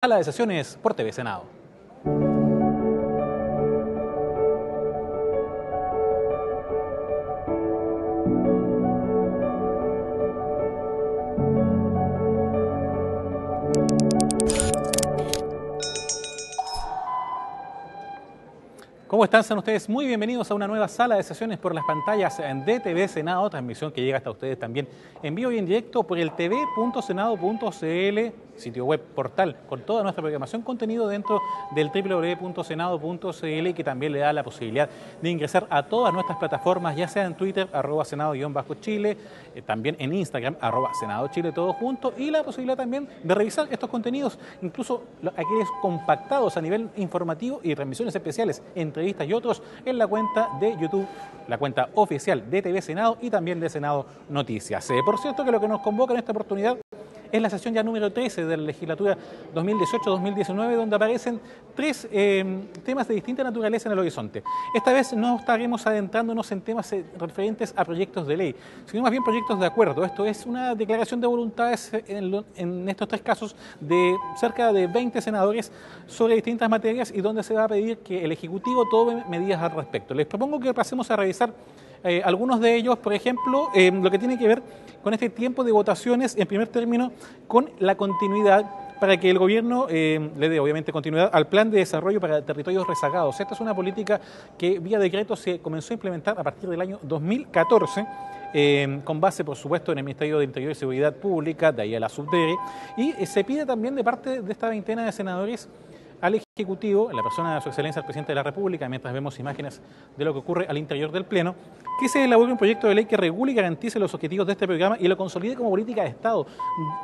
Sala de sesiones por TV Senado. ¿Cómo están? Sean ustedes muy bienvenidos a una nueva sala de sesiones por las pantallas de TV Senado, transmisión que llega hasta ustedes también en vivo y en directo por el tv.senado.cl, sitio web, portal, con toda nuestra programación, contenido dentro del www.senado.cl y que también le da la posibilidad de ingresar a todas nuestras plataformas, ya sea en Twitter, @senado_chile, también en Instagram, @senado_chile, todo junto, y la posibilidad también de revisar estos contenidos, incluso aquellos compactados a nivel informativo y transmisiones especiales, entrevistas y otros en la cuenta de YouTube, la cuenta oficial de TV Senado y también de Senado Noticias. Por cierto, que lo que nos convoca en esta oportunidad es la sesión ya número 13 de la legislatura 2018-2019, donde aparecen tres temas de distinta naturaleza en el horizonte. Esta vez no estaremos adentrándonos en temas referentes a proyectos de ley, sino más bien proyectos de acuerdo. Esto es una declaración de voluntades en estos tres casos de cerca de 20 senadores sobre distintas materias y donde se va a pedir que el Ejecutivo tome medidas al respecto. Les propongo que pasemos a revisar algunos de ellos, por ejemplo, lo que tiene que ver con este tiempo de votaciones, en primer término, con la continuidad para que el gobierno le dé obviamente continuidad al plan de desarrollo para territorios rezagados. Esta es una política que vía decreto se comenzó a implementar a partir del año 2014, con base, por supuesto, en el Ministerio de Interior y Seguridad Pública, de ahí a la Subdere, y se pide también de parte de esta veintena de senadores al Ejecutivo, en la persona de su excelencia el Presidente de la República, mientras vemos imágenes de lo que ocurre al interior del Pleno, que se elabore un proyecto de ley que regule y garantice los objetivos de este programa y lo consolide como política de Estado,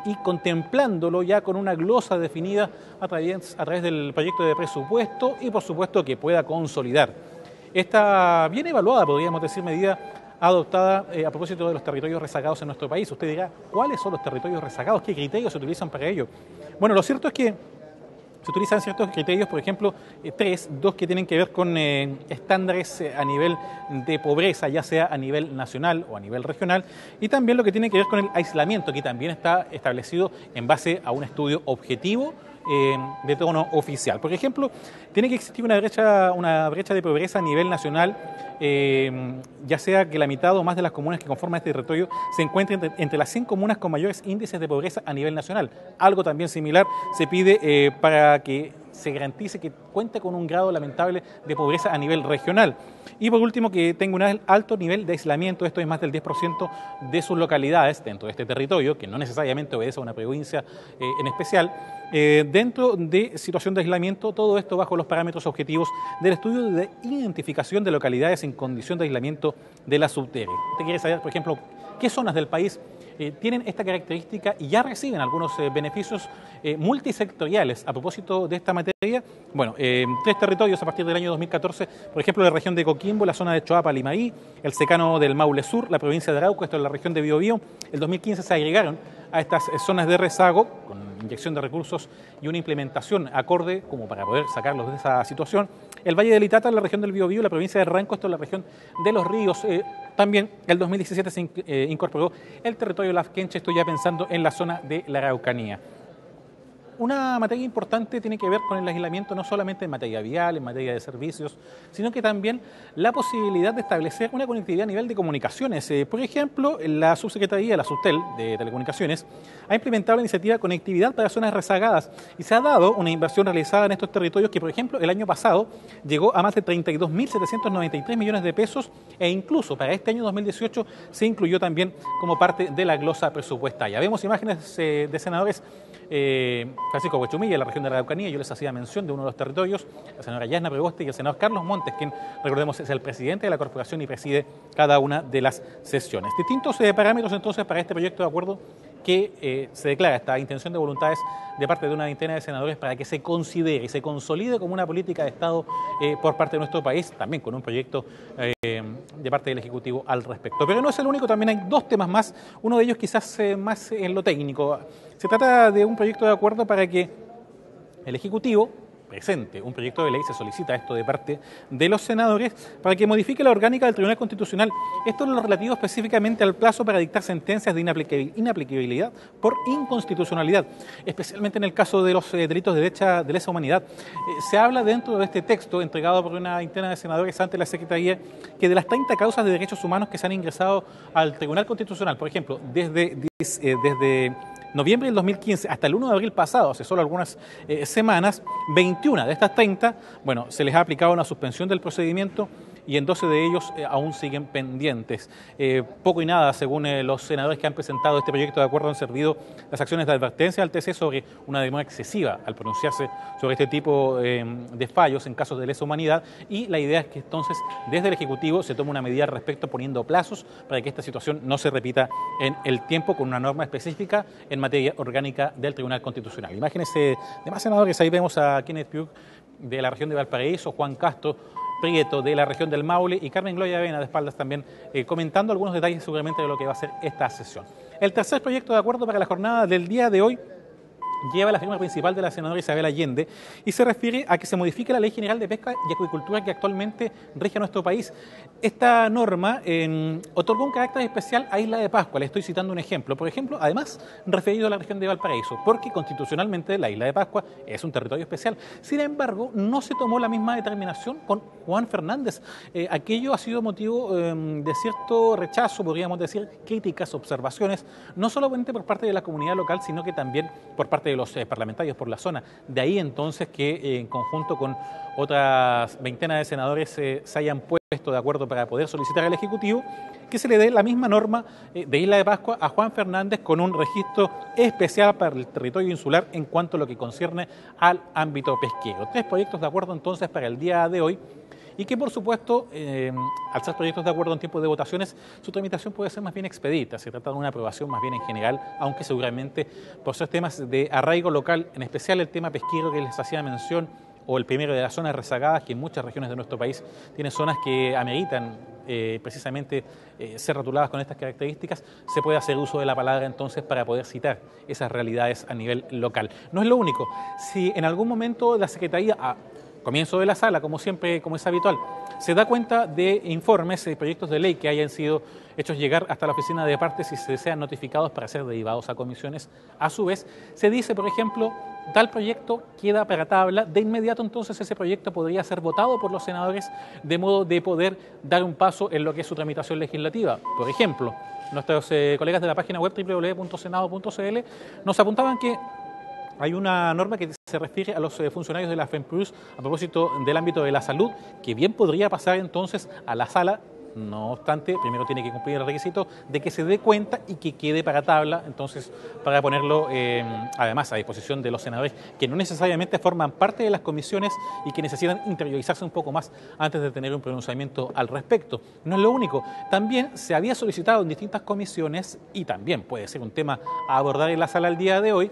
y contemplándolo ya con una glosa definida a través del proyecto de presupuesto y, por supuesto, que pueda consolidar esta bien evaluada, podríamos decir, medida adoptada a propósito de los territorios rezagados en nuestro país. Usted dirá, ¿cuáles son los territorios rezagados? ¿Qué criterios se utilizan para ello? Bueno, lo cierto es que se utilizan ciertos criterios, por ejemplo, dos que tienen que ver con estándares a nivel de pobreza, ya sea a nivel nacional o a nivel regional, y también lo que tiene que ver con el aislamiento, que también está establecido en base a un estudio objetivo de tono oficial. Por ejemplo, tiene que existir una brecha de pobreza a nivel nacional, ya sea que la mitad o más de las comunas que conforman este territorio se encuentren entre las 100 comunas con mayores índices de pobreza a nivel nacional. Algo también similar se pide para que se garantice que cuente con un grado lamentable de pobreza a nivel regional. Y por último, que tenga un alto nivel de aislamiento, esto es más del 10% de sus localidades dentro de este territorio, que no necesariamente obedece a una provincia en especial, dentro de situación de aislamiento, todo esto bajo los parámetros objetivos del estudio de identificación de localidades en condición de aislamiento de la Subdere. Usted quiere saber, por ejemplo, qué zonas del país tienen esta característica y ya reciben algunos beneficios multisectoriales. A propósito de esta materia, bueno, tres territorios a partir del año 2014, por ejemplo, la región de Coquimbo, la zona de Choapa, Limaí, el secano del Maule Sur, la provincia de Arauco, esto es la región de Biobío. El 2015 se agregaron a estas zonas de rezago con inyección de recursos y una implementación acorde como para poder sacarlos de esa situación. El Valle del Itata, la región del Biobío, la provincia de Ranco, esto es la región de los ríos. También el 2017 se incorporó el territorio de Lafkenche, estoy ya pensando en la zona de la Araucanía. Una materia importante tiene que ver con el aislamiento, no solamente en materia vial, en materia de servicios, sino que también la posibilidad de establecer una conectividad a nivel de comunicaciones. Por ejemplo, la subsecretaría, la Subtel de Telecomunicaciones, ha implementado la iniciativa Conectividad para Zonas Rezagadas y se ha dado una inversión realizada en estos territorios que, por ejemplo, el año pasado llegó a más de 32.793 millones de pesos, e incluso para este año 2018 se incluyó también como parte de la glosa presupuestaria. Vemos imágenes de senadores Francisco Huechumilla, de la región de la Araucanía. Yo les hacía mención de uno de los territorios, la señora Yasna Prevoste y el senador Carlos Montes, quien, recordemos, es el presidente de la corporación y preside cada una de las sesiones. Distintos parámetros entonces para este proyecto de acuerdo que se declara esta intención de voluntades de parte de una veintena de senadores para que se considere y se consolide como una política de Estado por parte de nuestro país, también con un proyecto de parte del Ejecutivo al respecto. Pero no es el único, también hay dos temas más, uno de ellos quizás más en lo técnico. Se trata de un proyecto de acuerdo para que el Ejecutivo presente un proyecto de ley, se solicita esto de parte de los senadores para que modifique la orgánica del Tribunal Constitucional. Esto es lo relativo específicamente al plazo para dictar sentencias de inaplicabilidad por inconstitucionalidad, especialmente en el caso de los delitos de lesa humanidad. Se habla dentro de este texto, entregado por una interna de senadores ante la Secretaría, que de las 30 causas de derechos humanos que se han ingresado al Tribunal Constitucional, por ejemplo, desde noviembre del 2015 hasta el 1 de abril pasado, hace solo algunas semanas, 21 de estas 30, bueno, se les ha aplicado una suspensión del procedimiento y en 12 de ellos aún siguen pendientes. Poco y nada, según los senadores que han presentado este proyecto de acuerdo, han servido las acciones de advertencia al TC sobre una demora excesiva al pronunciarse sobre este tipo de fallos en casos de lesa humanidad, y la idea es que entonces desde el Ejecutivo se tome una medida al respecto, poniendo plazos para que esta situación no se repita en el tiempo, con una norma específica en materia orgánica del Tribunal Constitucional. Imágenes de más senadores, ahí vemos a Kenneth Pugh de la región de Valparaíso, Juan Castro Prieto de la región del Maule y Carmen Gloria Avena de espaldas también, comentando algunos detalles seguramente de lo que va a ser esta sesión. El tercer proyecto de acuerdo para la jornada del día de hoy lleva la firma principal de la senadora Isabel Allende y se refiere a que se modifique la Ley General de Pesca y Acuicultura que actualmente rige a nuestro país. Esta norma otorgó un carácter especial a Isla de Pascua. Le estoy citando un ejemplo. Por ejemplo, además, referido a la región de Valparaíso, porque constitucionalmente la Isla de Pascua es un territorio especial. Sin embargo, no se tomó la misma determinación con Juan Fernández. Aquello ha sido motivo de cierto rechazo, podríamos decir, críticas, observaciones, no solamente por parte de la comunidad local, sino que también por parte de los parlamentarios por la zona. De ahí entonces que en conjunto con otras veintenas de senadores se hayan puesto de acuerdo para poder solicitar al Ejecutivo que se le dé la misma norma de Isla de Pascua a Juan Fernández, con un registro especial para el territorio insular en cuanto a lo que concierne al ámbito pesquero. 3 proyectos de acuerdo entonces para el día de hoy, y que por supuesto, al ser proyectos de acuerdo en tiempo de votaciones, su tramitación puede ser más bien expedita. Se trata de una aprobación más bien en general, aunque seguramente por ser temas de arraigo local, en especial el tema pesquero que les hacía mención, o el primero de las zonas rezagadas, que en muchas regiones de nuestro país tienen zonas que ameritan precisamente ser rotuladas con estas características, se puede hacer uso de la palabra entonces para poder citar esas realidades a nivel local. No es lo único. Si en algún momento la Secretaría, comienzo de la sala, como siempre, como es habitual, se da cuenta de informes, de proyectos de ley que hayan sido hechos llegar hasta la oficina de partes y se sean notificados para ser derivados a comisiones, a su vez, se dice, por ejemplo, tal proyecto queda para tabla, de inmediato entonces ese proyecto podría ser votado por los senadores de modo de poder dar un paso en lo que es su tramitación legislativa. Por ejemplo, nuestros colegas de la página web www.senado.cl nos apuntaban que hay una norma que se refiere a los funcionarios de la FEMPRUS a propósito del ámbito de la salud, que bien podría pasar entonces a la sala. No obstante, primero tiene que cumplir el requisito de que se dé cuenta y que quede para tabla, entonces para ponerlo además a disposición de los senadores que no necesariamente forman parte de las comisiones y que necesitan interiorizarse un poco más antes de tener un pronunciamiento al respecto. No es lo único, también se había solicitado en distintas comisiones, y también puede ser un tema a abordar en la sala el día de hoy,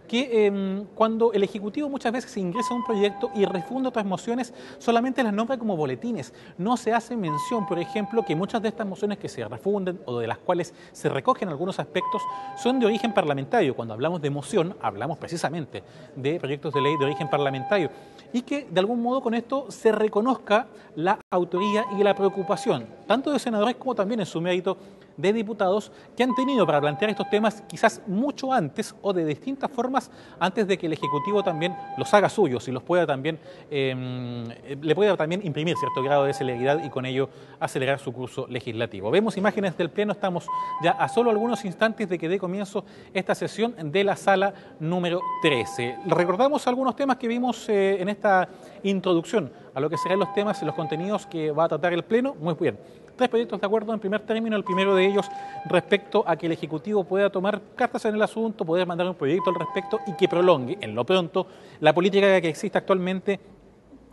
que cuando el Ejecutivo muchas veces ingresa un proyecto y refunda otras mociones, solamente las nombra como boletines. No se hace mención, por ejemplo, que muchas de estas mociones que se refunden o de las cuales se recogen algunos aspectos son de origen parlamentario. Cuando hablamos de moción, hablamos precisamente de proyectos de ley de origen parlamentario, y que de algún modo con esto se reconozca la autoría y la preocupación, tanto de senadores como también en su mérito de diputados, que han tenido para plantear estos temas quizás mucho antes o de distintas formas antes de que el Ejecutivo también los haga suyos y los pueda también le pueda también imprimir cierto grado de celeridad y con ello acelerar su curso legislativo. Vemos imágenes del Pleno, estamos ya a solo algunos instantes de que dé comienzo esta sesión de la sala número 13. Recordamos algunos temas que vimos en esta introducción a lo que serán los temas y los contenidos que va a tratar el Pleno. Muy bien. 3 proyectos de acuerdo en primer término. El primero de ellos respecto a que el Ejecutivo pueda tomar cartas en el asunto, poder mandar un proyecto al respecto y que prolongue en lo pronto la política que existe actualmente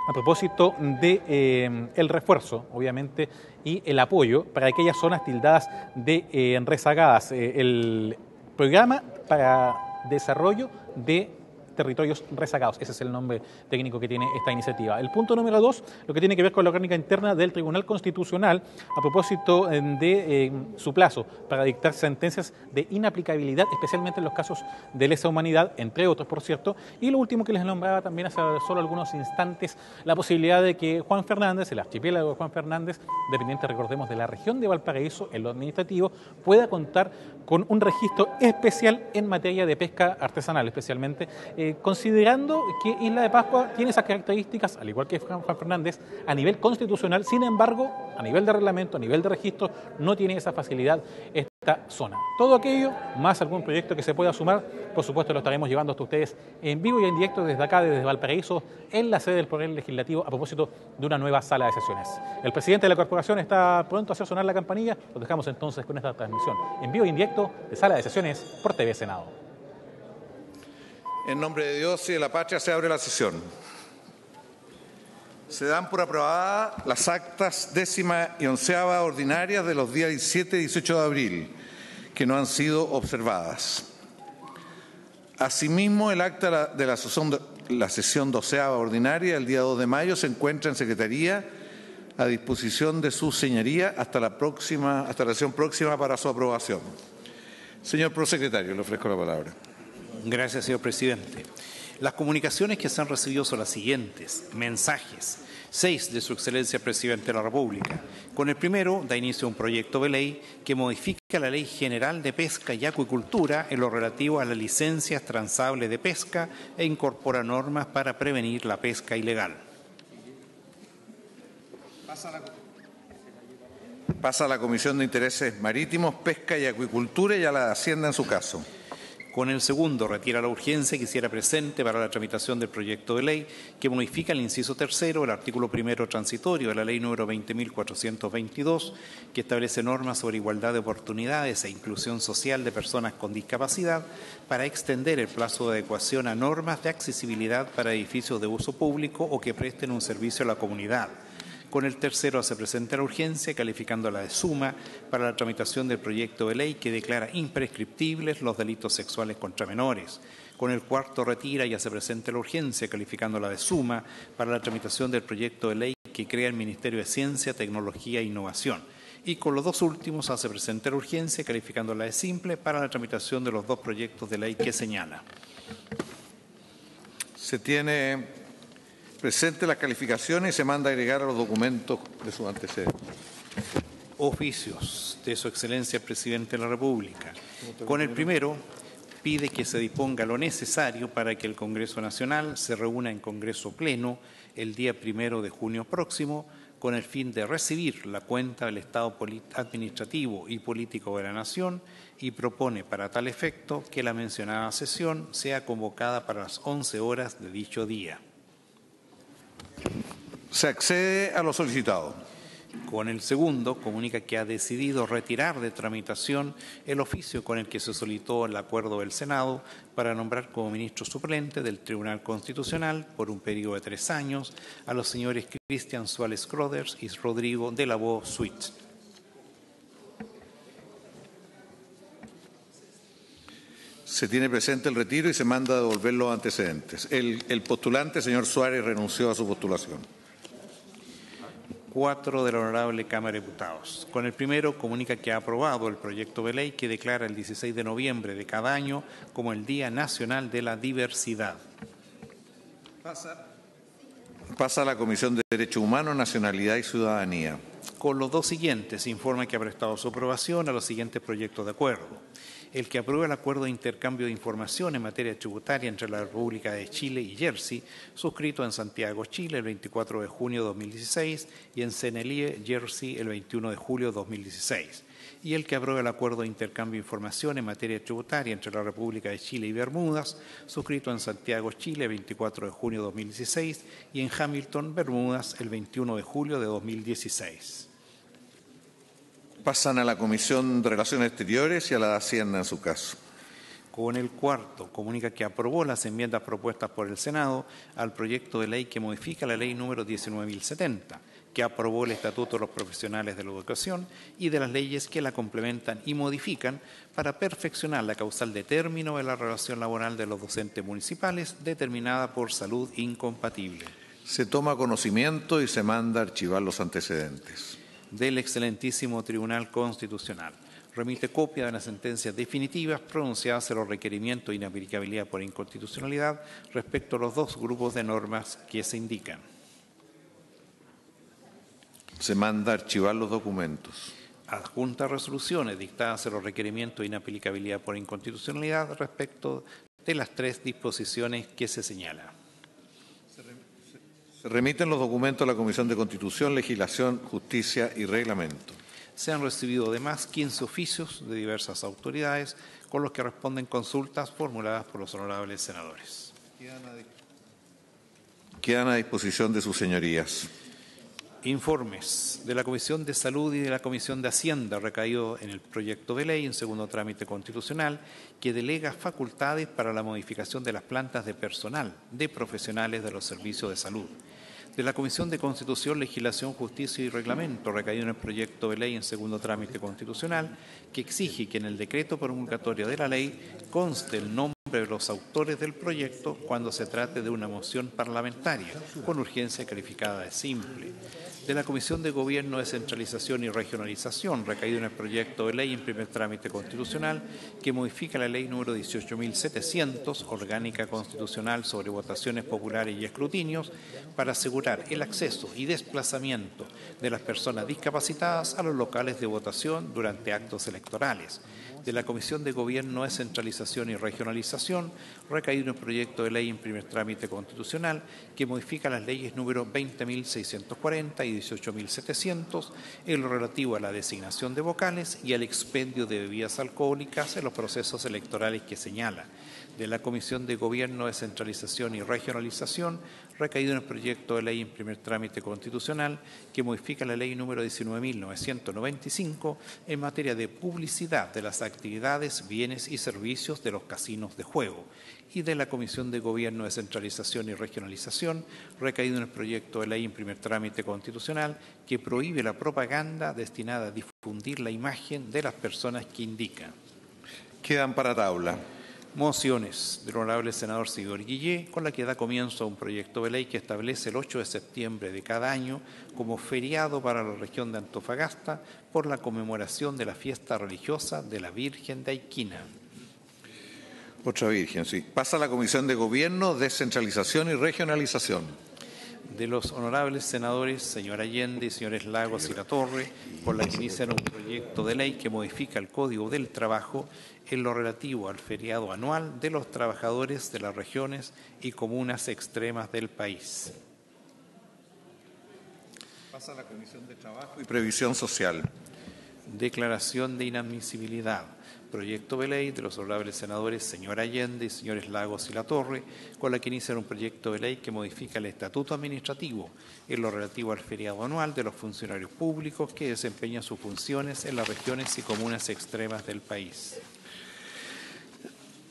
a propósito de el refuerzo, obviamente, y el apoyo para aquellas zonas tildadas de rezagadas. El programa para desarrollo de territorios rezagados. Ese es el nombre técnico que tiene esta iniciativa. El punto número 2, lo que tiene que ver con la orgánica interna del Tribunal Constitucional a propósito de su plazo para dictar sentencias de inaplicabilidad, especialmente en los casos de lesa humanidad, entre otros, por cierto. Y lo último que les nombraba también hace solo algunos instantes, la posibilidad de que Juan Fernández, el archipiélago de Juan Fernández, dependiente, recordemos, de la región de Valparaíso, en lo administrativo, pueda contar con un registro especial en materia de pesca artesanal, especialmente considerando que Isla de Pascua tiene esas características, al igual que Juan Fernández, a nivel constitucional. Sin embargo, a nivel de reglamento, a nivel de registro, no tiene esa facilidad esta zona. Todo aquello, más algún proyecto que se pueda sumar, por supuesto lo estaremos llevando hasta ustedes en vivo y en directo desde acá, desde Valparaíso, en la sede del Poder Legislativo, a propósito de una nueva sala de sesiones. El presidente de la corporación está pronto a hacer sonar la campanilla. Los dejamos entonces con esta transmisión en vivo y en directo de Sala de Sesiones por TV Senado. En nombre de Dios y de la patria se abre la sesión. Se dan por aprobadas las actas 10ª y 11ª ordinarias de los días 17 y 18 de abril, que no han sido observadas. Asimismo, el acta de la sesión 12ª ordinaria del día 2 de mayo se encuentra en Secretaría a disposición de su señoría hasta la sesión próxima para su aprobación. Señor prosecretario, le ofrezco la palabra. Gracias, señor presidente. Las comunicaciones que se han recibido son las siguientes. Mensajes. 6 de su excelencia presidente de la República. Con el primero da inicio a un proyecto de ley que modifica la Ley General de Pesca y Acuicultura en lo relativo a las licencias transables de pesca e incorpora normas para prevenir la pesca ilegal. Pasa a la Comisión de Intereses Marítimos, Pesca y Acuicultura y a la de Hacienda en su caso. Con el segundo, retira la urgencia y quisiera presente para la tramitación del proyecto de ley que modifica el inciso tercero del artículo primero transitorio de la ley número 20.422, que establece normas sobre igualdad de oportunidades e inclusión social de personas con discapacidad para extender el plazo de adecuación a normas de accesibilidad para edificios de uso público o que presten un servicio a la comunidad. Con el tercero hace presente la urgencia, calificándola de suma para la tramitación del proyecto de ley que declara imprescriptibles los delitos sexuales contra menores. Con el cuarto retira y hace presente la urgencia, calificándola de suma para la tramitación del proyecto de ley que crea el Ministerio de Ciencia, Tecnología e Innovación. Y con los dos últimos hace presente la urgencia, calificándola de simple para la tramitación de los dos proyectos de ley que señala. Se tiene presente las calificaciones y se manda a agregar a los documentos de sus antecedentes. Oficios de su excelencia el presidente de la República. Con el primero, pide que se disponga lo necesario para que el Congreso Nacional se reúna en Congreso Pleno el día 1 de junio próximo con el fin de recibir la cuenta del Estado administrativo y político de la Nación y propone para tal efecto que la mencionada sesión sea convocada para las 11 horas de dicho día. Se accede a lo solicitado. Con el segundo, comunica que ha decidido retirar de tramitación el oficio con el que se solicitó el acuerdo del Senado para nombrar como ministro suplente del Tribunal Constitucional por un periodo de 3 años a los señores Cristian Suárez Croders y Rodrigo de la Voz Suite. Se tiene presente el retiro y se manda a devolver los antecedentes. El postulante, señor Suárez, renunció a su postulación. 4 de la Honorable Cámara de Diputados. Con el primero, comunica que ha aprobado el proyecto de ley que declara el 16 de noviembre de cada año como el Día Nacional de la Diversidad. Pasa a la Comisión de Derechos Humanos, Nacionalidad y Ciudadanía. Con los dos siguientes, informa que ha prestado su aprobación a los siguientes proyectos de acuerdo. El que aprueba el acuerdo de intercambio de información en materia tributaria entre la República de Chile y Jersey, suscrito en Santiago, Chile, el 24 de junio de 2016 y en Senoilly, Jersey, el 21 de julio de 2016. Y el que aprueba el acuerdo de intercambio de información en materia tributaria entre la República de Chile y Bermudas, suscrito en Santiago, Chile, el 24 de junio de 2016 y en Hamilton, Bermudas, el 21 de julio de 2016. Pasan a la Comisión de Relaciones Exteriores y a la de Hacienda en su caso. Con el cuarto, comunica que aprobó las enmiendas propuestas por el Senado al proyecto de ley que modifica la ley número 19.070, que aprobó el Estatuto de los Profesionales de la Educación y de las leyes que la complementan y modifican para perfeccionar la causal de término de la relación laboral de los docentes municipales determinada por salud incompatible. Se toma conocimiento y se manda a archivar los antecedentes. Del excelentísimo Tribunal Constitucional. Remite copia de las sentencias definitivas pronunciadas en los requerimientos de inaplicabilidad por inconstitucionalidad respecto a los dos grupos de normas que se indican. Se manda a archivar los documentos. Adjunta resoluciones dictadas en los requerimientos de inaplicabilidad por inconstitucionalidad respecto de las tres disposiciones que se señalan. Se remiten los documentos a la Comisión de Constitución, Legislación, Justicia y Reglamento. Se han recibido además 15 oficios de diversas autoridades con los que responden consultas formuladas por los honorables senadores. Quedan a disposición de sus señorías. Informes de la Comisión de Salud y de la Comisión de Hacienda recaído en el proyecto de ley en segundo trámite constitucional que delega facultades para la modificación de las plantas de personal de profesionales de los servicios de salud. De la Comisión de Constitución, Legislación, Justicia y Reglamento recaído en el proyecto de ley en segundo trámite constitucional que exige que en el decreto promulgatorio de la ley conste el nombre de los autores del proyecto cuando se trate de una moción parlamentaria con urgencia calificada de simple. De la Comisión de Gobierno, Descentralización y Regionalización, recaído en el proyecto de ley en primer trámite constitucional, que modifica la ley número 18.700, orgánica constitucional sobre votaciones populares y escrutinios, para asegurar el acceso y desplazamiento de las personas discapacitadas a los locales de votación durante actos electorales. De la Comisión de Gobierno, Descentralización y Regionalización, recaído en el proyecto de ley en primer trámite constitucional que modifica las leyes número 20.640 y 18.700 en lo relativo a la designación de vocales y al expendio de bebidas alcohólicas en los procesos electorales que señala. De la Comisión de Gobierno, Descentralización y Regionalización, recaído en el proyecto de ley en primer trámite constitucional que modifica la ley número 19.995 en materia de publicidad de las actividades, bienes y servicios de los casinos de juego. Y de la Comisión de Gobierno, Descentralización y Regionalización, recaído en el proyecto de ley en primer trámite constitucional que prohíbe la propaganda destinada a difundir la imagen de las personas que indican. Quedan para tabla. Mociones del honorable senador Sigor Guillé, con la que da comienzo a un proyecto de ley que establece el 8 de septiembre de cada año como feriado para la región de Antofagasta por la conmemoración de la fiesta religiosa de la Virgen de Aiquina. Otra Virgen, sí. Pasa a la Comisión de Gobierno, Descentralización y Regionalización. De los honorables senadores, señor Allende y señores Lagos y Latorre, por la que inician un proyecto de ley que modifica el Código del Trabajo en lo relativo al feriado anual de los trabajadores de las regiones y comunas extremas del país. Pasa a la Comisión de Trabajo y Previsión Social. Declaración de inadmisibilidad. Proyecto de ley de los honorables senadores señor Allende y señores Lagos y Latorre, con la que inician un proyecto de ley que modifica el estatuto administrativo en lo relativo al feriado anual de los funcionarios públicos que desempeñan sus funciones en las regiones y comunas extremas del país.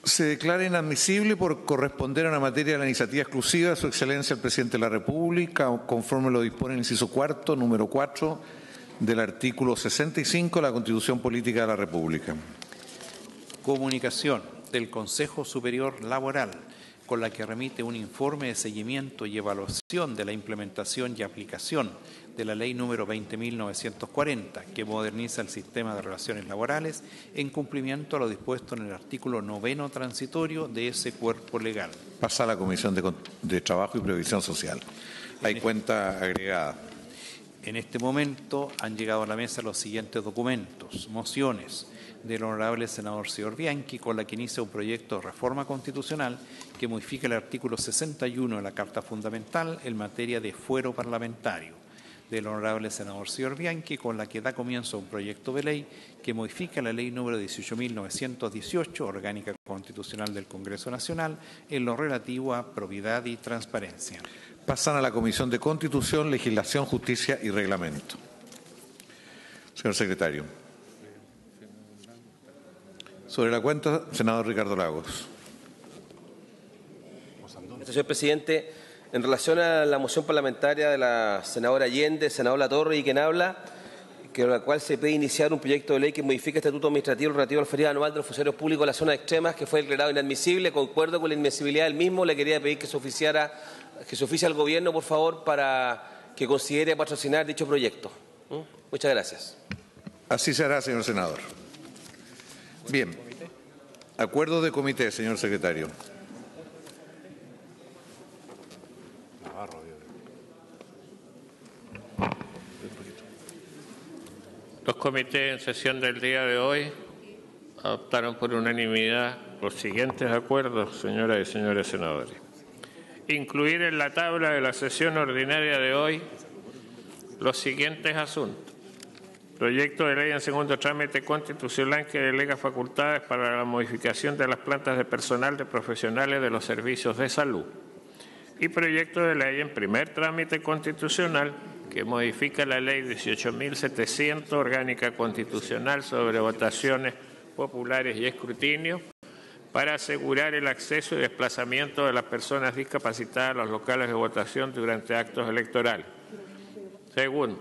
Se declara inadmisible por corresponder a una materia de la iniciativa exclusiva de Su Excelencia el Presidente de la República, conforme lo dispone el inciso cuarto, número 4, del artículo 65 de la Constitución Política de la República. Comunicación del Consejo Superior Laboral, con la que remite un informe de seguimiento y evaluación de la implementación y aplicación de la Ley número 20.940, que moderniza el sistema de relaciones laborales en cumplimiento a lo dispuesto en el artículo 9º transitorio de ese cuerpo legal. Pasa a la Comisión de Trabajo y Previsión Social. Hay cuenta agregada. En este momento han llegado a la mesa los siguientes documentos. Mociones del honorable senador señor Bianchi, con la que inicia un proyecto de reforma constitucional que modifica el artículo 61 de la Carta Fundamental en materia de fuero parlamentario. Del honorable senador señor Bianchi, con la que da comienzo a un proyecto de ley que modifica la ley número 18.918, orgánica constitucional del Congreso Nacional, en lo relativo a probidad y transparencia. Pasan a la Comisión de Constitución, Legislación, Justicia y Reglamento. Señor secretario. Sobre la cuenta, senador Ricardo Lagos. Señor presidente, En relación a la moción parlamentaria de la senadora Allende, senador Latorre y quien habla, que la cual se pide iniciar un proyecto de ley que modifique el estatuto administrativo relativo al feriado anual de los funcionarios públicos de las zonas extremas, que fue declarado inadmisible. Concuerdo con la inadmisibilidad del mismo. Le quería pedir que se oficie al gobierno, por favor, para que considere patrocinar dicho proyecto. Muchas gracias. Así será, señor senador. Bien. Acuerdo de comité, señor secretario. Los comités en sesión del día de hoy adoptaron por unanimidad los siguientes acuerdos, señoras y señores senadores. Incluir en la tabla de la sesión ordinaria de hoy los siguientes asuntos. Proyecto de ley en segundo trámite constitucional que delega facultades para la modificación de las plantas de personal de profesionales de los servicios de salud. Y proyecto de ley en primer trámite constitucional que modifica la ley 18.700 orgánica constitucional sobre votaciones populares y escrutinio para asegurar el acceso y desplazamiento de las personas discapacitadas a los locales de votación durante actos electorales. Segundo,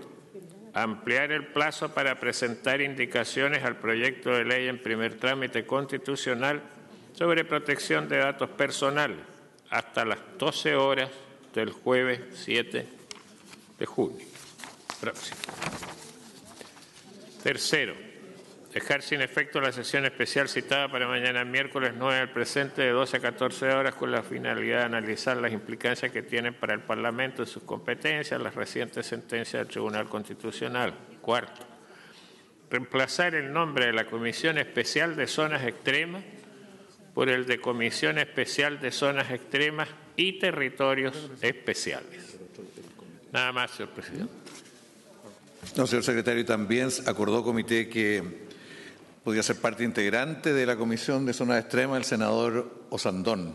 ampliar el plazo para presentar indicaciones al proyecto de ley en primer trámite constitucional sobre protección de datos personales hasta las 12 horas del jueves 7 de junio próximo. Tercero, dejar sin efecto la sesión especial citada para mañana miércoles 9 del presente de 12 a 14 horas con la finalidad de analizar las implicancias que tienen para el Parlamento y sus competencias las recientes sentencias del Tribunal Constitucional. Cuarto, reemplazar el nombre de la Comisión Especial de Zonas Extremas por el de Comisión Especial de Zonas Extremas y Territorios Especiales. Nada más, señor presidente. No, señor secretario, también acordó comité que podía ser parte integrante de la Comisión de Zonas Extremas el senador Osandón.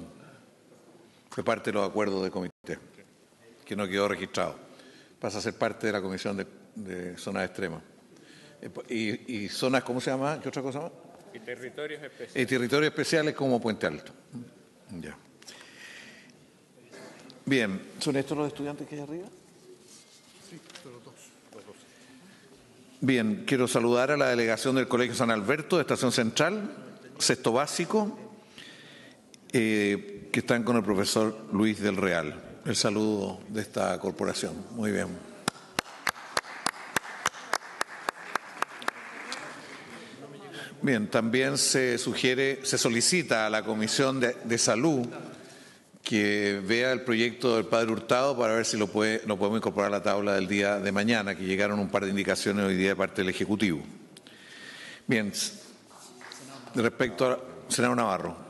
Fue parte de los acuerdos de comité, que no quedó registrado. Pasa a ser parte de la Comisión de Zonas Extremas. Y zonas, ¿cómo se llama? ¿Qué otra cosa más? Y territorios especiales. Y territorios especiales como Puente Alto. Ya. Bien, ¿son estos los estudiantes que hay arriba? Sí, solo dos. Bien, quiero saludar a la delegación del Colegio San Alberto de Estación Central, sexto básico, que están con el profesor Luis del Real. El saludo de esta corporación. Muy bien. Bien, también se solicita a la Comisión de Salud que vea el proyecto del padre Hurtado para ver si lo podemos incorporar a la tabla del día de mañana, que llegaron un par de indicaciones hoy día de parte del Ejecutivo. Bien, respecto al senador Navarro.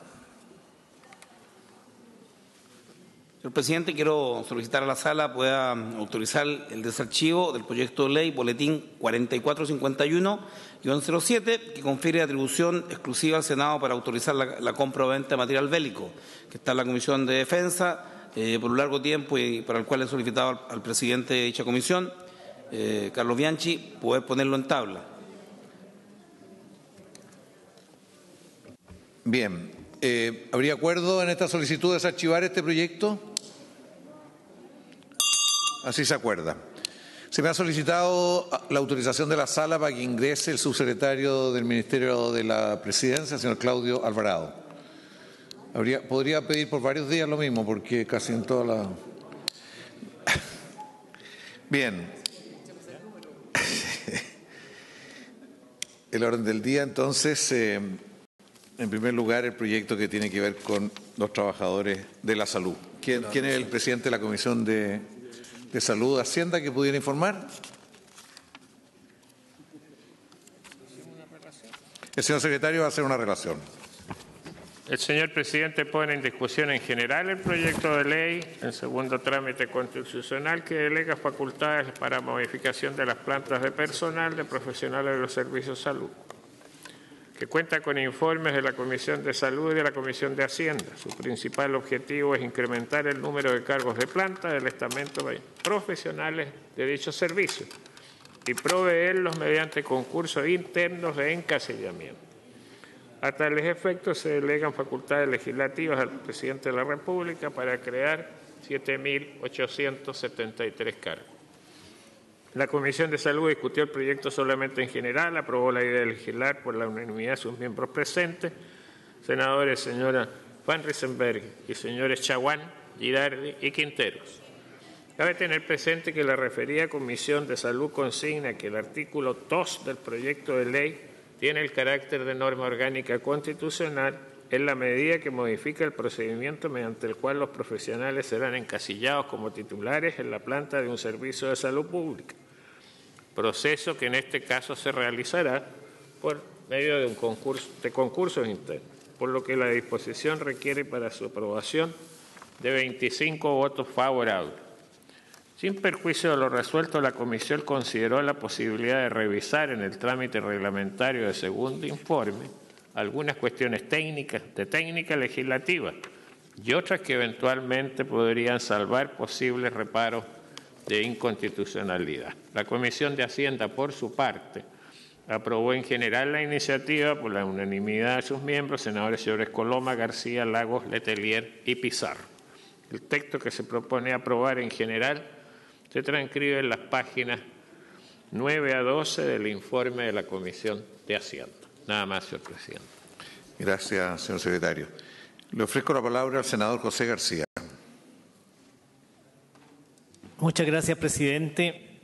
Señor presidente, quiero solicitar a la sala pueda autorizar el desarchivo del proyecto de ley boletín 4451-07 que confiere atribución exclusiva al Senado para autorizar la compra o venta de material bélico, que está en la Comisión de Defensa por un largo tiempo y para el cual he solicitado al presidente de dicha comisión, Carlos Bianchi, poder ponerlo en tabla. Bien, ¿habría acuerdo en esta solicitud de desarchivar este proyecto? Así se acuerda. Se me ha solicitado la autorización de la sala para que ingrese el subsecretario del Ministerio de la Presidencia, señor Claudio Alvarado. Podría pedir por varios días lo mismo, porque casi en toda la... Bien. El orden del día, entonces, en primer lugar, el proyecto que tiene que ver con los trabajadores de la salud. ¿Quién es el presidente de la Comisión de Salud de Hacienda que pudiera informar? El señor secretario va a hacer una relación. El señor presidente pone en discusión en general el proyecto de ley en segundo trámite constitucional que delega facultades para modificación de las plantas de personal de profesionales de los servicios de salud, que cuenta con informes de la Comisión de Salud y de la Comisión de Hacienda. Su principal objetivo es incrementar el número de cargos de planta del estamento profesionales de dichos servicios y proveerlos mediante concursos internos de encasillamiento. A tales efectos se delegan facultades legislativas al presidente de la República para crear 7.873 cargos. La Comisión de Salud discutió el proyecto solamente en general, aprobó la idea de legislar por la unanimidad de sus miembros presentes, senadores señora Van Riesenberg y señores Chaguán, Girardi y Quinteros. Cabe tener presente que la referida Comisión de Salud consigna que el artículo 2 del proyecto de ley tiene el carácter de norma orgánica constitucional en la medida que modifica el procedimiento mediante el cual los profesionales serán encasillados como titulares en la planta de un servicio de salud pública, proceso que en este caso se realizará por medio de concursos internos, por lo que la disposición requiere para su aprobación de 25 votos favorables. Sin perjuicio de lo resuelto, la Comisión consideró la posibilidad de revisar en el trámite reglamentario de segundo informe algunas cuestiones técnicas, de técnica legislativa, y otras que eventualmente podrían salvar posibles reparos de inconstitucionalidad. La Comisión de Hacienda, por su parte, aprobó en general la iniciativa por la unanimidad de sus miembros, senadores señores Coloma, García, Lagos, Letelier y Pizarro. El texto que se propone aprobar en general se transcribe en las páginas 9 a 12 del informe de la Comisión de Hacienda. Nada más, señor presidente. Gracias, señor secretario. Le ofrezco la palabra al senador José García. Muchas gracias, presidente.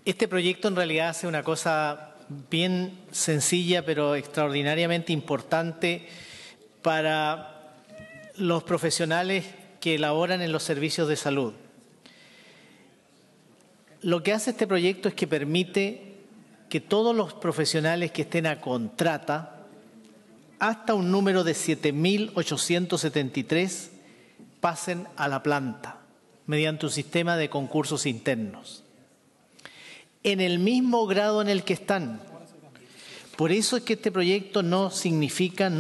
Este proyecto en realidad hace una cosa bien sencilla, pero extraordinariamente importante para los profesionales que laboran en los servicios de salud. Lo que hace este proyecto es que permite que todos los profesionales que estén a contrata, hasta un número de 7.873, pasen a la planta mediante un sistema de concursos internos, en el mismo grado en el que están. Por eso es que este proyecto no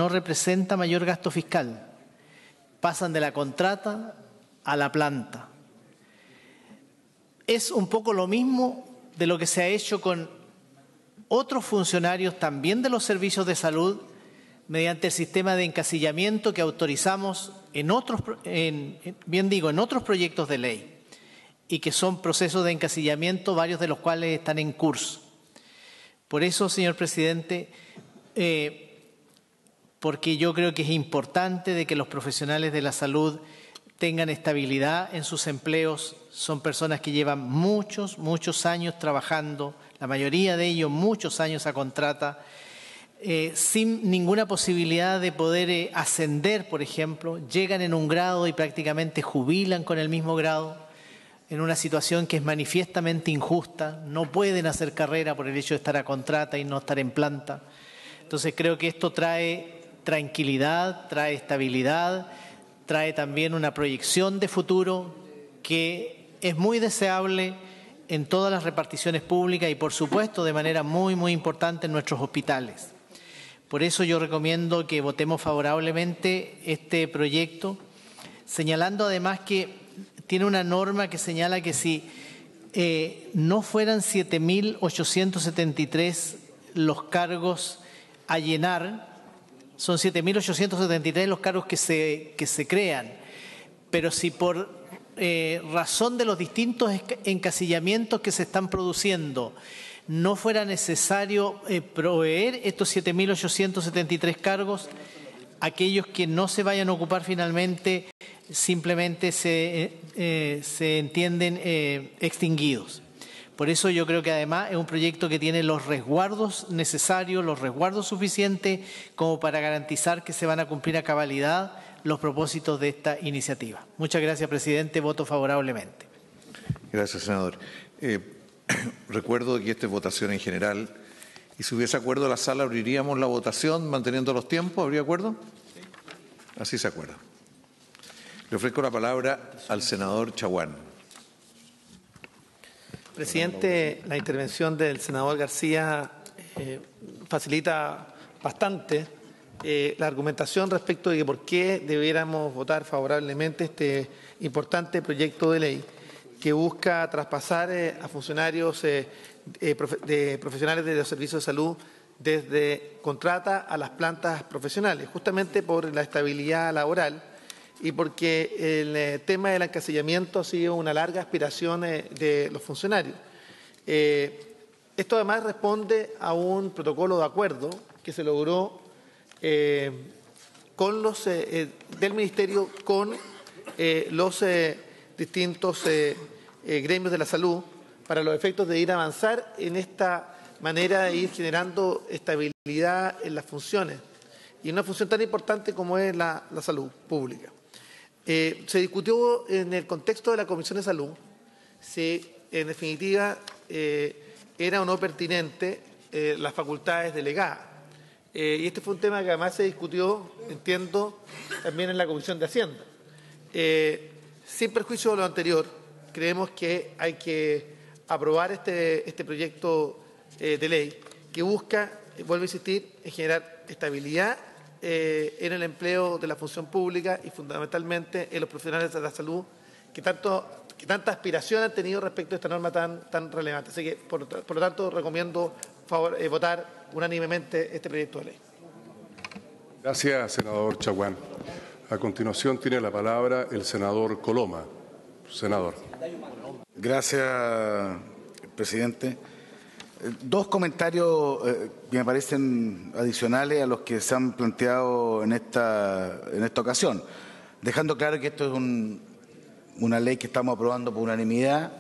representa mayor gasto fiscal. Pasan de la contrata a la planta. Es un poco lo mismo de lo que se ha hecho con otros funcionarios también de los servicios de salud mediante el sistema de encasillamiento que autorizamos en otros proyectos de ley y que son procesos de encasillamiento, varios de los cuales están en curso. Por eso, señor presidente, porque yo creo que es importante de que los profesionales de la salud tengan estabilidad en sus empleos. Son personas que llevan muchos años trabajando, la mayoría de ellos muchos años a contrata, sin ninguna posibilidad de poder ascender, por ejemplo. Llegan en un grado y prácticamente jubilan con el mismo grado, en una situación que es manifiestamente injusta. No pueden hacer carrera por el hecho de estar a contrata y no estar en planta. Entonces creo que esto trae tranquilidad, trae estabilidad, trae también una proyección de futuro que es muy deseable en todas las reparticiones públicas y, por supuesto, de manera muy importante en nuestros hospitales. Por eso yo recomiendo que votemos favorablemente este proyecto, señalando además que tiene una norma que señala que si no fueran 7.873 los cargos a llenar, son 7.873 los cargos que se crean, pero si por razón de los distintos encasillamientos que se están produciendo no fuera necesario proveer estos 7.873 cargos, aquellos que no se vayan a ocupar finalmente simplemente se entienden extinguidos. Por eso yo creo que además es un proyecto que tiene los resguardos necesarios, los resguardos suficientes como para garantizar que se van a cumplir a cabalidad los propósitos de esta iniciativa. Muchas gracias, presidente. Voto favorablemente. Gracias, senador. Recuerdo que esta es votación en general y si hubiese acuerdo en la sala abriríamos la votación manteniendo los tiempos. ¿Habría acuerdo? Sí. Así se acuerda. Le ofrezco la palabra al senador Chaguán. Presidente, la intervención del senador García facilita bastante la argumentación respecto de que por qué debiéramos votar favorablemente este importante proyecto de ley que busca traspasar a funcionarios profesionales de los servicios de salud desde contrata a las plantas profesionales, justamente por la estabilidad laboral y porque el tema del encasillamiento ha sido una larga aspiración de los funcionarios. Esto además responde a un protocolo de acuerdo que se logró con los del Ministerio con los distintos gremios de la salud para los efectos de ir a avanzar en esta manera de ir generando estabilidad en las funciones y una función tan importante como es la salud pública. Se discutió en el contexto de la Comisión de Salud si en definitiva era o no pertinente las facultades delegadas. Y este fue un tema que además se discutió, entiendo, también en la Comisión de Hacienda. Sin perjuicio de lo anterior, creemos que hay que aprobar este proyecto de ley que busca, vuelvo a insistir, en generar estabilidad en el empleo de la función pública y fundamentalmente en los profesionales de la salud que tanta aspiración han tenido respecto a esta norma tan relevante. Así que, por lo tanto, recomiendo votar unánimemente este proyecto de ley. Gracias, senador Chaguán. A continuación tiene la palabra el senador Coloma. Senador. Gracias, presidente. Dos comentarios que me parecen adicionales a los que se han planteado en esta ocasión, dejando claro que esto es una ley que estamos aprobando por unanimidad.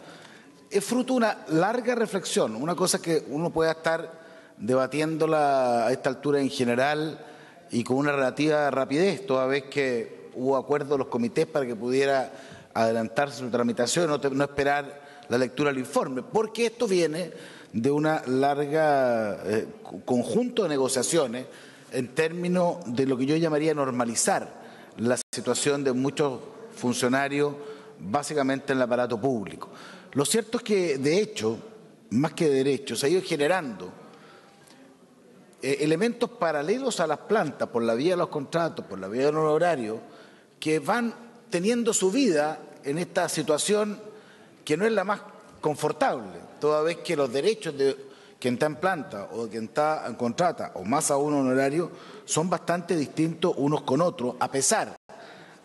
Es fruto de una larga reflexión, una cosa que uno pueda estar debatiéndola a esta altura en general y con una relativa rapidez, toda vez que hubo acuerdo de los comités para que pudiera adelantarse su tramitación, no esperar la lectura del informe, porque esto viene de una larga conjunto de negociaciones en términos de lo que yo llamaría normalizar la situación de muchos funcionarios, básicamente en el aparato público. Lo cierto es que, de hecho, más que de derecho, se ha ido generando elementos paralelos a las plantas por la vía de los contratos, por la vía de los horarios, que van teniendo su vida en esta situación que no es la más confortable, toda vez que los derechos de quien está en planta o de quien está en contrata, o más aún honorario, son bastante distintos unos con otros, a pesar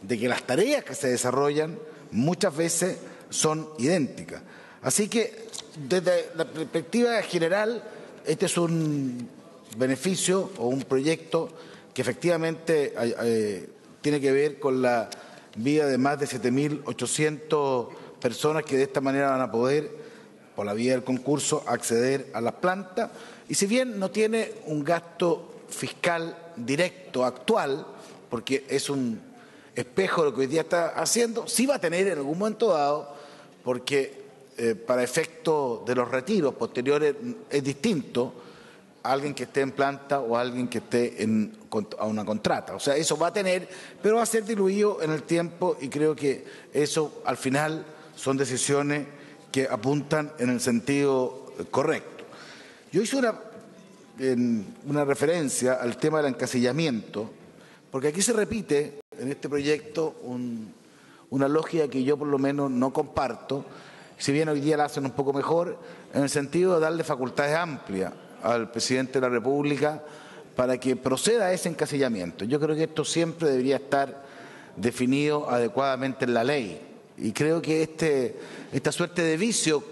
de que las tareas que se desarrollan muchas veces son idénticas. Así que, desde la perspectiva general, este es un beneficio o un proyecto que efectivamente tiene que ver con la vida de más de 7.800 personas que de esta manera van a poder, por la vía del concurso, acceder a las plantas. Y si bien no tiene un gasto fiscal directo actual, porque es un espejo de lo que hoy día está haciendo, sí va a tener en algún momento dado, porque para efecto de los retiros posteriores es distinto a alguien que esté en planta o a alguien que esté a una contrata. O sea, eso va a tener, pero va a ser diluido en el tiempo y creo que eso al final son decisiones que apuntan en el sentido correcto. Yo hice una referencia al tema del encasillamiento, porque aquí se repite en este proyecto una lógica que yo por lo menos no comparto, si bien hoy día la hacen un poco mejor, en el sentido de darle facultades amplias al presidente de la República para que proceda a ese encasillamiento. Yo creo que esto siempre debería estar definido adecuadamente en la ley. Y creo que esta suerte de vicio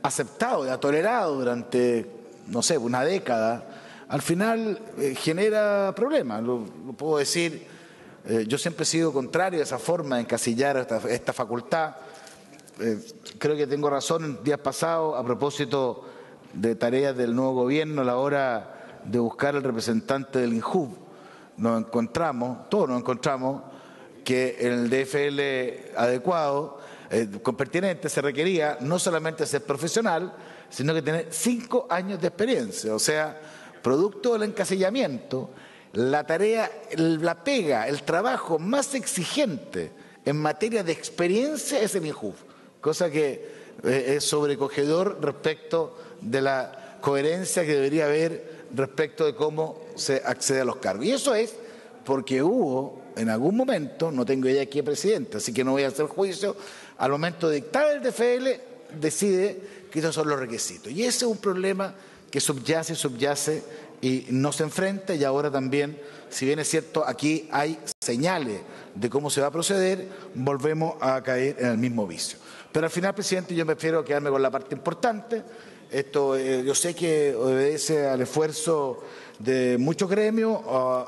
aceptado y tolerado durante, no sé, una década, al final genera problemas. Lo puedo decir, yo siempre he sido contrario a esa forma de encasillar esta facultad. Creo que tengo razón en días pasados a propósito de tareas del nuevo gobierno a la hora de buscar el representante del INJUV. Todos nos encontramos que en el DFL adecuado, con pertinente, se requería no solamente ser profesional, sino que tener 5 años de experiencia. O sea, producto del encasillamiento, la tarea, la pega, el trabajo más exigente en materia de experiencia es el INJUV, cosa que es sobrecogedor respecto de la coherencia que debería haber respecto de cómo se accede a los cargos. Y eso es porque hubo en algún momento, no tengo idea quién es presidente, así que no voy a hacer juicio, al momento de dictar el DFL decide que esos son los requisitos. Y ese es un problema que subyace y no se enfrenta, y ahora también, si bien es cierto, aquí hay señales de cómo se va a proceder, volvemos a caer en el mismo vicio. Pero al final, presidente, yo prefiero quedarme con la parte importante. Esto yo sé que obedece al esfuerzo de muchos gremios,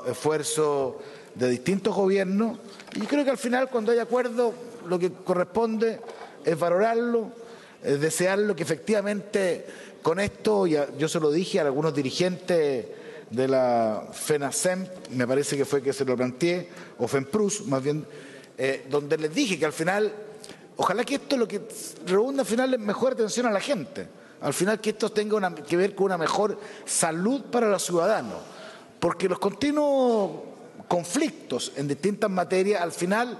esfuerzo de distintos gobiernos, y creo que al final, cuando hay acuerdo, lo que corresponde es valorarlo, desearlo, que efectivamente con esto, yo se lo dije a algunos dirigentes de la FENACEM, me parece que fue que se lo planteé, o FENPRUS más bien, donde les dije que al final, ojalá que esto lo que redunda al final es mejor atención a la gente, al final que esto tenga que ver con una mejor salud para los ciudadanos, porque los continuos conflictos en distintas materias al final,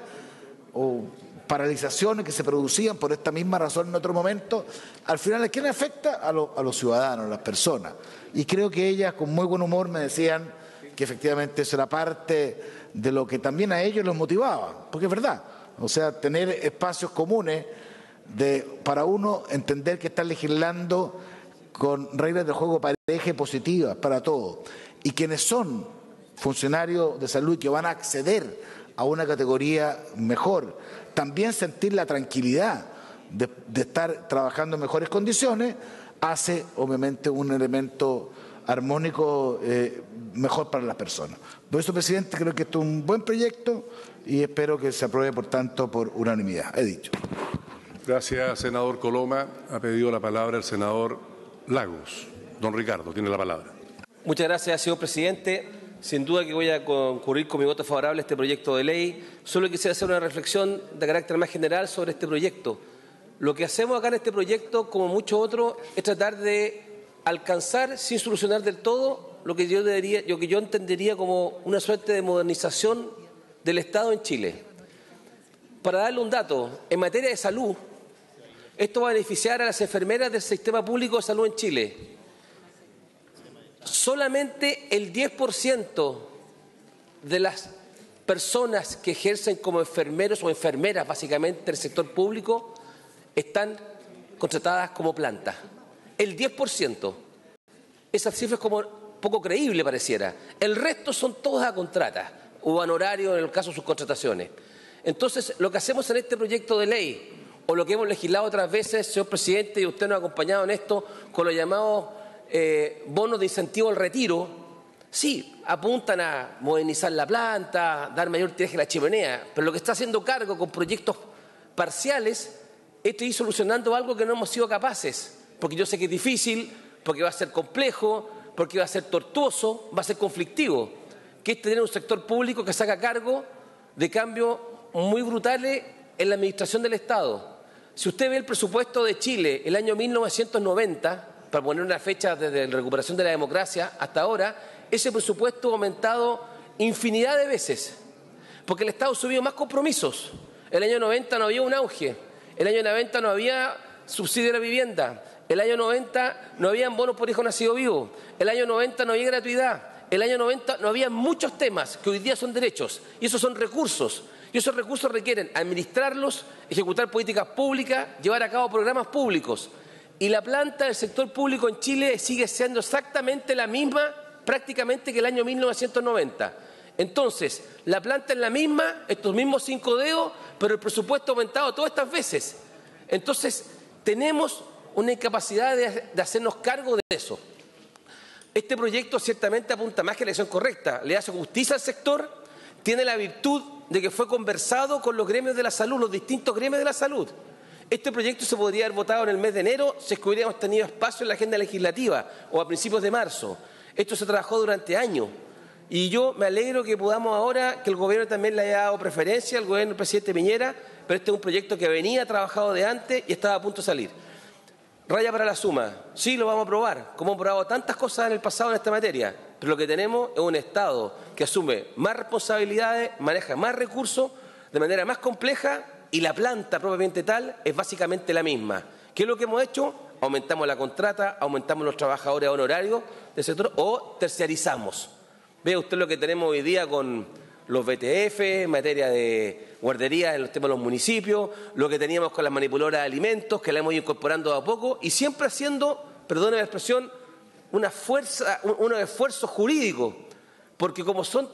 o paralizaciones que se producían por esta misma razón en otro momento, al final ¿a quién afecta? A los ciudadanos, a las personas. Y creo que ellas con muy buen humor me decían que efectivamente eso era parte de lo que también a ellos los motivaba, porque es verdad, o sea, tener espacios comunes para uno entender que están legislando con reglas de juego parejas y positivas para todos, y quienes son funcionarios de salud y que van a acceder a una categoría mejor, también sentir la tranquilidad de estar trabajando en mejores condiciones, hace obviamente un elemento armónico mejor para las personas. Por eso, presidente, creo que esto es un buen proyecto y espero que se apruebe, por tanto, por unanimidad. He dicho. Gracias, senador Coloma. Ha pedido la palabra el senador Lagos. Don Ricardo, tiene la palabra. Muchas gracias, señor presidente. Sin duda que voy a concurrir con mi voto favorable a este proyecto de ley. Solo quisiera hacer una reflexión de carácter más general sobre este proyecto. Lo que hacemos acá en este proyecto, como muchos otros, es tratar de alcanzar, sin solucionar del todo, lo que yo entendería como una suerte de modernización del Estado en Chile. Para darle un dato, en materia de salud, esto va a beneficiar a las enfermeras del sistema público de salud en Chile. Solamente el 10% de las personas que ejercen como enfermeros o enfermeras, básicamente, del sector público, están contratadas como planta. El 10%. Esa cifra es como poco creíble, pareciera. El resto son todas a contratas o a honorario en el caso de sus contrataciones. Entonces, lo que hacemos en este proyecto de ley, o lo que hemos legislado otras veces, señor presidente, y usted nos ha acompañado en esto, con los llamados bonos de incentivo al retiro, sí, apuntan a modernizar la planta, dar mayor tiraje a la chimenea, pero lo que está haciendo cargo con proyectos parciales es ir solucionando algo que no hemos sido capaces, porque yo sé que es difícil, porque va a ser complejo, porque va a ser tortuoso, va a ser conflictivo, que es tener un sector público que se haga cargo de cambios muy brutales en la administración del Estado. Si usted ve el presupuesto de Chile el año 1990, para poner una fecha desde la recuperación de la democracia hasta ahora, ese presupuesto ha aumentado infinidad de veces, porque el Estado ha subido más compromisos. El año 90 no había un auge, el año 90 no había subsidio a la vivienda, el año 90 no había bonos por hijo nacido vivo, el año 90 no había gratuidad, el año 90 no había muchos temas que hoy día son derechos, y esos son recursos. Y esos recursos requieren administrarlos, ejecutar políticas públicas, llevar a cabo programas públicos. Y la planta del sector público en Chile sigue siendo exactamente la misma prácticamente que el año 1990. Entonces, la planta es la misma, estos mismos 5 dedos, pero el presupuesto ha aumentado todas estas veces. Entonces, tenemos una incapacidad de hacernos cargo de eso. Este proyecto ciertamente apunta más que a la elección correcta, le hace justicia al sector, tiene la virtud de que fue conversado con los gremios de la salud, los distintos gremios de la salud. Este proyecto se podría haber votado en el mes de enero si hubiéramos tenido espacio en la agenda legislativa o a principios de marzo. Esto se trabajó durante años y yo me alegro que podamos ahora, que el gobierno también le haya dado preferencia al gobierno del presidente Piñera, pero este es un proyecto que venía trabajado de antes y estaba a punto de salir. Raya para la suma, sí lo vamos a aprobar, como hemos aprobado tantas cosas en el pasado en esta materia, pero lo que tenemos es un Estado que asume más responsabilidades, maneja más recursos de manera más compleja y la planta propiamente tal es básicamente la misma. ¿Qué es lo que hemos hecho? Aumentamos la contrata, aumentamos los trabajadores honorarios del sector o terciarizamos. Ve usted lo que tenemos hoy día con los BTF, en materia de guarderías en los temas de los municipios, lo que teníamos con las manipuladoras de alimentos, que la hemos ido incorporando a poco y siempre haciendo, perdone la expresión, fuerza, unos esfuerzos jurídicos, porque como son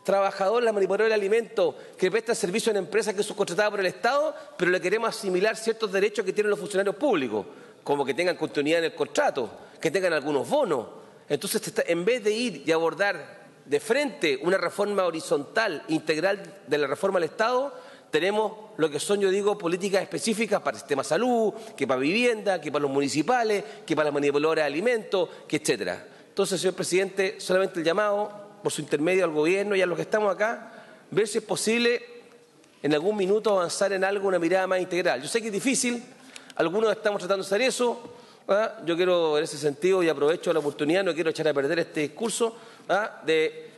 trabajadores, la manipuladora del alimento, que prestan servicio en empresas que son subcontratadas por el Estado, pero le queremos asimilar ciertos derechos que tienen los funcionarios públicos, como que tengan continuidad en el contrato, que tengan algunos bonos. Entonces, en vez de ir y abordar de frente una reforma horizontal, integral de la reforma al Estado, tenemos lo que son, yo digo, políticas específicas para el sistema de salud, que para vivienda, que para los municipales, que para las manipuladoras de alimentos, que etcétera. Entonces, señor presidente, solamente el llamado, por su intermedio al gobierno y a los que estamos acá, ver si es posible en algún minuto avanzar en algo, una mirada más integral. Yo sé que es difícil, algunos estamos tratando de hacer eso. Yo quiero, en ese sentido, y aprovecho la oportunidad, no quiero echar a perder este discurso, de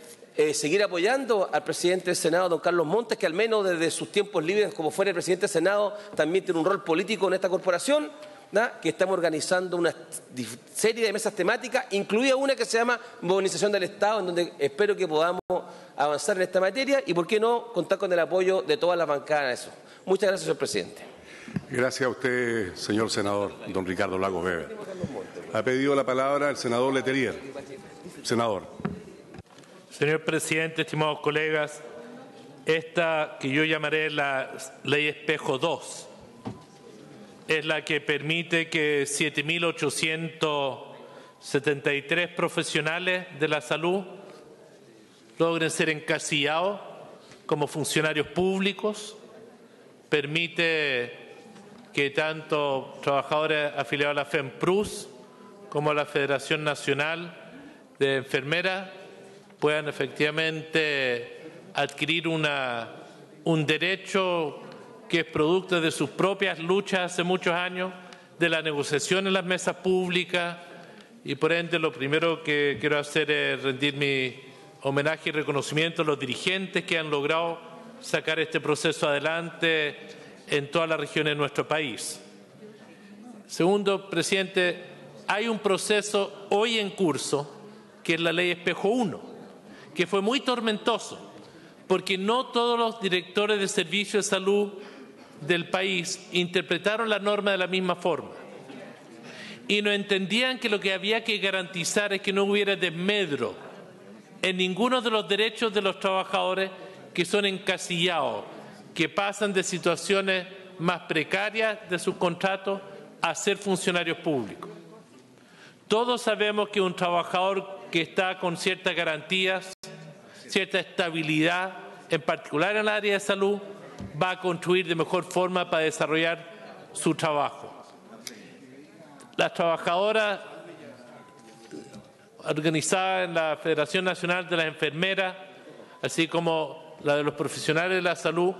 seguir apoyando al presidente del Senado, don Carlos Montes, que al menos desde sus tiempos libres, como fuera el presidente del Senado, también tiene un rol político en esta corporación, que estamos organizando una serie de mesas temáticas, incluida una que se llama Modernización del Estado, en donde espero que podamos avanzar en esta materia y, por qué no, contar con el apoyo de todas las bancadas en eso. Muchas gracias, señor presidente. Gracias a usted, señor senador, don Ricardo Lagos Weber. Ha pedido la palabra el senador Letelier. Senador. Señor presidente, estimados colegas, esta que yo llamaré la Ley Espejo 2 es la que permite que 7.873 profesionales de la salud logren ser encasillados como funcionarios públicos, permite que tanto trabajadores afiliados a la FEMPRUS como a la Federación Nacional de Enfermeras puedan efectivamente adquirir un derecho que es producto de sus propias luchas hace muchos años, de la negociación en las mesas públicas, y por ende lo primero que quiero hacer es rendir mi homenaje y reconocimiento a los dirigentes que han logrado sacar este proceso adelante en todas las regiones de nuestro país. Segundo, presidente, hay un proceso hoy en curso que es la Ley Espejo 1, que fue muy tormentoso, porque no todos los directores de servicios de salud del país interpretaron la norma de la misma forma y no entendían que lo que había que garantizar es que no hubiera desmedro en ninguno de los derechos de los trabajadores que son encasillados, que pasan de situaciones más precarias de sus contratos a ser funcionarios públicos. Todos sabemos que un trabajador que está con ciertas garantías, cierta estabilidad, en particular en el área de salud, va a construir de mejor forma para desarrollar su trabajo. Las trabajadoras organizadas en la Federación Nacional de las Enfermeras, así como la de los profesionales de la salud,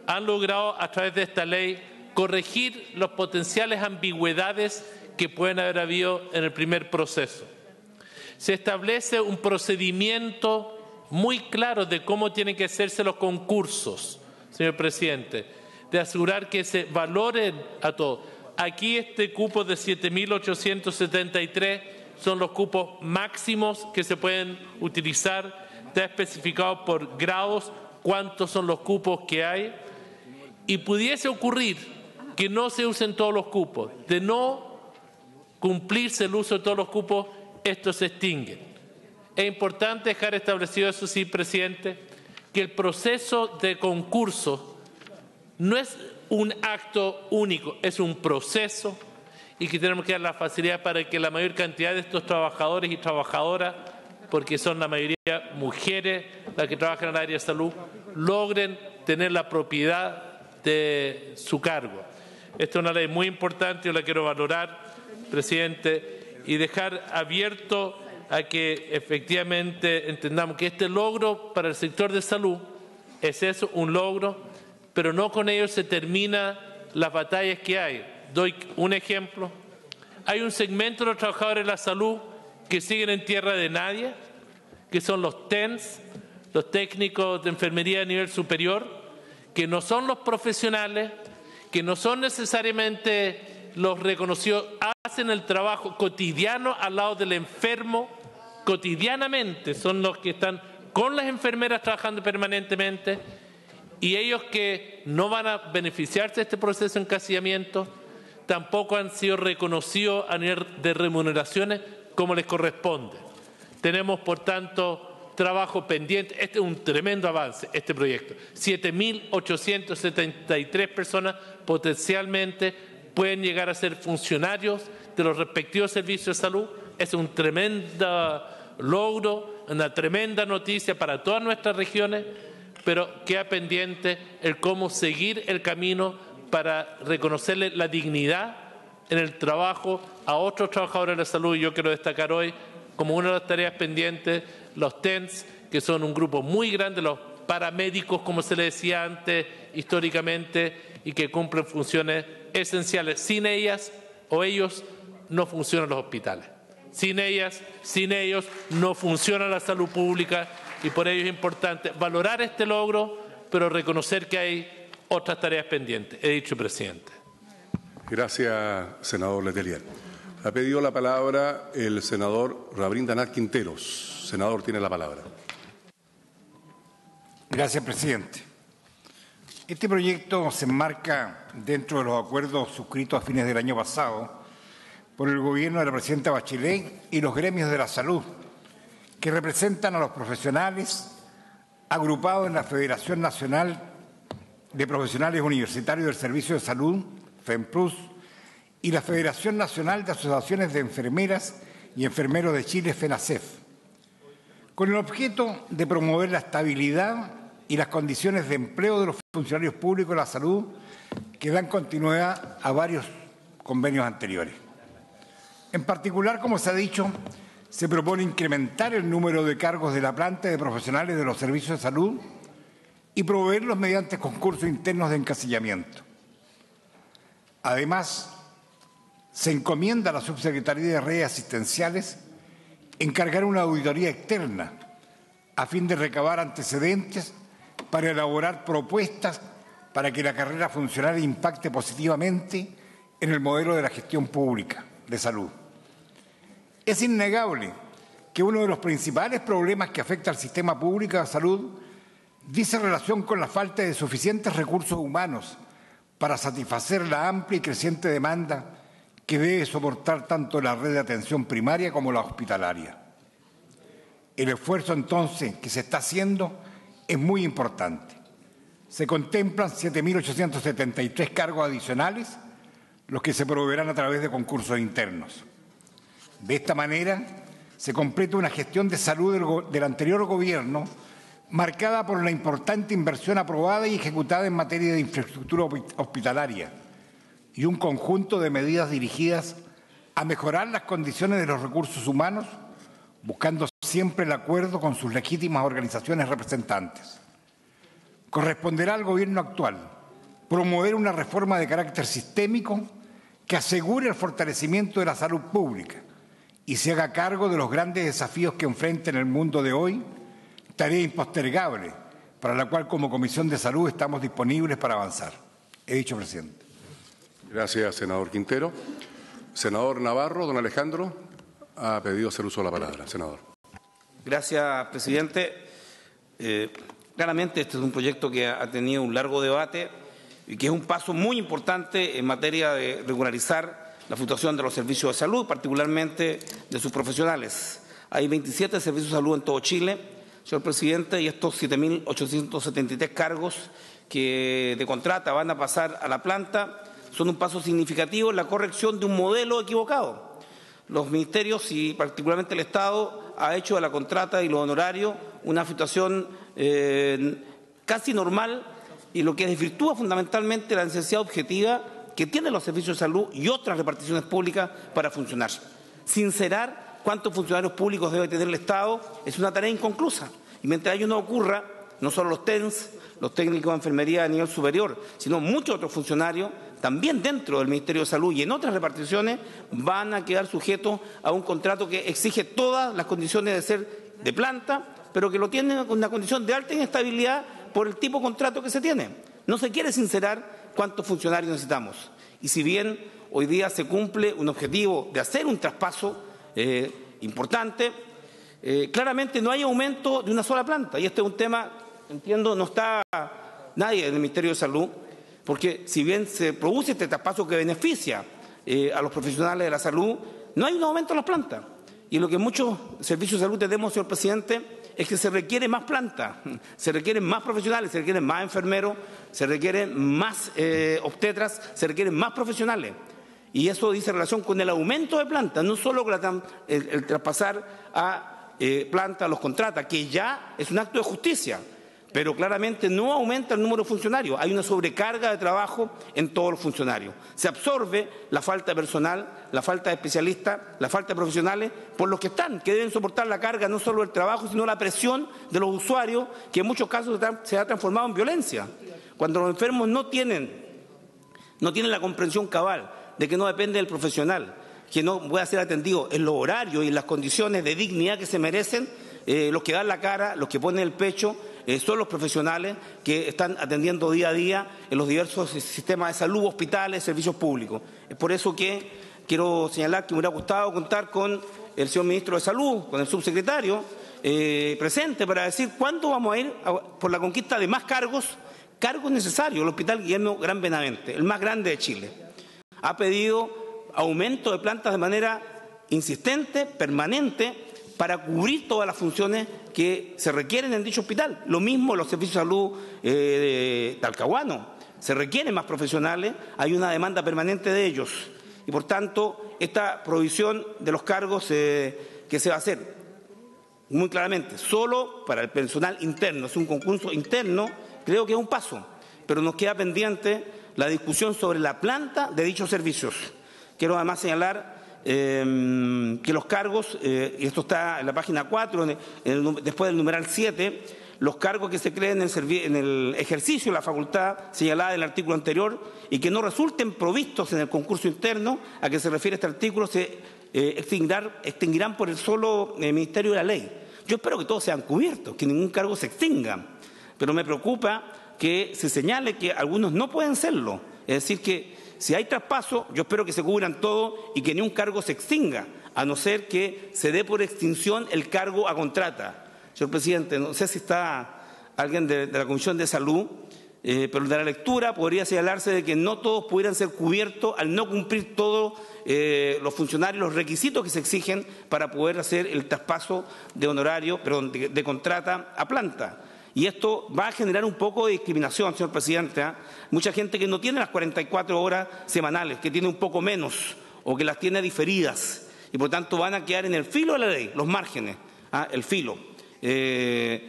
han logrado a través de esta ley corregir las potenciales ambigüedades que pueden haber habido en el primer proceso. Se establece un procedimiento muy claro de cómo tienen que hacerse los concursos, señor presidente, de asegurar que se valoren a todos. Aquí este cupo de 7.873 son los cupos máximos que se pueden utilizar. Está especificado por grados cuántos son los cupos que hay. Y pudiese ocurrir que no se usen todos los cupos. De no cumplirse el uso de todos los cupos, estos se extinguen. Es importante dejar establecido, eso sí, presidente, que el proceso de concurso no es un acto único, es un proceso, y que tenemos que dar la facilidad para que la mayor cantidad de estos trabajadores y trabajadoras, porque son la mayoría mujeres las que trabajan en el área de salud, logren tener la propiedad de su cargo. Esta es una ley muy importante, yo la quiero valorar, presidente, y dejar abierto a que efectivamente entendamos que este logro para el sector de salud es eso, un logro, pero no con ello se terminan las batallas que hay. Doy un ejemplo. Hay un segmento de los trabajadores de la salud que siguen en tierra de nadie, que son los TENS, los técnicos de enfermería de nivel superior, que no son los profesionales, que no son necesariamente los reconocidos, hacen el trabajo cotidiano al lado del enfermo, cotidianamente son los que están con las enfermeras trabajando permanentemente, y ellos que no van a beneficiarse de este proceso de encasillamiento tampoco han sido reconocidos a nivel de remuneraciones como les corresponde. Tenemos, por tanto, trabajo pendiente. Este es un tremendo avance, este proyecto. 7.873 personas potencialmente pueden llegar a ser funcionarios de los respectivos servicios de salud. Es un tremendo logro, una tremenda noticia para todas nuestras regiones, pero queda pendiente el cómo seguir el camino para reconocerle la dignidad en el trabajo a otros trabajadores de la salud. Y yo quiero destacar hoy como una de las tareas pendientes los TENS, que son un grupo muy grande, los paramédicos, como se le decía antes históricamente, y que cumplen funciones esenciales. Sin ellas o ellos no funcionan los hospitales. Sin ellas, sin ellos no funciona la salud pública, y por ello es importante valorar este logro, pero reconocer que hay otras tareas pendientes. He dicho, presidente. Gracias, senador Letelier. Ha pedido la palabra el senador Rabrindanaz Quinteros. Senador, tiene la palabra. Gracias, presidente. Este proyecto se enmarca dentro de los acuerdos suscritos a fines del año pasado por el gobierno de la presidenta Bachelet y los gremios de la salud, que representan a los profesionales agrupados en la Federación Nacional de Profesionales Universitarios del Servicio de Salud, FEMPRUS, y la Federación Nacional de Asociaciones de Enfermeras y Enfermeros de Chile, FENASEF, con el objeto de promover la estabilidad y las condiciones de empleo de los funcionarios públicos de la salud que dan continuidad a varios convenios anteriores. En particular, como se ha dicho, se propone incrementar el número de cargos de la planta de profesionales de los servicios de salud y proveerlos mediante concursos internos de encasillamiento. Además, se encomienda a la Subsecretaría de Redes Asistenciales encargar una auditoría externa a fin de recabar antecedentes para elaborar propuestas para que la carrera funcionaria impacte positivamente en el modelo de la gestión pública de salud. Es innegable que uno de los principales problemas que afecta al sistema público de salud dice relación con la falta de suficientes recursos humanos para satisfacer la amplia y creciente demanda que debe soportar tanto la red de atención primaria como la hospitalaria. El esfuerzo, entonces, que se está haciendo es muy importante. Se contemplan 7.873 cargos adicionales, los que se proveerán a través de concursos internos. De esta manera, se completa una gestión de salud del anterior gobierno marcada por la importante inversión aprobada y ejecutada en materia de infraestructura hospitalaria y un conjunto de medidas dirigidas a mejorar las condiciones de los recursos humanos, buscando siempre el acuerdo con sus legítimas organizaciones representantes. Corresponderá al gobierno actual promover una reforma de carácter sistémico que asegure el fortalecimiento de la salud pública y se haga cargo de los grandes desafíos que enfrenta en el mundo de hoy, tarea impostergable para la cual como Comisión de Salud estamos disponibles para avanzar. He dicho, presidente. Gracias, senador Quintero. Senador Navarro, don Alejandro, ha pedido hacer uso de la palabra. Senador. Gracias, presidente. Claramente este es un proyecto que ha tenido un largo debate y que es un paso muy importante en materia de regularizar la fluctuación de los servicios de salud, particularmente de sus profesionales. Hay 27 servicios de salud en todo Chile, señor presidente, y estos 7.873 cargos que de contrata van a pasar a la planta son un paso significativo en la corrección de un modelo equivocado. Los ministerios y particularmente el Estado ha hecho de la contrata y los honorarios una situación casi normal, y lo que desvirtúa fundamentalmente la necesidad objetiva que tienen los servicios de salud y otras reparticiones públicas para funcionar. Sincerar cuántos funcionarios públicos debe tener el Estado es una tarea inconclusa, y mientras ello no ocurra, no solo los TENS, los técnicos de enfermería a nivel superior, sino muchos otros funcionarios, también dentro del Ministerio de Salud y en otras reparticiones, van a quedar sujetos a un contrato que exige todas las condiciones de ser de planta, pero que lo tiene con una condición de alta inestabilidad por el tipo de contrato que se tiene. No se quiere sincerar cuántos funcionarios necesitamos. Y si bien hoy día se cumple un objetivo de hacer un traspaso importante, claramente no hay aumento de una sola planta. Y este es un tema, entiendo, no está nadie en el Ministerio de Salud, porque si bien se produce este traspaso que beneficia a los profesionales de la salud, no hay un aumento en las plantas. Y lo que muchos servicios de salud tenemos, señor presidente, es que se requiere más planta, se requieren más profesionales, se requieren más enfermeros, se requieren más obstetras, se requieren más profesionales. Y eso dice relación con el aumento de planta, no solo con el traspasar a planta a los contratas, que ya es un acto de justicia, pero claramente no aumenta el número de funcionarios. Hay una sobrecarga de trabajo en todos los funcionarios. Se absorbe la falta de personal, la falta de especialistas, la falta de profesionales por los que están, que deben soportar la carga no solo del trabajo, sino la presión de los usuarios, que en muchos casos se ha transformado en violencia. Cuando los enfermos no tienen la comprensión cabal de que no depende del profesional, que no pueda ser atendido en los horarios y en las condiciones de dignidad que se merecen, los que dan la cara, los que ponen el pecho, son los profesionales que están atendiendo día a día en los diversos sistemas de salud, hospitales, servicios públicos. Es por eso que quiero señalar que me hubiera gustado contar con el señor ministro de Salud, con el subsecretario presente, para decir cuándo vamos a ir por la conquista de más cargos necesarios. El Hospital Guillermo Gran Benavente, el más grande de Chile, ha pedido aumento de plantas de manera insistente, permanente, para cubrir todas las funciones que se requieren en dicho hospital. Lo mismo los servicios de salud de Talcahuano. Se requieren más profesionales, hay una demanda permanente de ellos. Y por tanto, esta provisión de los cargos que se va a hacer muy claramente solo para el personal interno, es un concurso interno, creo que es un paso, pero nos queda pendiente la discusión sobre la planta de dichos servicios. Quiero además señalar que los cargos, y esto está en la página 4, después del numeral 7, los cargos que se creen en el ejercicio de la facultad señalada en el artículo anterior y que no resulten provistos en el concurso interno a que se refiere este artículo se extinguirán por el solo Ministerio de la Ley. Yo espero que todos sean cubiertos, que ningún cargo se extinga, pero me preocupa que se señale que algunos no pueden serlo. Es decir, que si hay traspaso, yo espero que se cubran todos y que ni un cargo se extinga, a no ser que se dé por extinción el cargo a contrata. Señor presidente, no sé si está alguien de la Comisión de Salud, pero de la lectura podría señalarse de que no todos pudieran ser cubiertos al no cumplir todos los funcionarios los requisitos que se exigen para poder hacer el traspaso de honorario, perdón, de contrata a planta. Y esto va a generar un poco de discriminación, señor presidente. Mucha gente que no tiene las 44 horas semanales, que tiene un poco menos o que las tiene diferidas y por tanto van a quedar en el filo de la ley, los márgenes, el filo.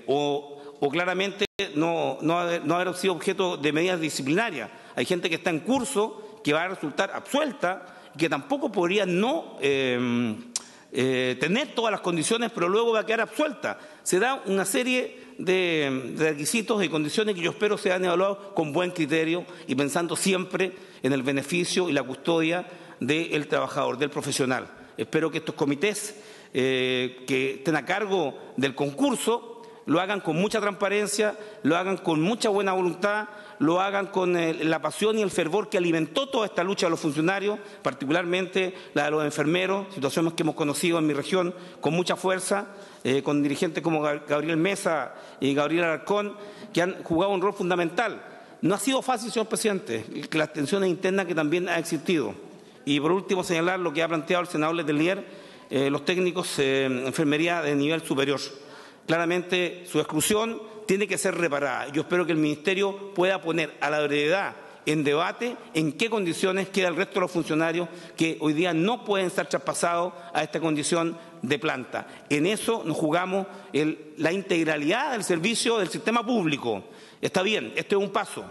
O claramente no haber sido objeto de medidas disciplinarias. Hay gente que está en curso que va a resultar absuelta y que tampoco podría no tener todas las condiciones, pero luego va a quedar absuelta. Se da una serie de requisitos y condiciones que yo espero sean evaluados con buen criterio y pensando siempre en el beneficio y la custodia del trabajador, del profesional. Espero que estos comités que estén a cargo del concurso lo hagan con mucha transparencia, lo hagan con mucha buena voluntad, lo hagan con la pasión y el fervor que alimentó toda esta lucha de los funcionarios, particularmente la de los enfermeros, situaciones que hemos conocido en mi región con mucha fuerza, con dirigentes como Gabriel Mesa y Gabriel Alarcón, que han jugado un rol fundamental. No ha sido fácil, señor presidente, las tensiones internas que también han existido. Y por último, señalar lo que ha planteado el senador Letelier, los técnicos en enfermería de nivel superior. Claramente su exclusión tiene que ser reparada. Yo espero que el Ministerio pueda poner a la brevedad en debate en qué condiciones queda el resto de los funcionarios que hoy día no pueden estar traspasados a esta condición de planta. En eso nos jugamos la integralidad del servicio del sistema público. Está bien, este es un paso.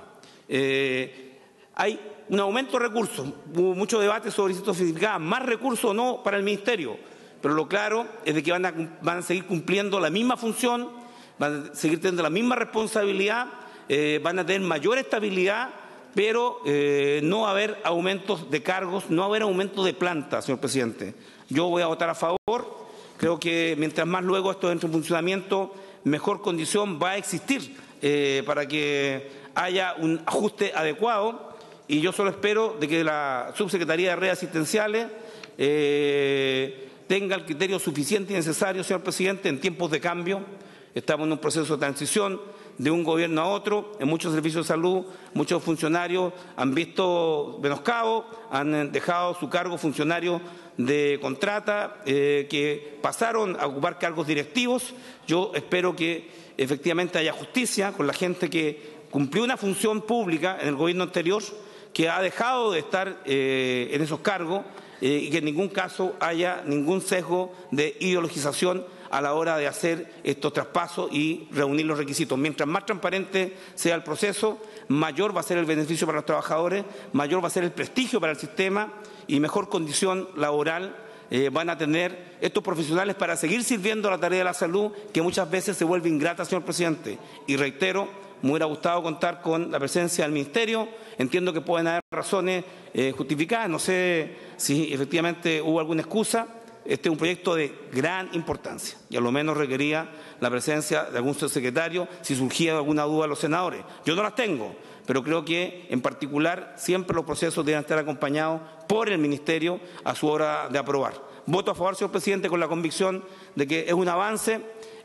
Hay un aumento de recursos. Hubo mucho debate sobre si esto significaba más recursos o no para el Ministerio, pero lo claro es de que van a seguir cumpliendo la misma función, van a seguir teniendo la misma responsabilidad, van a tener mayor estabilidad, pero no va a haber aumentos de cargos, no va a haber aumentos de planta, señor presidente. Yo voy a votar a favor. Creo que mientras más luego esto entre en funcionamiento, mejor condición va a existir para que haya un ajuste adecuado. Y yo solo espero de que la Subsecretaría de Redes Asistenciales tenga el criterio suficiente y necesario, señor presidente, en tiempos de cambio. Estamos en un proceso de transición. de un gobierno a otro. En muchos servicios de salud, muchos funcionarios han visto menoscabo, han dejado su cargo funcionarios de contrata, que pasaron a ocupar cargos directivos. Yo espero que efectivamente haya justicia con la gente que cumplió una función pública en el gobierno anterior, que ha dejado de estar en esos cargos, y que en ningún caso haya ningún sesgo de ideologización a la hora de hacer estos traspasos y reunir los requisitos. Mientras más transparente sea el proceso, mayor va a ser el beneficio para los trabajadores, mayor va a ser el prestigio para el sistema y mejor condición laboral van a tener estos profesionales para seguir sirviendo la tarea de la salud, que muchas veces se vuelve ingrata, señor presidente. Y reitero, me hubiera gustado contar con la presencia del Ministerio. Entiendo que pueden haber razones justificadas. No sé si efectivamente hubo alguna excusa. Este es un proyecto de gran importancia y a lo menos requería la presencia de algún subsecretario si surgía alguna duda a los senadores. Yo no las tengo, pero creo que en particular siempre los procesos deben estar acompañados por el Ministerio a su hora de aprobar. Voto a favor, señor presidente, con la convicción de que es un avance.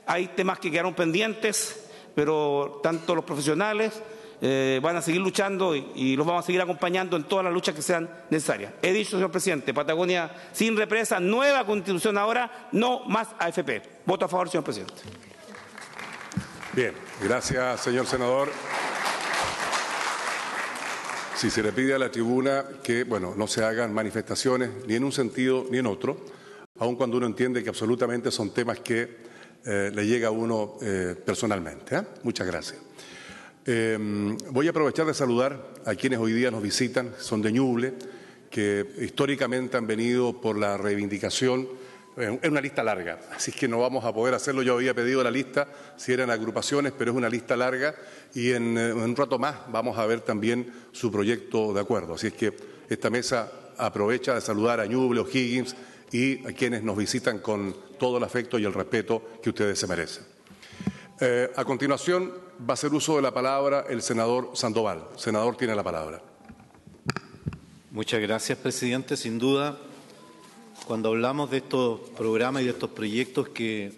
Hay temas que quedaron pendientes, pero tanto los profesionales van a seguir luchando y los vamos a seguir acompañando en todas las luchas que sean necesarias. He dicho, señor presidente, Patagonia sin represa, nueva constitución ahora, no más AFP. Voto a favor, señor presidente. Bien, gracias, señor senador. Si se le pide a la tribuna que, no se hagan manifestaciones ni en un sentido ni en otro, aun cuando uno entiende que absolutamente son temas que le llega a uno personalmente. Muchas gracias. Voy a aprovechar de saludar a quienes hoy día nos visitan, son de Ñuble, que históricamente han venido por la reivindicación. Es una lista larga, así que no vamos a poder hacerlo. Yo había pedido la lista si eran agrupaciones, pero es una lista larga y en un rato más vamos a ver también su proyecto de acuerdo. Así es que esta mesa aprovecha de saludar a Ñuble, O'Higgins y a quienes nos visitan con todo el afecto y el respeto que ustedes se merecen. A continuación va a hacer uso de la palabra el senador Sandoval. Senador, tiene la palabra. Muchas gracias, presidente. Sin duda, cuando hablamos de estos programas y de estos proyectos que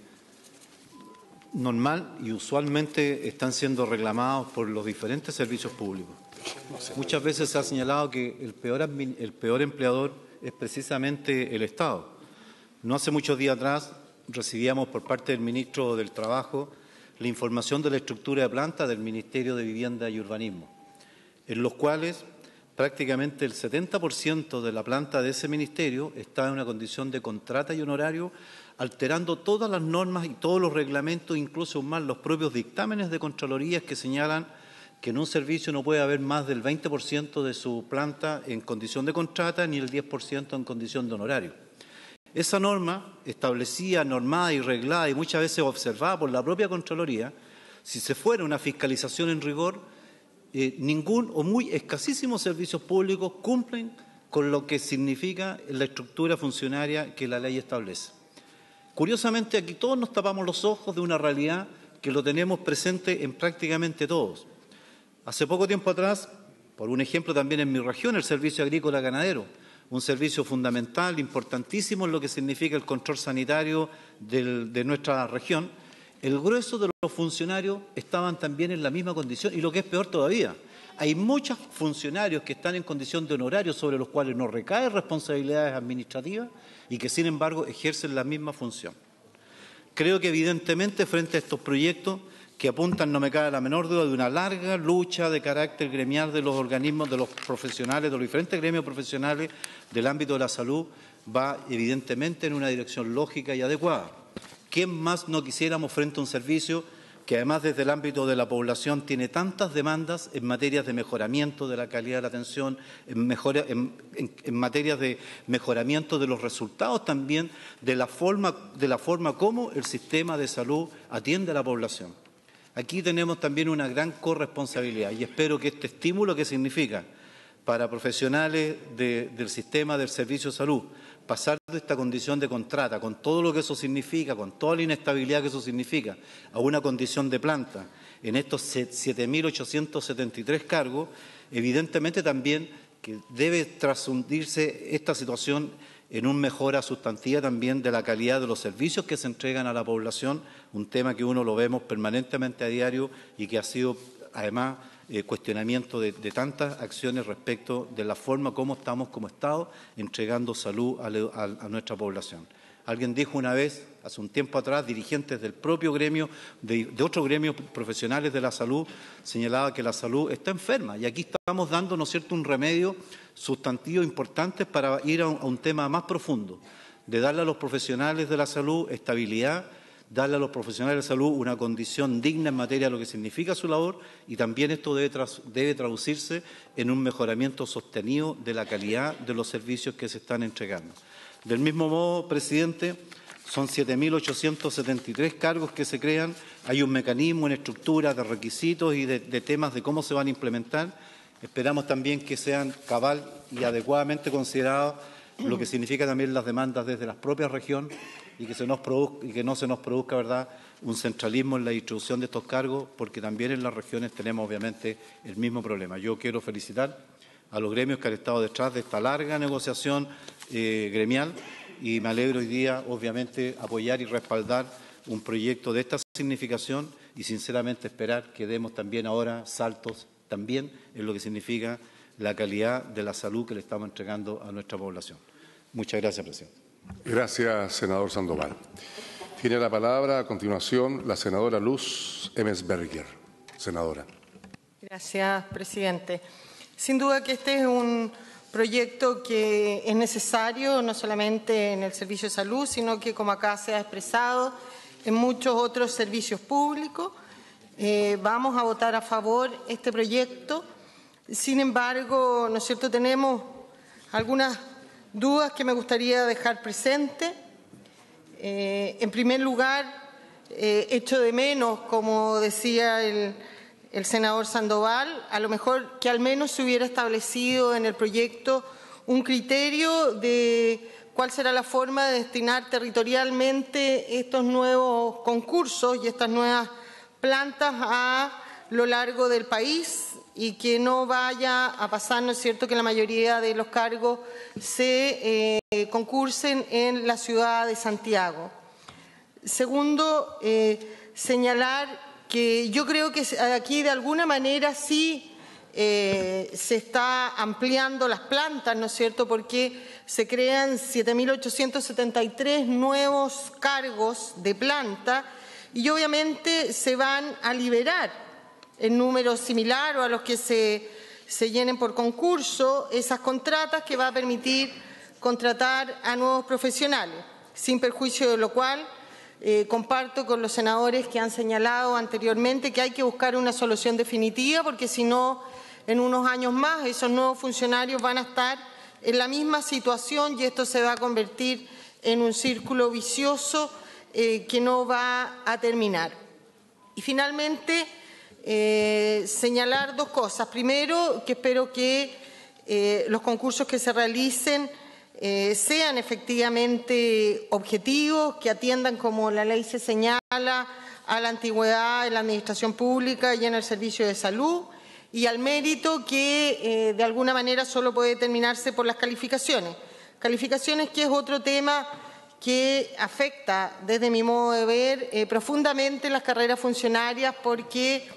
normal y usualmente están siendo reclamados por los diferentes servicios públicos, muchas veces se ha señalado que el peor empleador es precisamente el Estado. No hace muchos días atrás recibíamos por parte del ministro del Trabajo la información de la estructura de planta del Ministerio de Vivienda y Urbanismo, en los cuales prácticamente el 70% de la planta de ese ministerio está en una condición de contrata y honorario, alterando todas las normas y todos los reglamentos, incluso más los propios dictámenes de Contralorías que señalan que en un servicio no puede haber más del 20% de su planta en condición de contrata ni el 10% en condición de honorario. Esa norma, establecida, normada y reglada y muchas veces observada por la propia Contraloría, si se fuera una fiscalización en rigor, ningún o muy escasísimos servicios públicos cumplen con lo que significa la estructura funcionaria que la ley establece. Curiosamente, aquí todos nos tapamos los ojos de una realidad que lo tenemos presente en prácticamente todos. Hace poco tiempo atrás, por un ejemplo también en mi región, el servicio agrícola ganadero, un servicio fundamental, importantísimo en lo que significa el control sanitario de nuestra región, el grueso de los funcionarios estaban también en la misma condición y lo que es peor todavía, hay muchos funcionarios que están en condición de honorario sobre los cuales no recaen responsabilidades administrativas y que sin embargo ejercen la misma función. Creo que evidentemente frente a estos proyectos que apuntan, no me cabe la menor duda, de una larga lucha de carácter gremial de los organismos, de los profesionales, de los diferentes gremios profesionales del ámbito de la salud, va evidentemente en una dirección lógica y adecuada. ¿Quién más no quisiéramos frente a un servicio que además desde el ámbito de la población tiene tantas demandas en materias de mejoramiento de la calidad de la atención, en materias de mejoramiento de los resultados también, de la forma como el sistema de salud atiende a la población? Aquí tenemos también una gran corresponsabilidad y espero que este estímulo que significa para profesionales del sistema del servicio de salud pasar de esta condición de contrata, con todo lo que eso significa, con toda la inestabilidad que eso significa, a una condición de planta, en estos 7.873 cargos, evidentemente también que debe trasundirse esta situación en una mejora sustantiva también de la calidad de los servicios que se entregan a la población, un tema que uno lo vemos permanentemente a diario y que ha sido además cuestionamiento de tantas acciones respecto de la forma como estamos como Estado entregando salud a nuestra población. Alguien dijo una vez, hace un tiempo atrás, dirigentes del propio gremio, de otros gremios profesionales de la salud, señalaba que la salud está enferma. Y aquí estamos dando, ¿no es cierto?, un remedio sustantivo importante para ir a un tema más profundo, de darle a los profesionales de la salud estabilidad, darle a los profesionales de salud una condición digna en materia de lo que significa su labor, y también esto debe traducirse en un mejoramiento sostenido de la calidad de los servicios que se están entregando. Del mismo modo, presidente, son 7.873 cargos que se crean, hay un mecanismo, una estructura de requisitos y de temas de cómo se van a implementar. Esperamos también que sean cabal y adecuadamente considerados lo que significa también las demandas desde las propias regiones y que no se nos produzca, ¿verdad?, un centralismo en la distribución de estos cargos, porque también en las regiones tenemos obviamente el mismo problema. Yo quiero felicitar a los gremios que han estado detrás de esta larga negociación gremial y me alegro hoy día, obviamente, apoyar y respaldar un proyecto de esta significación y, sinceramente, esperar que demos también ahora saltos también en lo que significa la calidad de la salud que le estamos entregando a nuestra población. Muchas gracias, presidente. Gracias, senador Sandoval. Tiene la palabra a continuación la senadora Luz Emsberger. Senadora. Gracias, presidente. Sin duda que este es un proyecto que es necesario no solamente en el servicio de salud, sino que, como acá se ha expresado, en muchos otros servicios públicos. Vamos a votar a favor este proyecto. Sin embargo, ¿no es cierto?, tenemos algunas dudas que me gustaría dejar presentes. En primer lugar, echo de menos, como decía el senador Sandoval, a lo mejor que al menos se hubiera establecido en el proyecto un criterio de cuál será la forma de destinar territorialmente estos nuevos concursos y estas nuevas plantas a lo largo del país y que no vaya a pasar, ¿no es cierto?, que la mayoría de los cargos se concursen en la ciudad de Santiago. Segundo, señalar que yo creo que aquí de alguna manera sí se está ampliando las plantas, ¿no es cierto?, porque se crean 7.873 nuevos cargos de planta y obviamente se van a liberar en número similar o a los que se llenen por concurso esas contratas que va a permitir contratar a nuevos profesionales, sin perjuicio de lo cual comparto con los senadores que han señalado anteriormente que hay que buscar una solución definitiva, porque si no, en unos años más esos nuevos funcionarios van a estar en la misma situación y esto se va a convertir en un círculo vicioso que no va a terminar. Y finalmente, señalar dos cosas. Primero, que espero que los concursos que se realicen sean efectivamente objetivos, que atiendan, como la ley se señala, a la antigüedad en la administración pública y en el servicio de salud, y al mérito que de alguna manera solo puede determinarse por las calificaciones. Calificaciones que es otro tema que afecta, desde mi modo de ver, profundamente las carreras funcionarias, porque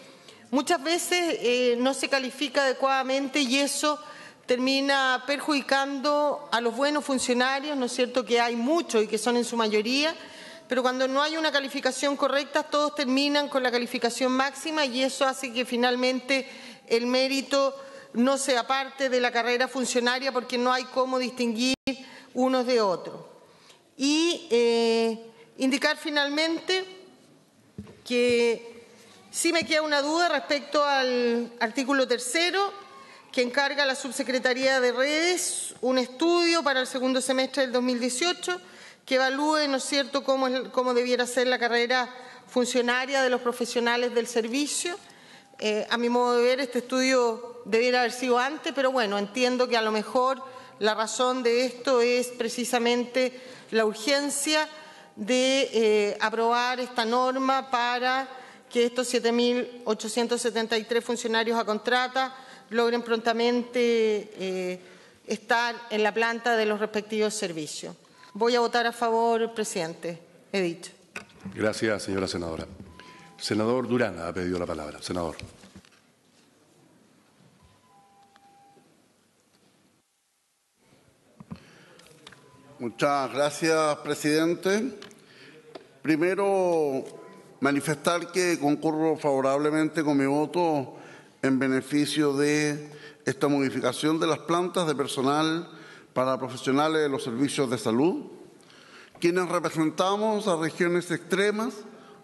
muchas veces no se califica adecuadamente y eso termina perjudicando a los buenos funcionarios, ¿no es cierto?, que hay muchos y que son en su mayoría, pero cuando no hay una calificación correcta, todos terminan con la calificación máxima y eso hace que finalmente el mérito no sea parte de la carrera funcionaria porque no hay cómo distinguir unos de otros. Y indicar finalmente que sí me queda una duda respecto al artículo 3º, que encarga a la Subsecretaría de Redes un estudio para el segundo semestre del 2018 que evalúe, ¿no es cierto?, cómo debiera ser la carrera funcionaria de los profesionales del servicio. A mi modo de ver, este estudio debiera haber sido antes, pero bueno, entiendo que a lo mejor la razón de esto es precisamente la urgencia de aprobar esta norma para que estos 7.873 funcionarios a contrata logren prontamente estar en la planta de los respectivos servicios. Voy a votar a favor, presidente. He dicho. Gracias, señora senadora. Senador Durán ha pedido la palabra. Senador. Muchas gracias, presidente. Primero, manifestar que concurro favorablemente con mi voto en beneficio de esta modificación de las plantas de personal para profesionales de los servicios de salud. Quienes representamos a regiones extremas,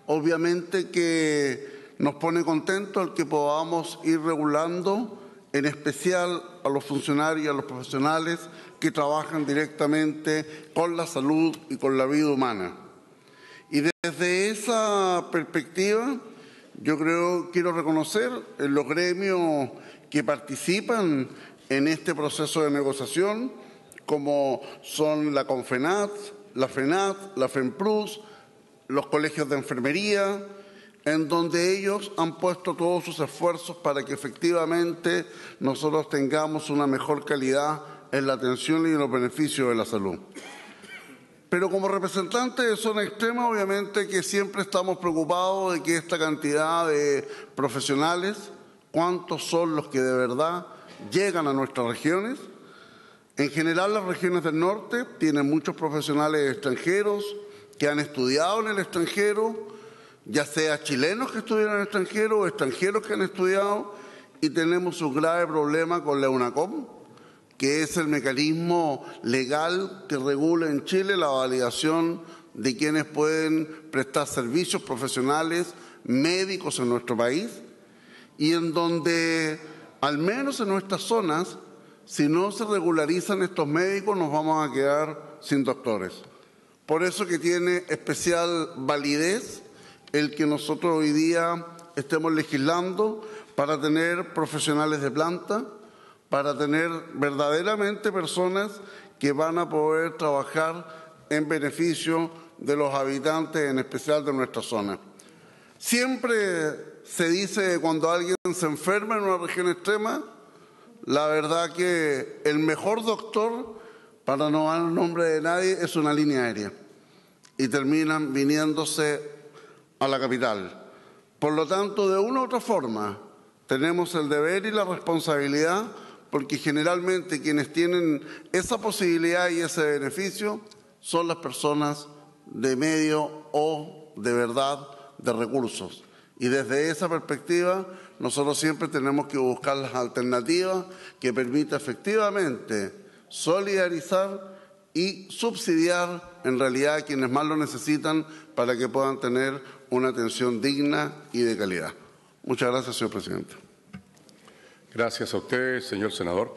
obviamente que nos pone contentos el que podamos ir regulando, en especial a los funcionarios y a los profesionales que trabajan directamente con la salud y con la vida humana. Y desde esa perspectiva, quiero reconocer en los gremios que participan en este proceso de negociación, como son la CONFENAT, la FENAT, la FENPRUS, los colegios de enfermería, en donde ellos han puesto todos sus esfuerzos para que efectivamente nosotros tengamos una mejor calidad en la atención y en los beneficios de la salud. Pero como representantes de zona extrema, obviamente que siempre estamos preocupados de que esta cantidad de profesionales, cuántos son los que de verdad llegan a nuestras regiones. En general, las regiones del norte tienen muchos profesionales extranjeros que han estudiado en el extranjero, ya sea chilenos que estudian en el extranjero o extranjeros que han estudiado, y tenemos un grave problema con la UNACOM, que es el mecanismo legal que regula en Chile la validación de quienes pueden prestar servicios profesionales médicos en nuestro país, y en donde, al menos en nuestras zonas, si no se regularizan estos médicos, nos vamos a quedar sin doctores. Por eso que tiene especial validez el que nosotros hoy día estemos legislando para tener profesionales de planta, para tener verdaderamente personas que van a poder trabajar en beneficio de los habitantes, en especial de nuestra zona. Siempre se dice que cuando alguien se enferma en una región extrema, la verdad que el mejor doctor, para no dar el nombre de nadie, es una línea aérea. Y terminan viniéndose a la capital. Por lo tanto, de una u otra forma, tenemos el deber y la responsabilidad, porque generalmente quienes tienen esa posibilidad y ese beneficio son las personas de medio o de verdad de recursos. Y desde esa perspectiva, nosotros siempre tenemos que buscar las alternativas que permitan efectivamente solidarizar y subsidiar en realidad a quienes más lo necesitan para que puedan tener una atención digna y de calidad. Muchas gracias, señor presidente. Gracias a usted, señor senador.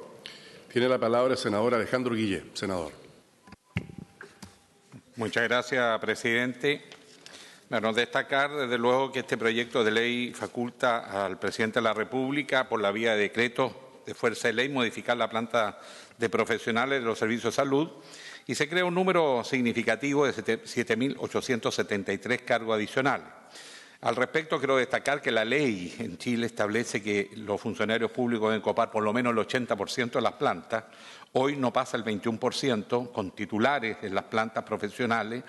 Tiene la palabra el senador Alejandro Guillé. Senador. Muchas gracias, presidente. Bueno, destacar desde luego que este proyecto de ley faculta al presidente de la República, por la vía de decreto de fuerza de ley, modificar la planta de profesionales de los servicios de salud, y se crea un número significativo de 7.873 cargos adicionales. Al respecto, quiero destacar que la ley en Chile establece que los funcionarios públicos deben copar por lo menos el 80% de las plantas. Hoy no pasa el 21% con titulares en las plantas profesionales.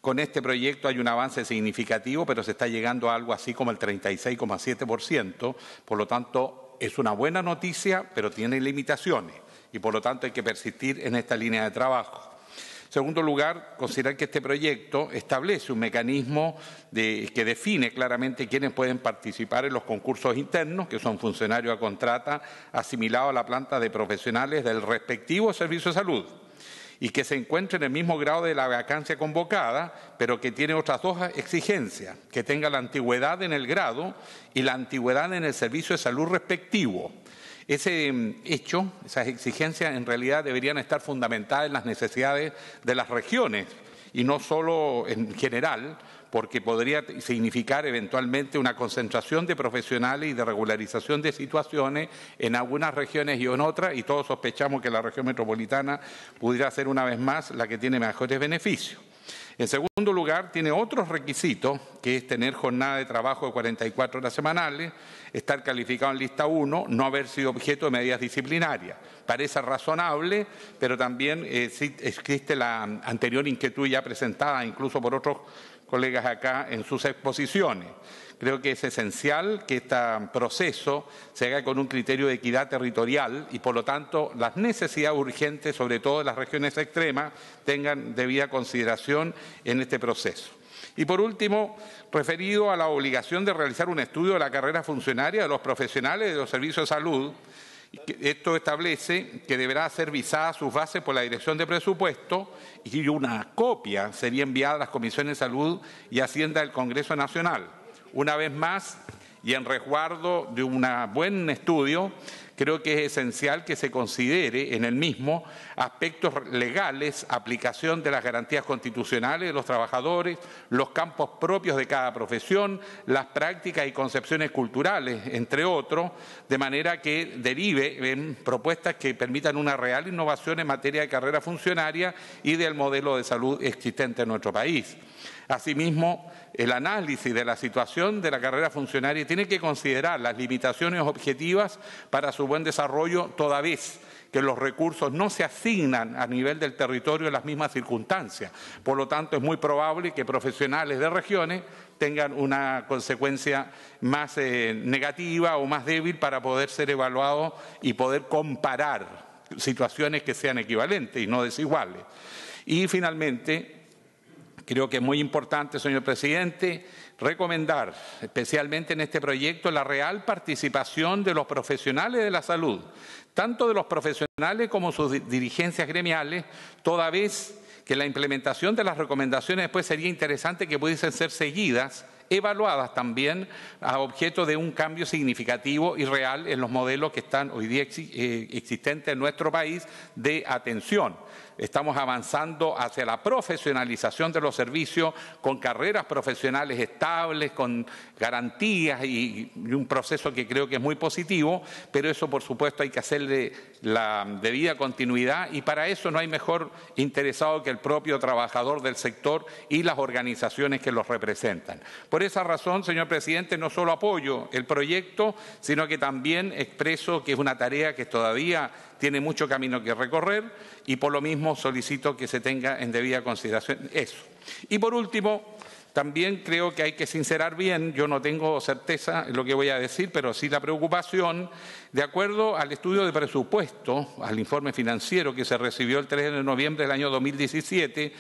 Con este proyecto hay un avance significativo, pero se está llegando a algo así como el 36,7%. Por lo tanto, es una buena noticia, pero tiene limitaciones y por lo tanto hay que persistir en esta línea de trabajo. En segundo lugar, considerar que este proyecto establece un mecanismo que define claramente quiénes pueden participar en los concursos internos, que son funcionarios a contrata asimilados a la planta de profesionales del respectivo servicio de salud, y que se encuentre en el mismo grado de la vacancia convocada, pero que tiene otras dos exigencias: que tenga la antigüedad en el grado y la antigüedad en el servicio de salud respectivo. Ese hecho, esas exigencias en realidad deberían estar fundamentadas en las necesidades de las regiones y no solo en general, porque podría significar eventualmente una concentración de profesionales y de regularización de situaciones en algunas regiones y en otras, y todos sospechamos que la región metropolitana pudiera ser una vez más la que tiene mejores beneficios. En segundo lugar, tiene otros requisitos, que es tener jornada de trabajo de 44 horas semanales, estar calificado en lista 1, no haber sido objeto de medidas disciplinarias. Parece razonable, pero también existe la anterior inquietud ya presentada, incluso por otros colegas acá en sus exposiciones. Creo que es esencial que este proceso se haga con un criterio de equidad territorial y, por lo tanto, las necesidades urgentes, sobre todo en las regiones extremas, tengan debida consideración en este proceso. Y, por último, referido a la obligación de realizar un estudio de la carrera funcionaria de los profesionales de los servicios de salud, esto establece que deberá ser visada sus bases por la Dirección de Presupuesto y una copia sería enviada a las Comisiones de Salud y Hacienda del Congreso Nacional. Una vez más, y en resguardo de un buen estudio, creo que es esencial que se considere en el mismo aspectos legales, aplicación de las garantías constitucionales de los trabajadores, los campos propios de cada profesión, las prácticas y concepciones culturales, entre otros, de manera que derive en propuestas que permitan una real innovación en materia de carrera funcionaria y del modelo de salud existente en nuestro país. Asimismo, el análisis de la situación de la carrera funcionaria tiene que considerar las limitaciones objetivas para su buen desarrollo, toda vez que los recursos no se asignan a nivel del territorio en las mismas circunstancias. Por lo tanto, es muy probable que profesionales de regiones tengan una consecuencia más negativa o más débil para poder ser evaluados y poder comparar situaciones que sean equivalentes y no desiguales. Y, finalmente, creo que es muy importante, señor presidente, recomendar, especialmente en este proyecto, la real participación de los profesionales de la salud, tanto de los profesionales como sus dirigencias gremiales, toda vez que la implementación de las recomendaciones después sería interesante que pudiesen ser seguidas, evaluadas también a objeto de un cambio significativo y real en los modelos que están hoy día existentes en nuestro país de atención. Estamos avanzando hacia la profesionalización de los servicios con carreras profesionales estables, con garantías y un proceso que creo que es muy positivo, pero eso, por supuesto, hay que hacerle la debida continuidad y para eso no hay mejor interesado que el propio trabajador del sector y las organizaciones que los representan. Por esa razón, señor presidente, no solo apoyo el proyecto, sino que también expreso que es una tarea que todavía tiene mucho camino que recorrer y por lo mismo solicito que se tenga en debida consideración eso. Y por último, también creo que hay que sincerar bien, yo no tengo certeza en lo que voy a decir, pero sí la preocupación, de acuerdo al estudio de presupuesto, al informe financiero que se recibió el 3 de noviembre del año 2017,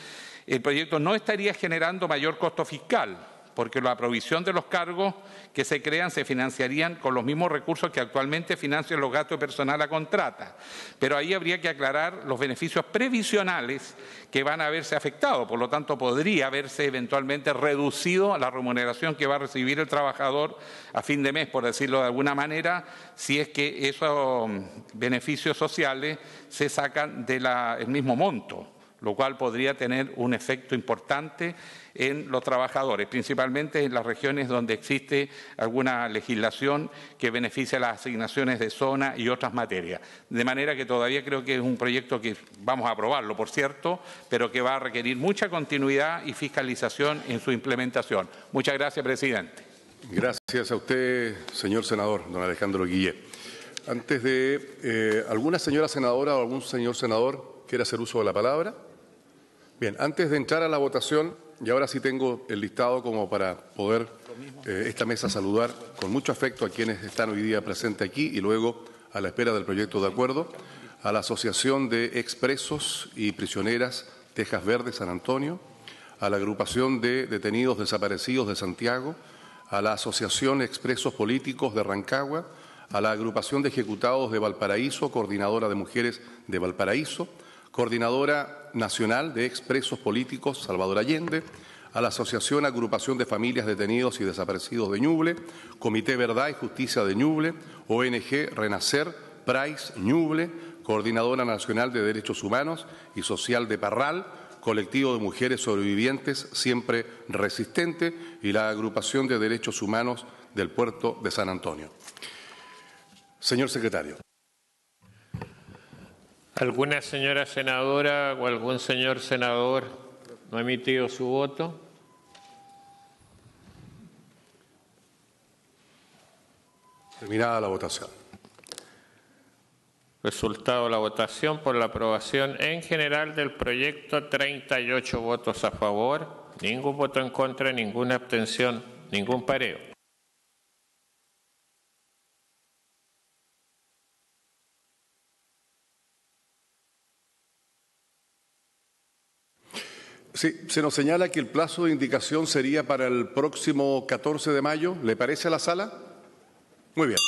el proyecto no estaría generando mayor costo fiscal, porque la provisión de los cargos que se crean se financiarían con los mismos recursos que actualmente financian los gastos de personal a contrata. Pero ahí habría que aclarar los beneficios previsionales que van a verse afectados. Por lo tanto, podría haberse eventualmente reducido la remuneración que va a recibir el trabajador a fin de mes, por decirlo de alguna manera, si es que esos beneficios sociales se sacan del mismo monto, lo cual podría tener un efecto importante en los trabajadores, principalmente en las regiones donde existe alguna legislación que beneficia las asignaciones de zona y otras materias. De manera que todavía creo que es un proyecto que vamos a aprobarlo, por cierto, pero que va a requerir mucha continuidad y fiscalización en su implementación. Muchas gracias, presidente. Gracias a usted, señor senador, don Alejandro Guillet. Antes de alguna señora senadora o algún señor senador quiere hacer uso de la palabra. Bien, antes de entrar a la votación, y ahora sí tengo el listado como para poder esta mesa saludar con mucho afecto a quienes están hoy día presentes aquí y luego a la espera del proyecto de acuerdo, a la Asociación de Expresos y Prisioneras Tejas Verdes San Antonio, a la Agrupación de Detenidos Desaparecidos de Santiago, a la Asociación Expresos Políticos de Rancagua, a la Agrupación de Ejecutados de Valparaíso, Coordinadora de Mujeres de Valparaíso, Coordinadora Nacional de Expresos Políticos Salvador Allende, a la Asociación Agrupación de Familias Detenidos y Desaparecidos de Ñuble, Comité Verdad y Justicia de Ñuble, ONG Renacer, Price Ñuble, Coordinadora Nacional de Derechos Humanos y Social de Parral, Colectivo de Mujeres Sobrevivientes Siempre Resistente y la Agrupación de Derechos Humanos del Puerto de San Antonio. Señor secretario. ¿Alguna señora senadora o algún señor senador ¿No ha emitido su voto? Terminada la votación. Resultado de la votación: por la aprobación en general del proyecto, 38 votos a favor, ningún voto en contra, ninguna abstención, ningún pareo. Sí, se nos señala que el plazo de indicación sería para el próximo 14 de mayo. ¿Le parece a la sala? Muy bien.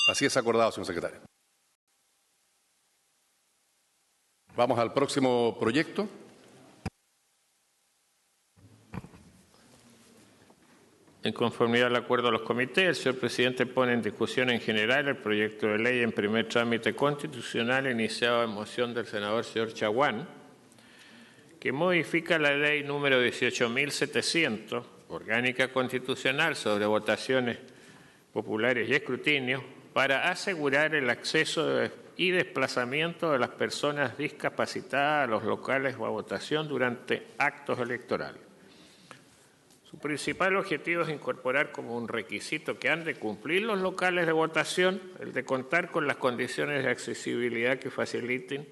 Así es acordado, señor secretario. Vamos al próximo proyecto. En conformidad al acuerdo de los comités, el señor presidente pone en discusión en general el proyecto de ley en primer trámite constitucional iniciado en moción del senador señor Chaguán, que modifica la ley número 18.700, orgánica constitucional sobre votaciones populares y escrutinio, para asegurar el acceso y desplazamiento de las personas discapacitadas a los locales o a votación durante actos electorales. Su principal objetivo es incorporar como un requisito que han de cumplir los locales de votación el de contar con las condiciones de accesibilidad que faciliten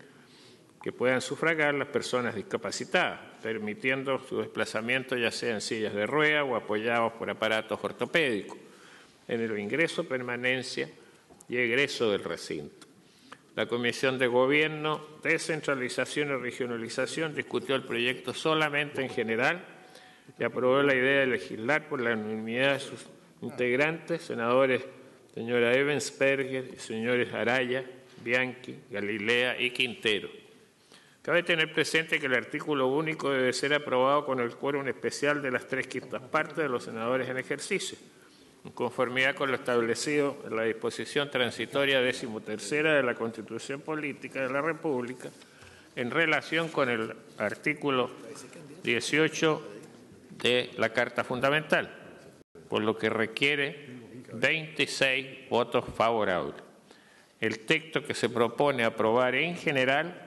que puedan sufragar las personas discapacitadas, permitiendo su desplazamiento ya sea en sillas de rueda o apoyados por aparatos ortopédicos, en el ingreso, permanencia y egreso del recinto. La Comisión de Gobierno, Descentralización y Regionalización discutió el proyecto solamente en general y aprobó la idea de legislar por la unanimidad de sus integrantes, senadores señora Evensperger y señores Araya, Bianchi, Galilea y Quintero. Cabe tener presente que el artículo único debe ser aprobado con el quórum especial de las 3/5 partes de los senadores en ejercicio, en conformidad con lo establecido en la disposición transitoria 13ª de la Constitución Política de la República en relación con el artículo 18 de la Carta Fundamental, por lo que requiere 26 votos favorables. El texto que se propone aprobar en general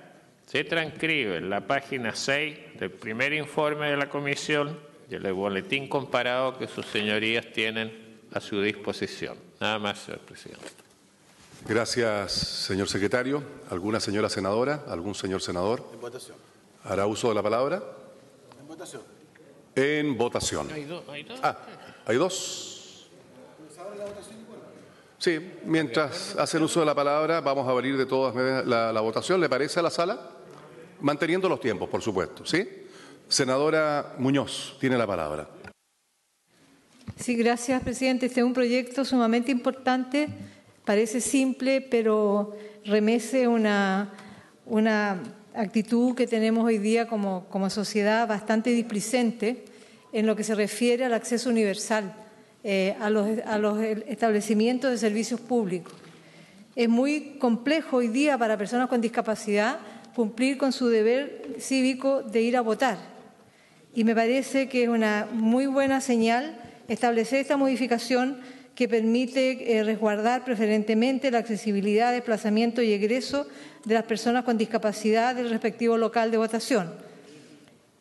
se transcribe en la página 6 del primer informe de la Comisión y el boletín comparado que sus señorías tienen a su disposición. Nada más, señor presidente. Gracias, señor secretario. ¿Alguna señora senadora? ¿Algún señor senador? En votación. ¿Hará uso de la palabra? En votación. En votación. ¿Hay dos? ¿Hay dos? Sí, mientras hacen uso de la palabra, vamos a abrir de todas maneras la votación. ¿Le parece a la sala? Manteniendo los tiempos, por supuesto, ¿sí? Senadora Muñoz, tiene la palabra. Sí, gracias, presidente. Este es un proyecto sumamente importante. Parece simple, pero remece una actitud que tenemos hoy día como sociedad bastante displicente en lo que se refiere al acceso universal a los establecimientos de servicios públicos. Es muy complejo hoy día para personas con discapacidad cumplir con su deber cívico de ir a votar. Y me parece que es una muy buena señal establecer esta modificación que permite resguardar preferentemente la accesibilidad, desplazamiento y egreso de las personas con discapacidad del respectivo local de votación.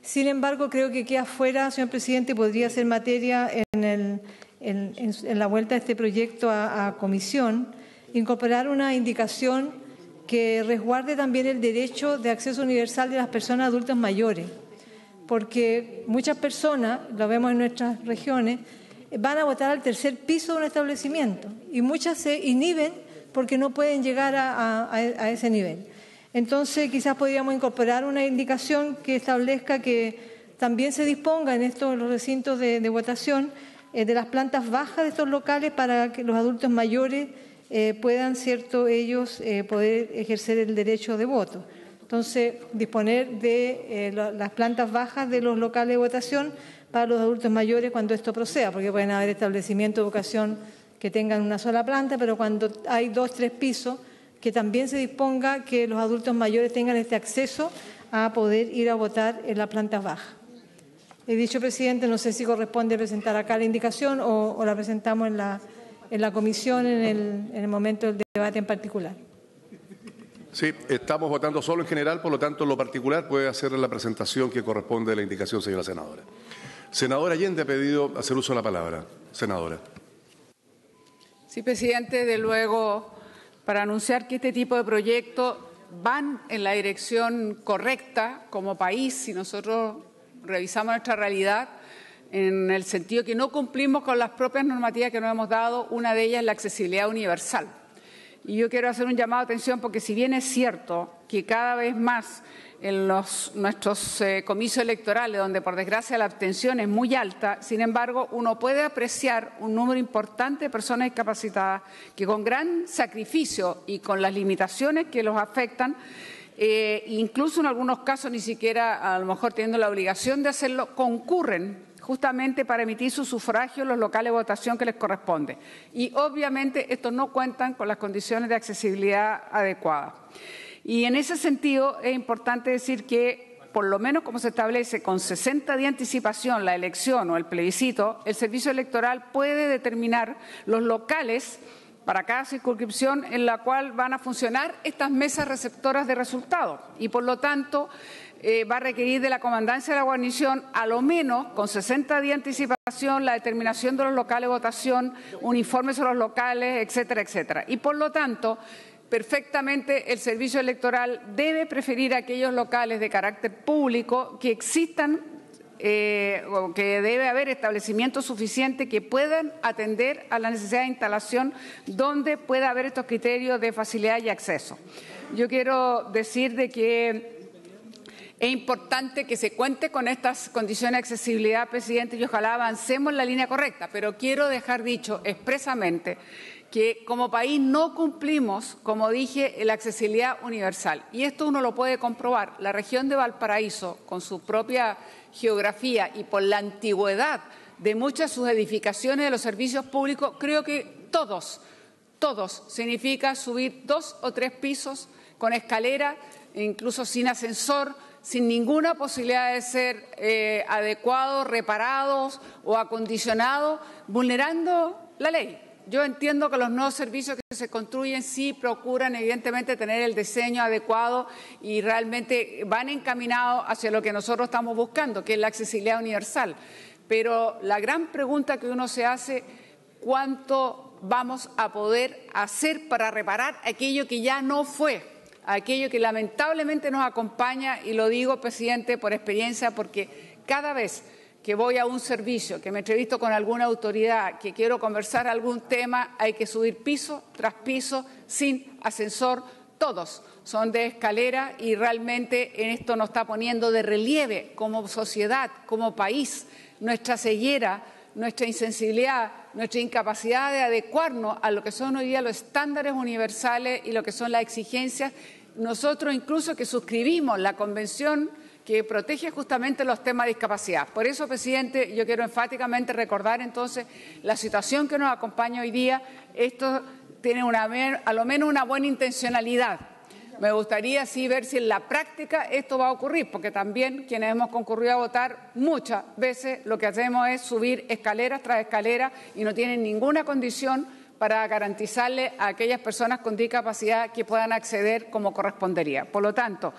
Sin embargo, creo que queda fuera, señor presidente, podría ser materia en la vuelta de este proyecto a comisión, incorporar una indicación que resguarde también el derecho de acceso universal de las personas adultas mayores, porque muchas personas, lo vemos en nuestras regiones, van a votar al tercer piso de un establecimiento y muchas se inhiben porque no pueden llegar a ese nivel. Entonces, quizás podríamos incorporar una indicación que establezca que también se disponga en los recintos de votación de las plantas bajas de estos locales para que los adultos mayores puedan, ellos poder ejercer el derecho de voto. Entonces, disponer de las plantas bajas de los locales de votación para los adultos mayores cuando esto proceda, porque pueden haber establecimientos de vocación que tengan una sola planta, pero cuando hay 2, 3 pisos, que también se disponga que los adultos mayores tengan este acceso a poder ir a votar en las plantas bajas. He dicho, presidente, no sé si corresponde presentar acá la indicación o la presentamos en la comisión en el momento del debate en particular. Sí, estamos votando solo en general, por lo tanto, en lo particular puede hacer la presentación que corresponde a la indicación, señora senadora. Senadora Allende ha pedido hacer uso de la palabra. Senadora. Sí, presidente, de luego, para anunciar que este tipo de proyectos van en la dirección correcta como país, si nosotros revisamos nuestra realidad, en el sentido que no cumplimos con las propias normativas que nos hemos dado, una de ellas es la accesibilidad universal. Y yo quiero hacer un llamado de atención porque si bien es cierto que cada vez más en nuestros comicios electorales, donde por desgracia la abstención es muy alta, sin embargo, uno puede apreciar un número importante de personas discapacitadas que con gran sacrificio y con las limitaciones que los afectan, incluso en algunos casos ni siquiera a lo mejor teniendo la obligación de hacerlo, concurren justamente para emitir su sufragio en los locales de votación que les corresponde. Y obviamente estos no cuentan con las condiciones de accesibilidad adecuadas. Y en ese sentido es importante decir que, por lo menos como se establece, con 60 días de anticipación la elección o el plebiscito, el servicio electoral puede determinar los locales para cada circunscripción en la cual van a funcionar estas mesas receptoras de resultados. Y por lo tanto va a requerir de la comandancia de la guarnición, a lo menos con 60 días de anticipación, la determinación de los locales de votación, un informe sobre los locales, etcétera, etcétera. Y por lo tanto, perfectamente el servicio electoral debe preferir aquellos locales de carácter público que existan, o que debe haber establecimientos suficientes que puedan atender a la necesidad de instalación donde pueda haber estos criterios de facilidad y acceso. Yo quiero decir de que es importante que se cuente con estas condiciones de accesibilidad, presidente, y ojalá avancemos en la línea correcta, pero quiero dejar dicho expresamente que como país no cumplimos, como dije, la accesibilidad universal. Y esto uno lo puede comprobar. La región de Valparaíso, con su propia geografía y por la antigüedad de muchas de sus edificaciones de los servicios públicos, creo que todos significa subir 2 o 3 pisos con escalera, incluso sin ascensor, sin ninguna posibilidad de ser adecuados, reparados o acondicionados, vulnerando la ley. Yo entiendo que los nuevos servicios que se construyen sí procuran evidentemente tener el diseño adecuado y realmente van encaminados hacia lo que nosotros estamos buscando, que es la accesibilidad universal. Pero la gran pregunta que uno se hace, ¿cuánto vamos a poder hacer para reparar aquello que ya no fue? Aquello que lamentablemente nos acompaña, y lo digo, presidente, por experiencia, porque cada vez que voy a un servicio, que me entrevisto con alguna autoridad, que quiero conversar algún tema, hay que subir piso tras piso, sin ascensor, todos son de escalera y realmente en esto nos está poniendo de relieve como sociedad, como país, nuestra ceguera, nuestra insensibilidad, nuestra incapacidad de adecuarnos a lo que son hoy día los estándares universales y lo que son las exigencias. Nosotros incluso que suscribimos la convención que protege justamente los temas de discapacidad. Por eso, presidente, yo quiero enfáticamente recordar entonces la situación que nos acompaña hoy día. Esto tiene a lo menos una buena intencionalidad. Me gustaría sí ver si en la práctica esto va a ocurrir, porque también quienes hemos concurrido a votar muchas veces lo que hacemos es subir escaleras tras escaleras y no tienen ninguna condición para garantizarle a aquellas personas con discapacidad que puedan acceder como correspondería. Por lo tanto,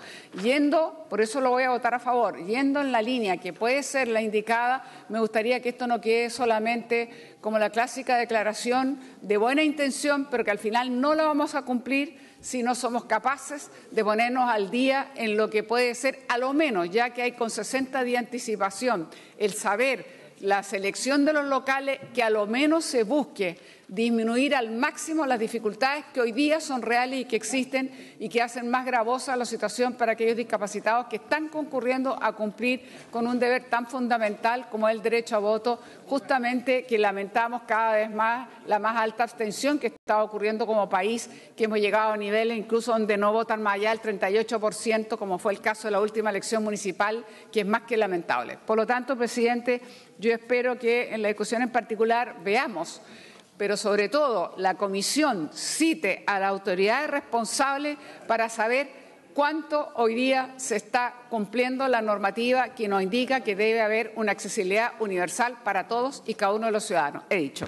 por eso lo voy a votar a favor, yendo en la línea que puede ser la indicada, me gustaría que esto no quede solamente como la clásica declaración de buena intención, pero que al final no la vamos a cumplir si no somos capaces de ponernos al día en lo que puede ser, a lo menos, ya que hay con 60 días de anticipación, el saber la selección de los locales, que a lo menos se busque disminuir al máximo las dificultades que hoy día son reales y que existen y que hacen más gravosa la situación para aquellos discapacitados que están concurriendo a cumplir con un deber tan fundamental como es el derecho a voto, justamente que lamentamos cada vez más la más alta abstención que está ocurriendo como país, que hemos llegado a niveles incluso donde no votan más allá del 38%, como fue el caso de la última elección municipal, que es más que lamentable. Por lo tanto, presidente, yo espero que en la discusión en particular veamos, pero sobre todo la comisión cite a la autoridad responsable para saber cuánto hoy día se está cumpliendo la normativa que nos indica que debe haber una accesibilidad universal para todos y cada uno de los ciudadanos. He dicho.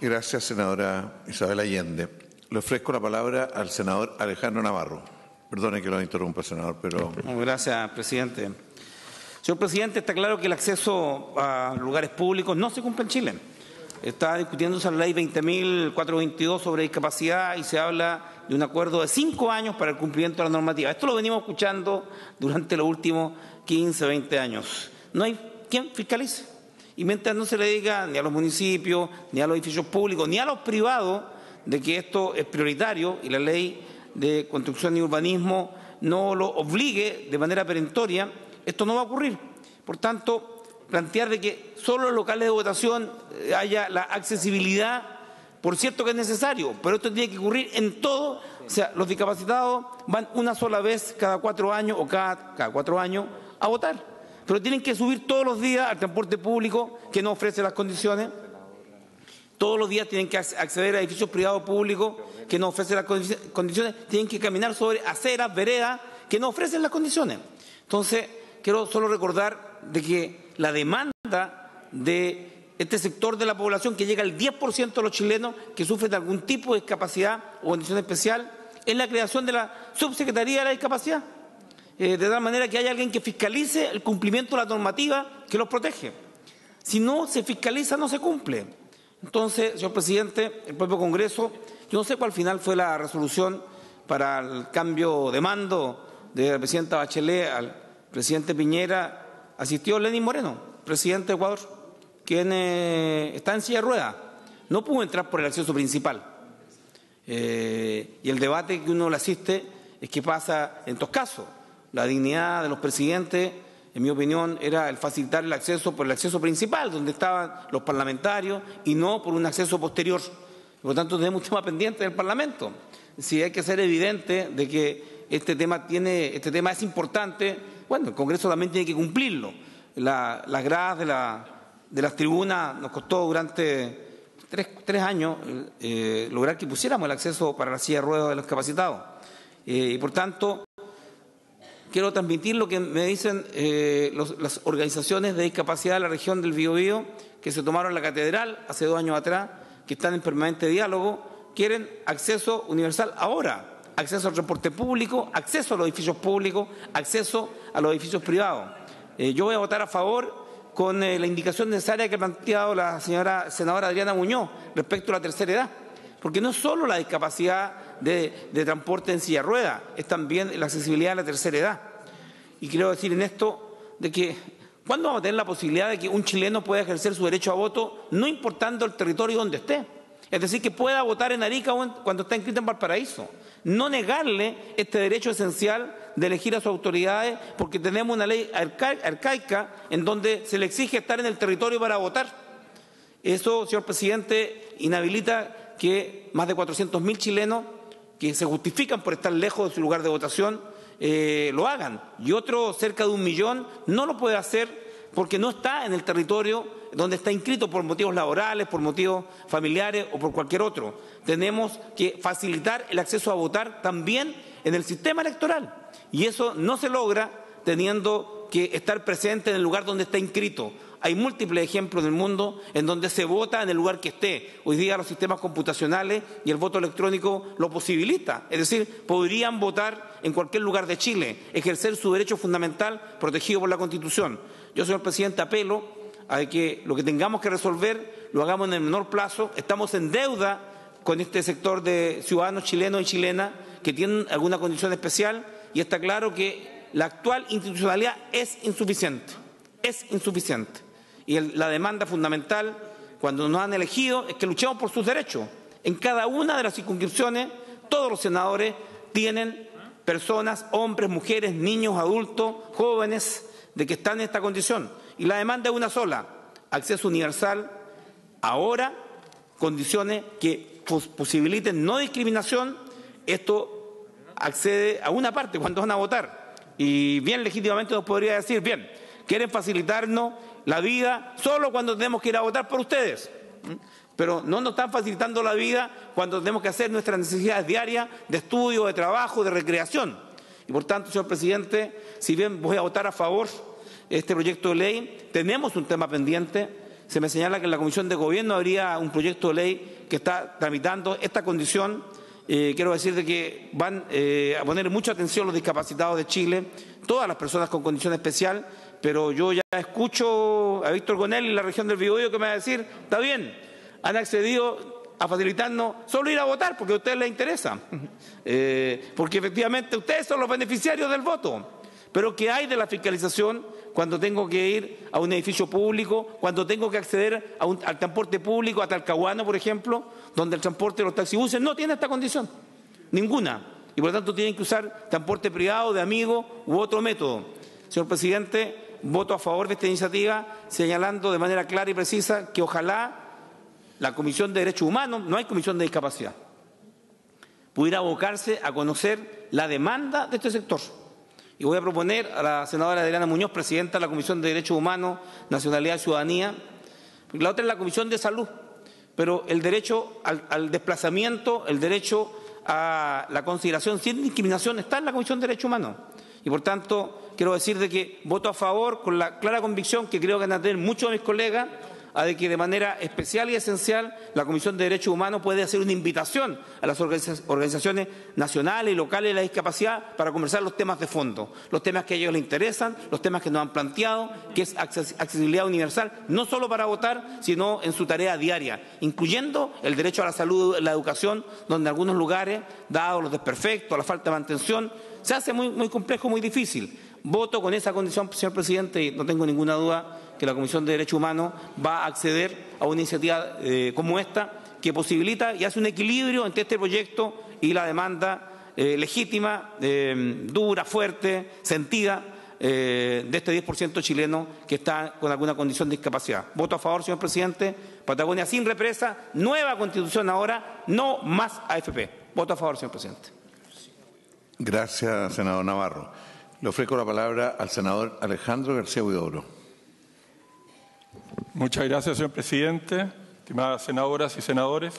Gracias, senadora Isabel Allende. Le ofrezco la palabra al senador Alejandro Navarro. Perdone que lo interrumpa, senador, pero... Gracias, presidente. Señor presidente, está claro que el acceso a lugares públicos no se cumple en Chile. Está discutiéndose la ley 20.422 sobre discapacidad y se habla de un acuerdo de 5 años para el cumplimiento de la normativa. Esto lo venimos escuchando durante los últimos 15, 20 años. No hay quien fiscalice. Y mientras no se le diga ni a los municipios, ni a los edificios públicos, ni a los privados de que esto es prioritario y la ley de construcción y urbanismo no lo obligue de manera perentoria, esto no va a ocurrir. Por tanto, plantear de que solo en los locales de votación haya la accesibilidad, por cierto que es necesario, pero esto tiene que ocurrir en todo. O sea, los discapacitados van una sola vez cada 4 años o cada 4 años a votar, pero tienen que subir todos los días al transporte público que no ofrece las condiciones. Todos los días tienen que acceder a edificios privados públicos que no ofrecen las condiciones. Tienen que caminar sobre aceras, veredas que no ofrecen las condiciones. Entonces, quiero solo recordar de que la demanda de este sector de la población, que llega al 10% de los chilenos que sufren de algún tipo de discapacidad o condición especial, es la creación de la Subsecretaría de la Discapacidad. De tal manera que haya alguien que fiscalice el cumplimiento de la normativa que los protege. Si no se fiscaliza, no se cumple. Entonces, señor presidente, el propio Congreso, yo no sé cuál final fue la resolución para el cambio de mando de la presidenta Bachelet al presidente Piñera, asistió Lenín Moreno, presidente de Ecuador, quien está en silla de ruedas. No pudo entrar por el acceso principal. Y el debate que uno le asiste es qué pasa en estos casos. La dignidad de los presidentes, en mi opinión, era el facilitar el acceso por el acceso principal, donde estaban los parlamentarios, y no por un acceso posterior. Por lo tanto, tenemos un tema pendiente del Parlamento. Si hay que ser evidente de que este tema es importante, bueno, el Congreso también tiene que cumplirlo. Las gradas de las tribunas nos costó durante 3 años lograr que pusiéramos el acceso para la silla de ruedas de los discapacitados. Y por tanto, quiero transmitir lo que me dicen las organizaciones de discapacidad de la región del Biobío, que se tomaron la catedral hace 2 años atrás, que están en permanente diálogo, quieren acceso universal ahora, acceso al transporte público, acceso a los edificios públicos, acceso a los edificios privados. Yo voy a votar a favor con la indicación necesaria que ha planteado la señora senadora Adriana Muñoz respecto a la tercera edad, porque no es solo la discapacidad de transporte en silla de ruedas, es también la accesibilidad a la tercera edad. Y quiero decir en esto de que ¿cuándo vamos a tener la posibilidad de que un chileno pueda ejercer su derecho a voto no importando el territorio donde esté? Es decir, que pueda votar en Arica cuando está inscrito en Valparaíso. No negarle este derecho esencial de elegir a sus autoridades porque tenemos una ley arcaica en donde se le exige estar en el territorio para votar. Eso, señor presidente, inhabilita que más de 400.000 chilenos que se justifican por estar lejos de su lugar de votación lo hagan. Y otro cerca de 1 millón no lo puede hacer porque no está en el territorio donde está inscrito por motivos laborales, por motivos familiares o por cualquier otro. Tenemos que facilitar el acceso a votar también en el sistema electoral. Y eso no se logra teniendo que estar presente en el lugar donde está inscrito. Hay múltiples ejemplos en el mundo en donde se vota en el lugar que esté. Hoy día los sistemas computacionales y el voto electrónico lo posibilita. Es decir, podrían votar en cualquier lugar de Chile, ejercer su derecho fundamental protegido por la Constitución. Yo, señor presidente, apelo a que lo que tengamos que resolver lo hagamos en el menor plazo. Estamos en deuda con este sector de ciudadanos chilenos y chilenas que tienen alguna condición especial y está claro que la actual institucionalidad es insuficiente. Es insuficiente. Y la demanda fundamental, cuando nos han elegido, es que luchemos por sus derechos. En cada una de las circunscripciones, todos los senadores tienen personas, hombres, mujeres, niños, adultos, jóvenes, de que están en esta condición. Y la demanda es una sola, acceso universal, ahora, condiciones que posibiliten no discriminación. Esto accede a una parte cuando van a votar. Y bien legítimamente nos podría decir, bien, quieren facilitarnos la vida solo cuando tenemos que ir a votar por ustedes. Pero no nos están facilitando la vida cuando tenemos que hacer nuestras necesidades diarias de estudio, de trabajo, de recreación. Y por tanto, señor presidente, si bien voy a votar a favor de este proyecto de ley, tenemos un tema pendiente. se me señala que en la Comisión de Gobierno habría un proyecto de ley que está tramitando esta condición. Quiero decir de que van a poner mucha atención los discapacitados de Chile, todas las personas con condición especial, pero yo ya escucho a Víctor Gonell y la región del Biobío que me va a decir, está bien, han accedido a facilitarnos solo ir a votar porque a ustedes les interesa, porque efectivamente ustedes son los beneficiarios del voto. Pero ¿qué hay de la fiscalización cuando tengo que ir a un edificio público, cuando tengo que acceder al transporte público, a Talcahuano, por ejemplo, donde el transporte de los taxibuses no tiene esta condición? Ninguna. Y por lo tanto tienen que usar transporte privado, de amigos u otro método. Señor presidente, voto a favor de esta iniciativa, señalando de manera clara y precisa que ojalá la Comisión de Derechos Humanos, no hay Comisión de Discapacidad, pudiera abocarse a conocer la demanda de este sector. Y voy a proponer a la senadora Adriana Muñoz, presidenta de la Comisión de Derechos Humanos, Nacionalidad y Ciudadanía, porque la otra es la Comisión de Salud, pero el derecho al desplazamiento, el derecho a la consideración sin discriminación está en la Comisión de Derechos Humanos. Y por tanto, quiero decir de que voto a favor con la clara convicción que creo que van a tener muchos de mis colegas, a de que de manera especial y esencial la Comisión de Derechos Humanos puede hacer una invitación a las organizaciones nacionales y locales de la discapacidad para conversar los temas de fondo, los temas que a ellos les interesan, los temas que nos han planteado, que es accesibilidad universal, no solo para votar, sino en su tarea diaria, incluyendo el derecho a la salud, la educación, donde en algunos lugares, dados los desperfectos, la falta de mantención, se hace muy complejo, muy difícil. Voto con esa condición, señor presidente, y no tengo ninguna duda que la Comisión de Derechos Humanos va a acceder a una iniciativa como esta, que posibilita y hace un equilibrio entre este proyecto y la demanda legítima, dura, fuerte, sentida, de este 10% chileno que está con alguna condición de discapacidad. Voto a favor, señor presidente. Patagonia sin represa, nueva Constitución ahora, no más AFP. Voto a favor, señor presidente. Gracias, senador Navarro. Le ofrezco la palabra al senador Alejandro García Huidobro. Muchas gracias, señor presidente, estimadas senadoras y senadores.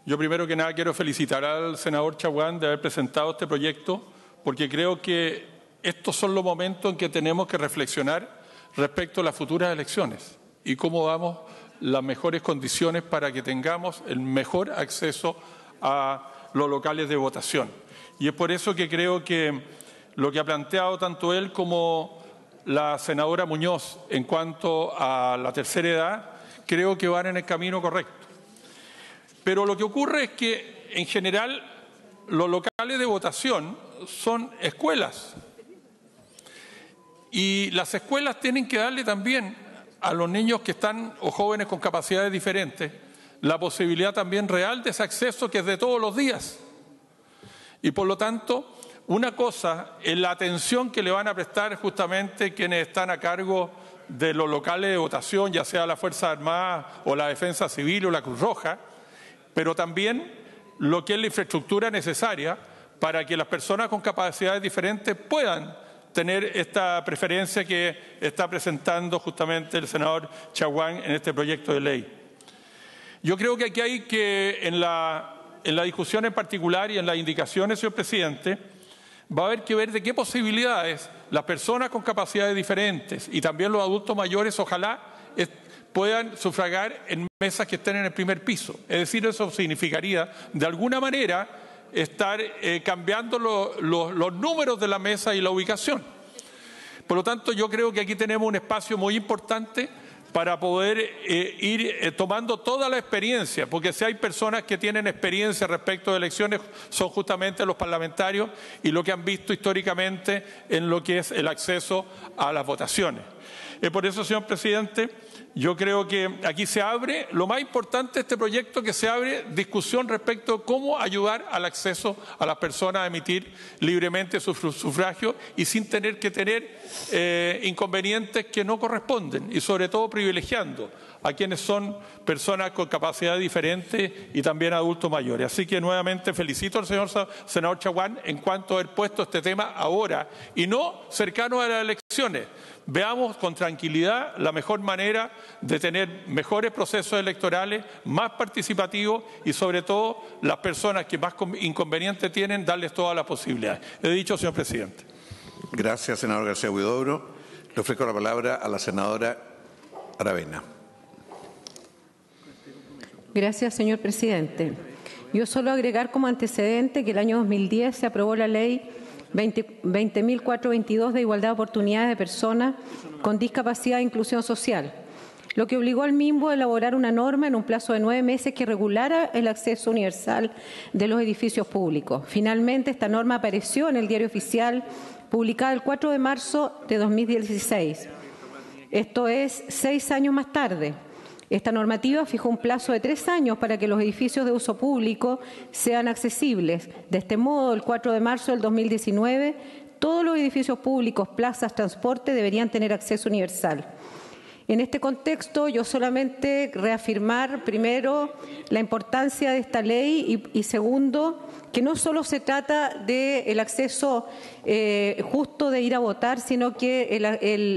Yo primero que nada quiero felicitar al senador Chaguán de haber presentado este proyecto, porque creo que estos son los momentos en que tenemos que reflexionar respecto a las futuras elecciones y cómo damos las mejores condiciones para que tengamos el mejor acceso a los locales de votación. Y es por eso que creo que lo que ha planteado tanto él como la senadora Muñoz en cuanto a la tercera edad, creo que van en el camino correcto. Pero lo que ocurre es que, en general, los locales de votación son escuelas. Y las escuelas tienen que darle también a los niños que están, o jóvenes con capacidades diferentes, la posibilidad también real de ese acceso que es de todos los días. Y por lo tanto, una cosa es la atención que le van a prestar justamente quienes están a cargo de los locales de votación, ya sea la Fuerza Armada o la Defensa Civil o la Cruz Roja, pero también lo que es la infraestructura necesaria para que las personas con capacidades diferentes puedan tener esta preferencia que está presentando justamente el senador Chaguán en este proyecto de ley. Yo creo que aquí hay que, en la discusión en particular y en las indicaciones, señor presidente, va a haber que ver de qué posibilidades las personas con capacidades diferentes y también los adultos mayores, ojalá, puedan sufragar en mesas que estén en el primer piso. Es decir, eso significaría, de alguna manera, estar cambiando los números de la mesa y la ubicación. Por lo tanto, yo creo que aquí tenemos un espacio muy importante para poder ir tomando toda la experiencia, porque si hay personas que tienen experiencia respecto de elecciones son justamente los parlamentarios y lo que han visto históricamente en lo que es el acceso a las votaciones. Por eso, señor presidente, yo creo que aquí se abre, lo más importante de este proyecto, que se abre discusión respecto a cómo ayudar al acceso a las personas a emitir libremente su sufragio y sin tener que tener inconvenientes que no corresponden y sobre todo privilegiando a quienes son personas con capacidades diferentes y también adultos mayores. Así que nuevamente felicito al señor senador Chaguán en cuanto a haber puesto este tema ahora y no cercano a las elecciones. Veamos con tranquilidad la mejor manera de tener mejores procesos electorales, más participativos y sobre todo las personas que más inconvenientes tienen, darles todas las posibilidades. He dicho, señor presidente. Gracias, senador García Huidobro. Le ofrezco la palabra a la senadora Aravena. Gracias, señor presidente. Yo solo agregar como antecedente que el año 2010 se aprobó la ley 20.422 de igualdad de oportunidades de personas con discapacidad e inclusión social, lo que obligó al MIMBO a elaborar una norma en un plazo de 9 meses que regulara el acceso universal de los edificios públicos. Finalmente, esta norma apareció en el Diario Oficial, publicada el 4 de marzo de 2016. Esto es 6 años más tarde. Esta normativa fijó un plazo de 3 años para que los edificios de uso público sean accesibles. De este modo, el 4 de marzo del 2019, todos los edificios públicos, plazas, transporte deberían tener acceso universal. En este contexto, yo solamente reafirmar, primero, la importancia de esta ley y segundo, que no solo se trata del acceso justo de ir a votar, sino que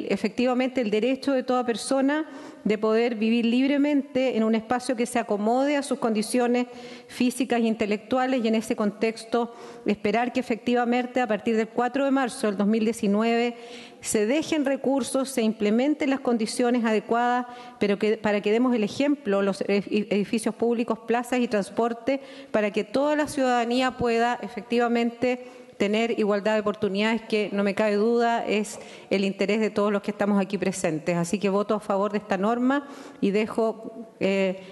efectivamente el derecho de toda persona de poder vivir libremente en un espacio que se acomode a sus condiciones físicas e intelectuales, y en ese contexto esperar que efectivamente a partir del 4 de marzo del 2019 se dejen recursos, se implementen las condiciones adecuadas, pero para que demos el ejemplo, los edificios públicos, plazas y transporte, para que toda la ciudadanía pueda efectivamente tener igualdad de oportunidades, que no me cabe duda es el interés de todos los que estamos aquí presentes. Así que voto a favor de esta norma y dejo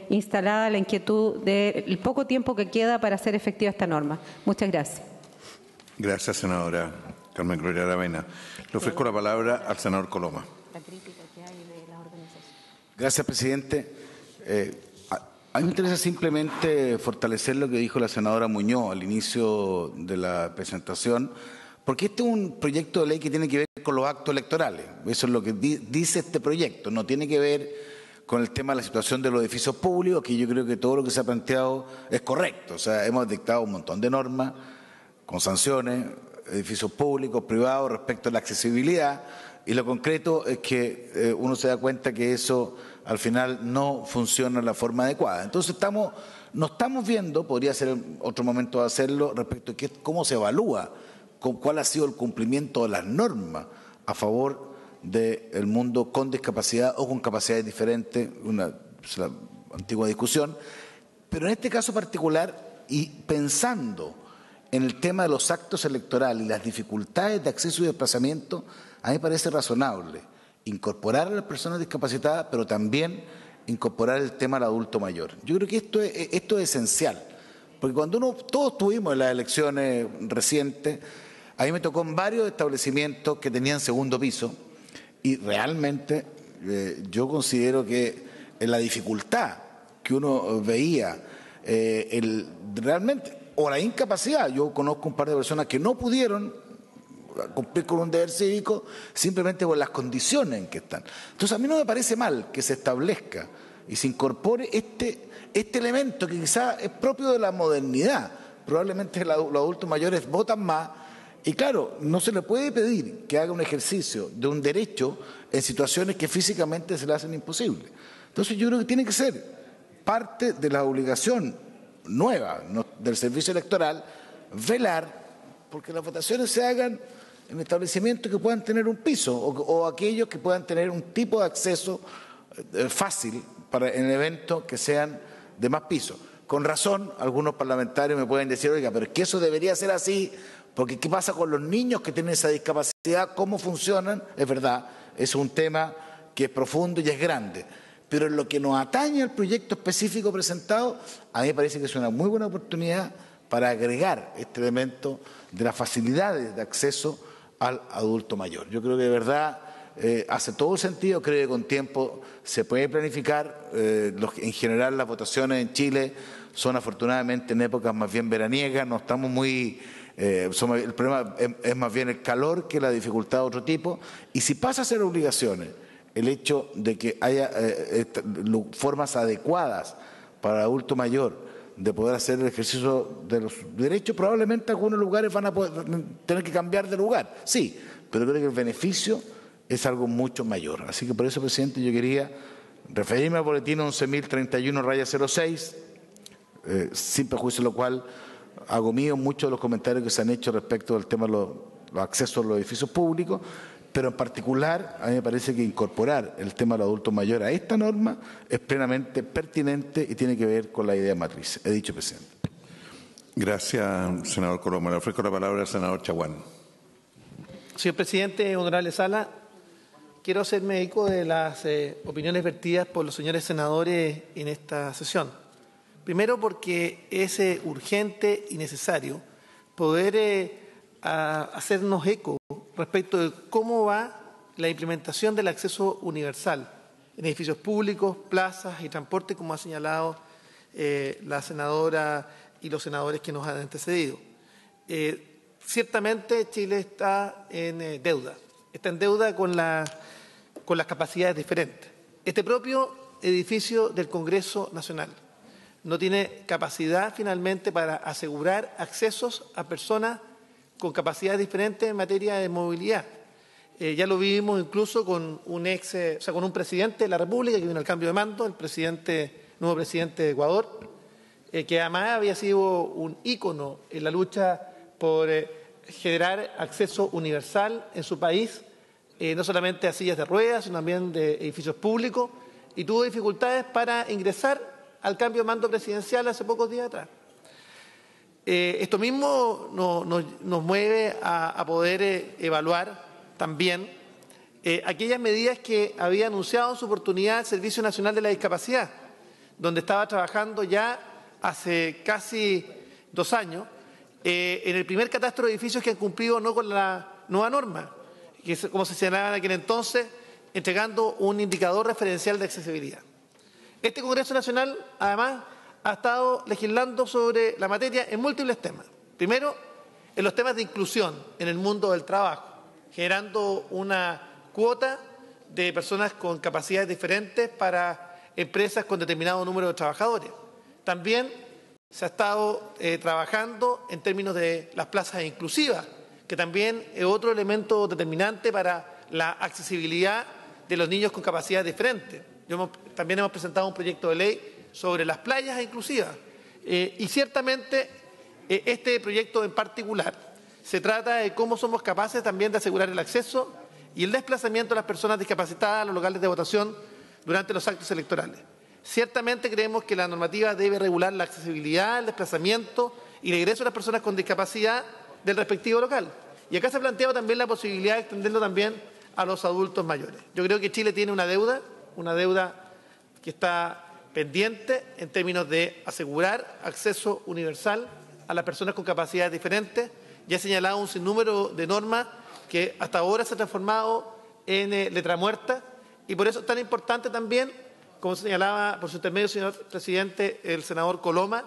instalada la inquietud del poco tiempo que queda para hacer efectiva esta norma. Muchas gracias. Gracias, senadora Carmen Gloria Aravena. Le ofrezco la palabra al senador Coloma. Gracias, presidente. A mí me interesa simplemente fortalecer lo que dijo la senadora Muñoz al inicio de la presentación, porque este es un proyecto de ley que tiene que ver con los actos electorales. Eso es lo que dice este proyecto. No tiene que ver con el tema de la situación de los edificios públicos, que yo creo que todo lo que se ha planteado es correcto. O sea, hemos dictado un montón de normas con sanciones, edificios públicos, privados, respecto a la accesibilidad, y lo concreto es que uno se da cuenta que eso al final no funciona de la forma adecuada. Entonces no estamos viendo, podría ser otro momento de hacerlo, respecto a cómo se evalúa, cuál ha sido el cumplimiento de las normas a favor del mundo con discapacidad o con capacidades diferentes, una antigua discusión. Pero en este caso particular, y pensando en el tema de los actos electorales y las dificultades de acceso y desplazamiento, a mí me parece razonable incorporar a las personas discapacitadas, pero también incorporar el tema del adulto mayor. Yo creo que esto es esencial, porque cuando todos tuvimos en las elecciones recientes, a mí me tocó en varios establecimientos que tenían segundo piso, y realmente yo considero que en la dificultad que uno veía, realmente, o la incapacidad, yo conozco un par de personas que no pudieron cumplir con un deber cívico simplemente por las condiciones en que están. Entonces a mí no me parece mal que se establezca y se incorpore este elemento que quizás es propio de la modernidad. Probablemente los adultos mayores votan más y claro, no se le puede pedir que haga un ejercicio de un derecho en situaciones que físicamente se le hacen imposibles. Entonces yo creo que tiene que ser parte de la obligación nueva del servicio electoral velar porque las votaciones se hagan en establecimientos que puedan tener un piso o aquellos que puedan tener un tipo de acceso fácil en eventos que sean de más pisos. Con razón, algunos parlamentarios me pueden decir, oiga, pero es que eso debería ser así, porque ¿qué pasa con los niños que tienen esa discapacidad? ¿Cómo funcionan? Es verdad, es un tema que es profundo y es grande. Pero en lo que nos atañe al proyecto específico presentado, a mí me parece que es una muy buena oportunidad para agregar este elemento de las facilidades de acceso al adulto mayor. Yo creo que de verdad hace todo el sentido, creo que con tiempo se puede planificar. En general las votaciones en Chile son afortunadamente en épocas más bien veraniegas, no estamos muy... el problema es más bien el calor que la dificultad de otro tipo, y si pasa a ser obligaciones el hecho de que haya formas adecuadas para el adulto mayor de poder hacer el ejercicio de los derechos, probablemente algunos lugares van a tener que cambiar de lugar, sí, pero creo que el beneficio es algo mucho mayor. Así que por eso, presidente, yo quería referirme al boletín 11.031-06, sin perjuicio de lo cual hago mío muchos de los comentarios que se han hecho respecto del tema de los accesos a los edificios públicos, pero en particular a mí me parece que incorporar el tema de los adultos mayores a esta norma es plenamente pertinente y tiene que ver con la idea matriz. He dicho, presidente. Gracias, senador Coloma. Le ofrezco la palabra al senador Chaguán. Señor presidente, honorable sala, quiero hacerme eco de las opiniones vertidas por los señores senadores en esta sesión. Primero, porque es urgente y necesario poder hacernos eco respecto de cómo va la implementación del acceso universal en edificios públicos, plazas y transporte, como ha señalado la senadora y los senadores que nos han antecedido. Ciertamente Chile está en deuda con las capacidades diferentes. Este propio edificio del Congreso Nacional no tiene capacidad finalmente para asegurar accesos a personas con capacidades diferentes en materia de movilidad. Ya lo vivimos incluso con un presidente de la República que vino al cambio de mando, el nuevo presidente de Ecuador, que además había sido un ícono en la lucha por generar acceso universal en su país, no solamente a sillas de ruedas, sino también de edificios públicos, y tuvo dificultades para ingresar al cambio de mando presidencial hace pocos días atrás. Esto mismo nos mueve a poder evaluar también aquellas medidas que había anunciado en su oportunidad el Servicio Nacional de la Discapacidad, donde estaba trabajando ya hace casi 2 años en el primer catastro de edificios que han cumplido no con la nueva norma, que es, como se señalaba en aquel entonces, entregando un indicador referencial de accesibilidad. Este Congreso Nacional, además, ha estado legislando sobre la materia en múltiples temas. Primero, en los temas de inclusión en el mundo del trabajo, generando una cuota de personas con capacidades diferentes para empresas con determinado número de trabajadores. También se ha estado trabajando en términos de las plazas inclusivas, que también es otro elemento determinante para la accesibilidad de los niños con capacidades diferentes. También hemos presentado un proyecto de ley sobre las playas inclusivas. Y ciertamente este proyecto en particular se trata de cómo somos capaces también de asegurar el acceso y el desplazamiento de las personas discapacitadas a los locales de votación durante los actos electorales. Ciertamente creemos que la normativa debe regular la accesibilidad, el desplazamiento y el ingreso de las personas con discapacidad del respectivo local. Y acá se ha planteado también la posibilidad de extenderlo también a los adultos mayores. Yo creo que Chile tiene una deuda que está pendiente en términos de asegurar acceso universal a las personas con capacidades diferentes. Ya he señalado un sinnúmero de normas que hasta ahora se han transformado en letra muerta y por eso es tan importante también, como señalaba por su intermedio, señor presidente, el senador Coloma,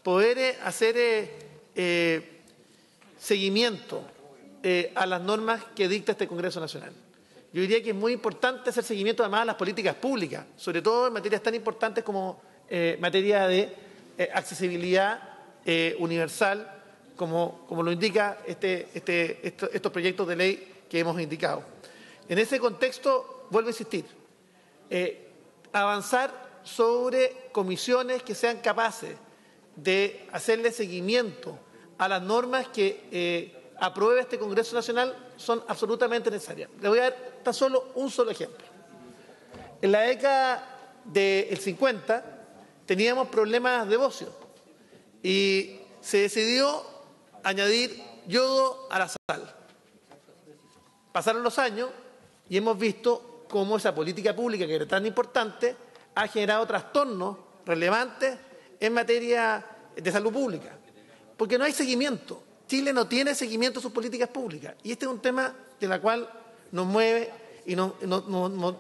poder hacer seguimiento a las normas que dicta este Congreso Nacional. Yo diría que es muy importante hacer seguimiento además a las políticas públicas, sobre todo en materias tan importantes como materia de accesibilidad universal, como lo indica estos proyectos de ley que hemos indicado. En ese contexto, vuelvo a insistir, avanzar sobre comisiones que sean capaces de hacerle seguimiento a las normas que apruebe este Congreso Nacional son absolutamente necesarias. Le voy a dar tan solo un solo ejemplo. En la década del 50 teníamos problemas de bocio y se decidió añadir yodo a la sal. Pasaron los años y hemos visto cómo esa política pública que era tan importante ha generado trastornos relevantes en materia de salud pública, porque no hay seguimiento. Chile no tiene seguimiento a sus políticas públicas y este es un tema de la cual nos mueve y nos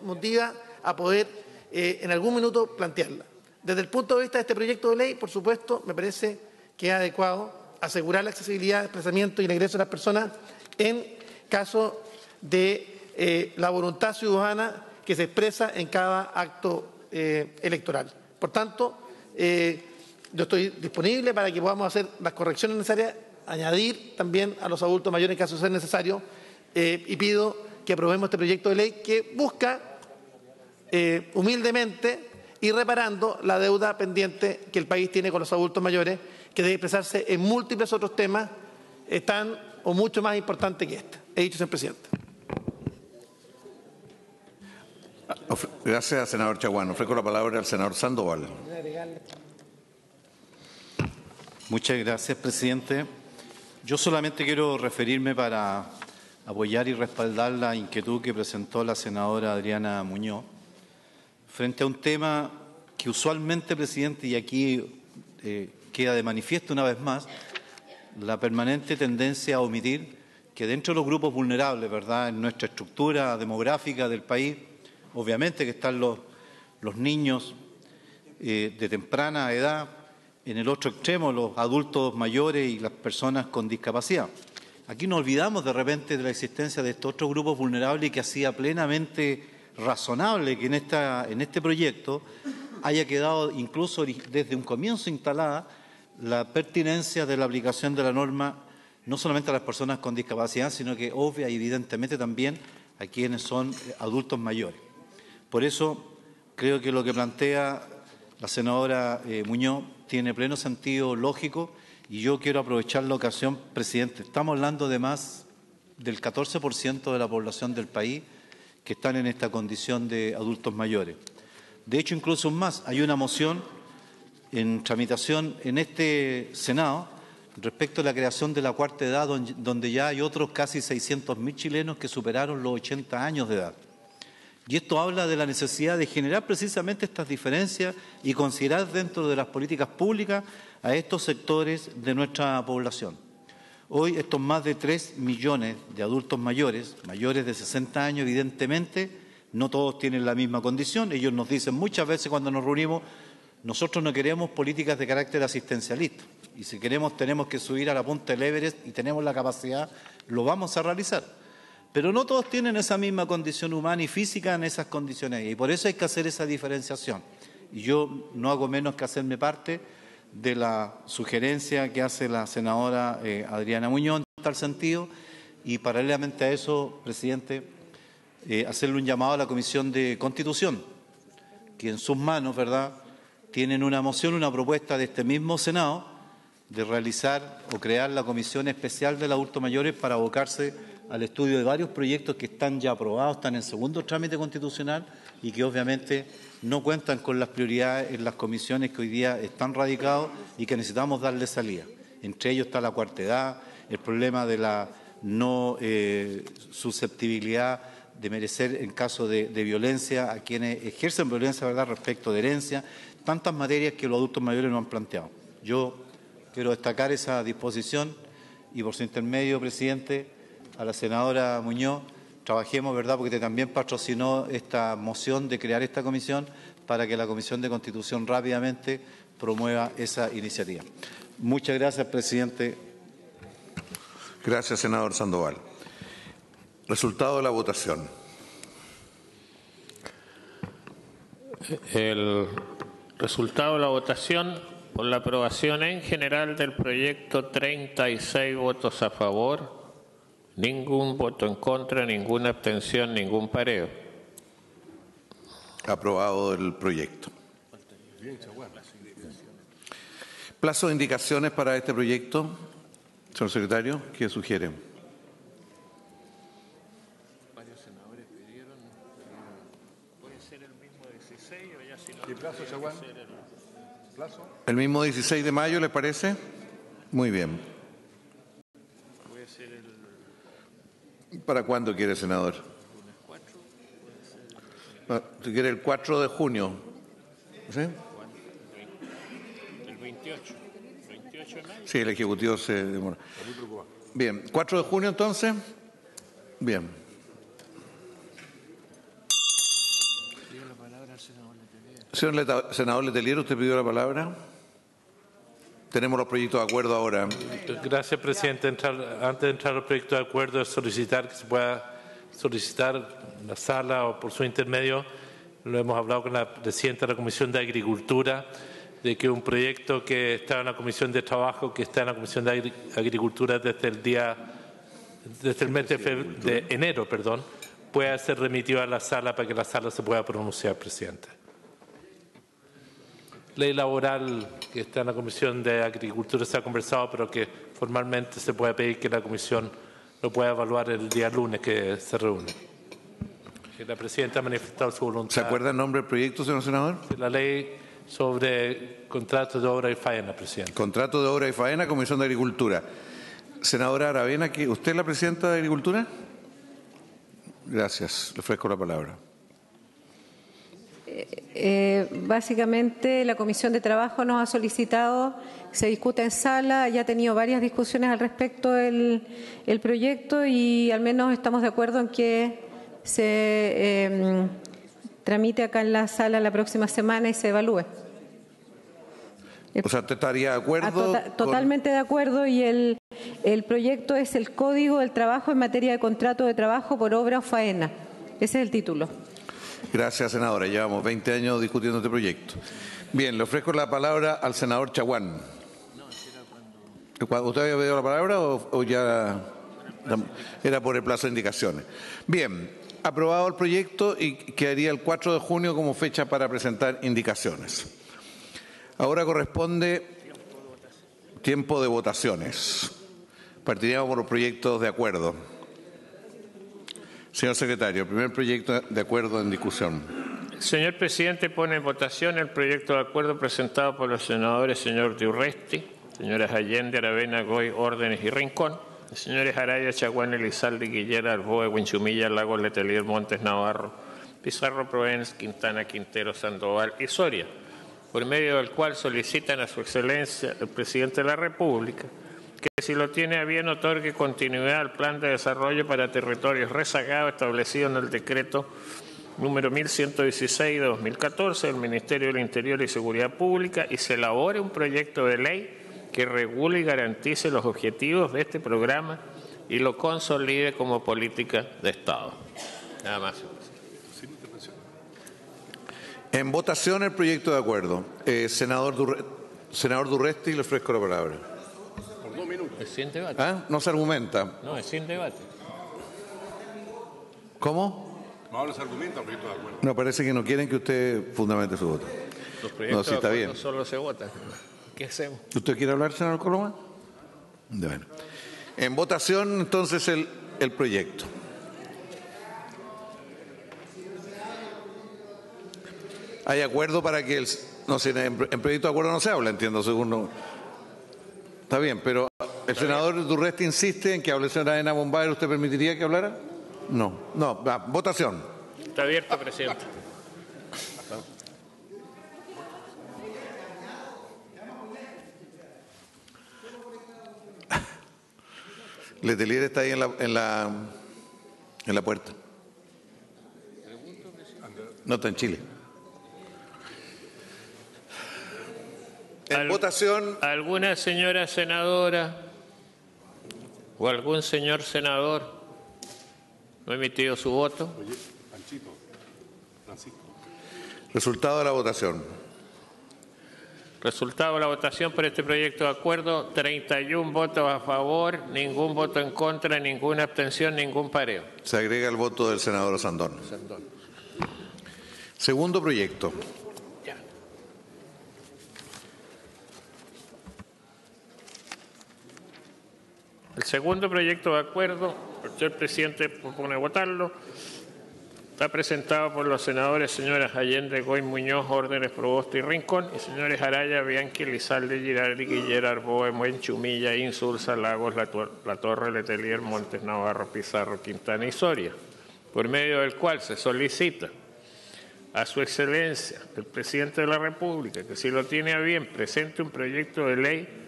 motiva a poder en algún minuto plantearla. Desde el punto de vista de este proyecto de ley, por supuesto, me parece que es adecuado asegurar la accesibilidad, desplazamiento y el ingreso de las personas en caso de la voluntad ciudadana que se expresa en cada acto electoral. Por tanto, yo estoy disponible para que podamos hacer las correcciones necesarias, añadir también a los adultos mayores en caso de ser necesario, y pido que aprobemos este proyecto de ley que busca humildemente ir reparando la deuda pendiente que el país tiene con los adultos mayores, que debe expresarse en múltiples otros temas tan o mucho más importantes que este. He dicho, señor presidente. Gracias, senador Chaguán. Ofrezco la palabra al senador Sandoval. Muchas gracias, presidente. Yo solamente quiero referirme para apoyar y respaldar la inquietud que presentó la senadora Adriana Muñoz frente a un tema que usualmente, presidente, y aquí queda de manifiesto una vez más, la permanente tendencia a omitir que dentro de los grupos vulnerables, ¿verdad?, en nuestra estructura demográfica del país, obviamente que están los niños de temprana edad, en el otro extremo los adultos mayores y las personas con discapacidad. Aquí nos olvidamos de repente de la existencia de estos otros grupos vulnerables y que hacía plenamente razonable que en este proyecto haya quedado incluso desde un comienzo instalada la pertinencia de la aplicación de la norma no solamente a las personas con discapacidad, sino que obvia y evidentemente también a quienes son adultos mayores. Por eso creo que lo que plantea la senadora Muñoz tiene pleno sentido lógico y yo quiero aprovechar la ocasión, presidente. Estamos hablando de más del 14% de la población del país que están en esta condición de adultos mayores. De hecho, incluso más, hay una moción en tramitación en este Senado respecto a la creación de la cuarta edad, donde ya hay otros casi 600.000 chilenos que superaron los 80 años de edad. Y esto habla de la necesidad de generar precisamente estas diferencias y considerar dentro de las políticas públicas a estos sectores de nuestra población. Hoy estos más de 3 millones de adultos mayores de 60 años, evidentemente, no todos tienen la misma condición. Ellos nos dicen muchas veces cuando nos reunimos, nosotros no queremos políticas de carácter asistencialista. Y si queremos, tenemos que subir a la punta del Everest y tenemos la capacidad, lo vamos a realizar. Pero no todos tienen esa misma condición humana y física en esas condiciones. Y por eso hay que hacer esa diferenciación. Y yo no hago menos que hacerme parte de la sugerencia que hace la senadora Adriana Muñoz en tal sentido. Y paralelamente a eso, presidente, hacerle un llamado a la Comisión de Constitución, que en sus manos, ¿verdad?, tienen una moción, una propuesta de este mismo Senado de realizar o crear la Comisión Especial de los Adultos Mayores para abocarse al estudio de varios proyectos que están ya aprobados, están en segundo trámite constitucional y que obviamente no cuentan con las prioridades en las comisiones que hoy día están radicados y que necesitamos darle salida. Entre ellos está la cuarta edad, el problema de la no susceptibilidad de merecer en caso de violencia a quienes ejercen violencia, ¿verdad?, respecto de herencia, tantas materias que los adultos mayores nos han planteado. Yo quiero destacar esa disposición y por su intermedio, presidente, a la senadora Muñoz, trabajemos, ¿verdad?, porque también patrocinó esta moción de crear esta comisión para que la Comisión de Constitución rápidamente promueva esa iniciativa. Muchas gracias, presidente. Gracias, senador Sandoval. Resultado de la votación. El resultado de la votación: por la aprobación en general del proyecto, 36 votos a favor, ningún voto en contra, ninguna abstención, ningún pareo. Aprobado el proyecto. Plazo de indicaciones para este proyecto. Señor secretario, ¿qué sugiere? Varios senadores pidieron. ¿Puede ser el mismo 16 o ya si no? ¿Qué plazo, Chaguán? ¿Plazo? ¿El mismo 16 de mayo le parece? Muy bien. Puede ser el... ¿Para cuándo quiere, senador? ¿Usted quiere el 4 de junio? ¿Sí? El 28. 28 de mayo. Sí, el Ejecutivo se demora. Bien, 4 de junio entonces. Bien. Señor senador Letelier, ¿usted pidió la palabra? Tenemos los proyectos de acuerdo ahora. Gracias, presidente. Antes de entrar al proyecto de acuerdo, es solicitar que se pueda solicitar la sala o por su intermedio, lo hemos hablado con la presidenta de la Comisión de Agricultura, de que un proyecto que está en la Comisión de Trabajo, que está en la Comisión de Agricultura desde el mes de enero, pueda ser remitido a la sala para que la sala se pueda pronunciar, presidente. Ley laboral que está en la Comisión de Agricultura se ha conversado, pero que formalmente se puede pedir que la Comisión lo pueda evaluar el día lunes que se reúne. que la presidenta ha manifestado su voluntad. ¿Se acuerda el nombre del proyecto, señor senador? La ley sobre contratos de obra y faena, presidente. Contrato de obra y faena, Comisión de Agricultura. Senadora Aravena, ¿usted es la presidenta de Agricultura? Gracias. Le ofrezco la palabra. Básicamente, la Comisión de Trabajo nos ha solicitado, se discute en sala, ya ha tenido varias discusiones al respecto del proyecto y al menos estamos de acuerdo en que se tramite acá en la sala la próxima semana y se evalúe. O sea, ¿usted estaría de acuerdo? Totalmente de acuerdo, y el proyecto es el Código del Trabajo en materia de contrato de trabajo por obra o faena. Ese es el título. Gracias, senadora. Llevamos 20 años discutiendo este proyecto. Bien, le ofrezco la palabra al senador Chaguán. ¿Usted había pedido la palabra o ya era por el plazo de indicaciones? Bien, aprobado el proyecto y quedaría el 4 de junio como fecha para presentar indicaciones. Ahora corresponde tiempo de votaciones. Partiríamos por los proyectos de acuerdo. Señor secretario, primer proyecto de acuerdo en discusión. Señor presidente, pone en votación el proyecto de acuerdo presentado por los senadores señor Diurresti, señoras Allende, Aravena, Goy, Órdenes y Rincón, señores Araya, Chaguán, Elizalde, Guillera, Arboe, Huinchumilla, Lagos, Letelier, Montes, Navarro, Pizarro, Proens, Quintana, Quintero, Sandoval y Soria, por medio del cual solicitan a su excelencia el presidente de la República que, si lo tiene a bien, otorgue continuidad al plan de desarrollo para territorios rezagados establecido en el decreto número 1116 de 2014 del Ministerio del Interior y Seguridad Pública y se elabore un proyecto de ley que regule y garantice los objetivos de este programa y lo consolide como política de Estado. Nada más. En votación el proyecto de acuerdo. Senador Diurresti, le ofrezco la palabra. Por 2 minutos. Es sin debate. ¿Ah? No se argumenta. No, es sin debate. ¿Cómo? No se argumenta el proyecto de acuerdo. No, parece que no quieren que usted fundamente su voto. Los proyectos sí, está de bien. acuerdo solo se votan. ¿Qué hacemos? ¿Usted quiere hablar, senador Coloma? Bueno. En votación, entonces, el proyecto. ¿Hay acuerdo para que el... No sé, en proyecto de acuerdo no se habla, entiendo, según no... Está bien, pero el senador Diurresti insiste en que hable el senador Arena Bombaer. ¿Usted permitiría que hablara? No. No, va, votación. Está abierto, presidente. Letelier está ahí en la puerta. No está en Chile. En votación. ¿Alguna señora senadora o algún señor senador no ha emitido su voto? Resultado de la votación. Resultado de la votación por este proyecto de acuerdo: 31 votos a favor, ningún voto en contra, ninguna abstención, ningún pareo. Se agrega el voto del senador Sandón. Segundo proyecto. El segundo proyecto de acuerdo, el señor presidente propone votarlo, está presentado por los senadores señoras Allende, Goy, Muñoz, Órdenes, Proboste y Rincón, y señores Araya, Bianchi, Elizalde, Girardi, Guillera, Arboe, Huinchumilla, Insulza, Lagos, La Torre, Letelier, Montes, Navarro, Pizarro, Quintana y Soria, por medio del cual se solicita a su excelencia, el presidente de la República, que, si lo tiene a bien, presente un proyecto de ley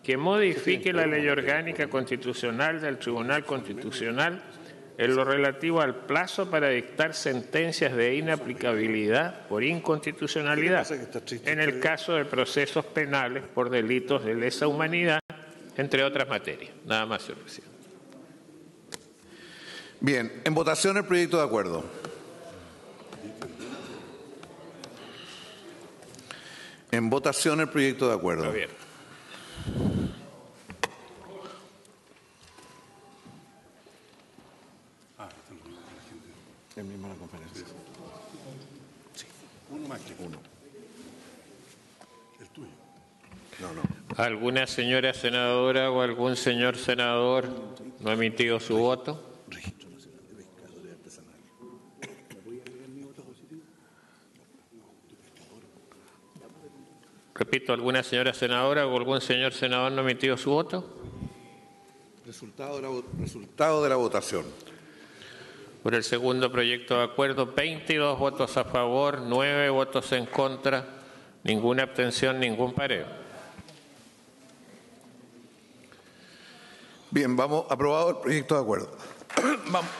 que modifique la ley orgánica constitucional del Tribunal Constitucional en lo relativo al plazo para dictar sentencias de inaplicabilidad por inconstitucionalidad en el caso de procesos penales por delitos de lesa humanidad, entre otras materias. Nada más, señor presidente. Bien, en votación el proyecto de acuerdo. En votación el proyecto de acuerdo. El mismo la conferencia. Sí. Uno más que uno. El tuyo. No. ¿Alguna señora senadora o algún señor senador no ha emitido su voto? Repito, ¿alguna señora senadora o algún señor senador no ha emitido su voto? Resultado de la votación. Por el segundo proyecto de acuerdo, 22 votos a favor, 9 votos en contra, ninguna abstención, ningún pareo. Bien, vamos, aprobado el proyecto de acuerdo. Vamos.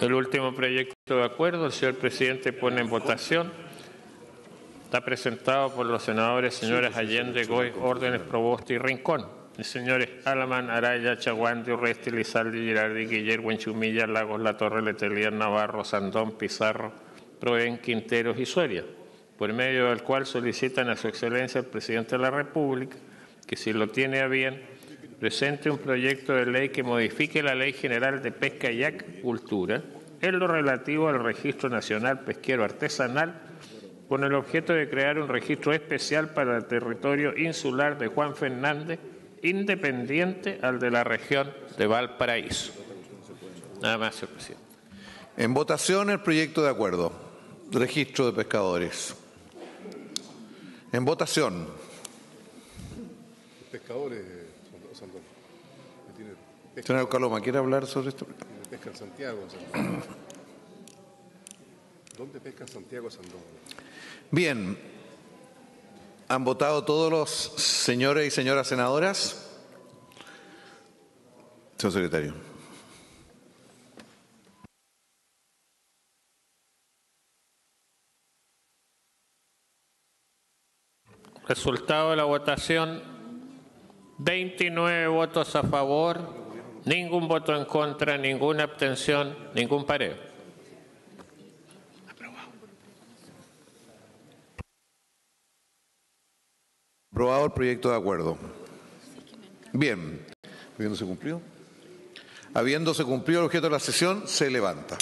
El último proyecto de acuerdo, el señor presidente pone en votación. Está presentado por los senadores señores Allende, Goy, Órdenes, Proboste y Rincón. Y señores Alamán, Araya, Chaguán, Urresti, Lizalde, Girardi, Guiller, Huenchumilla, Lagos, La Torre, Letelier, Navarro, Sandón, Pizarro, Proen, Quinteros y Soria, por medio del cual solicitan a su excelencia el presidente de la República que, si lo tiene a bien, presente un proyecto de ley que modifique la Ley General de Pesca y Acuicultura en lo relativo al Registro Nacional Pesquero Artesanal, con el objeto de crear un registro especial para el territorio insular de Juan Fernández, independiente al de la región de Valparaíso. Nada más, señor presidente. En votación el proyecto de acuerdo. Registro de pescadores. En votación. Pescadores, Sandón. Señor Caloma, ¿quiere hablar sobre esto? Pesca en Santiago, Sandón. ¿Dónde pesca Santiago, Sandón? Bien. ¿Han votado todos los señores y señoras senadoras? Señor secretario. Resultado de la votación, 29 votos a favor, ningún voto en contra, ninguna abstención, ningún pareo. Aprobado el proyecto de acuerdo. Bien. ¿Habiéndose cumplido? Habiéndose cumplido el objeto de la sesión, se levanta.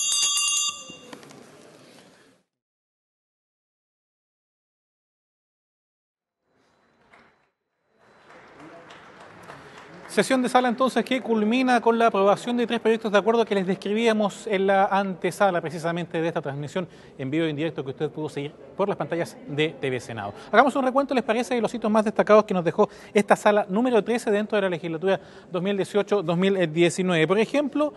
Sesión de sala entonces que culmina con la aprobación de 3 proyectos de acuerdo que les describíamos en la antesala precisamente de esta transmisión en vivo e indirecto que usted pudo seguir por las pantallas de TV Senado. Hagamos un recuento, ¿les parece?, de los hitos más destacados que nos dejó esta sala número 13 dentro de la legislatura 2018-2019. Por ejemplo,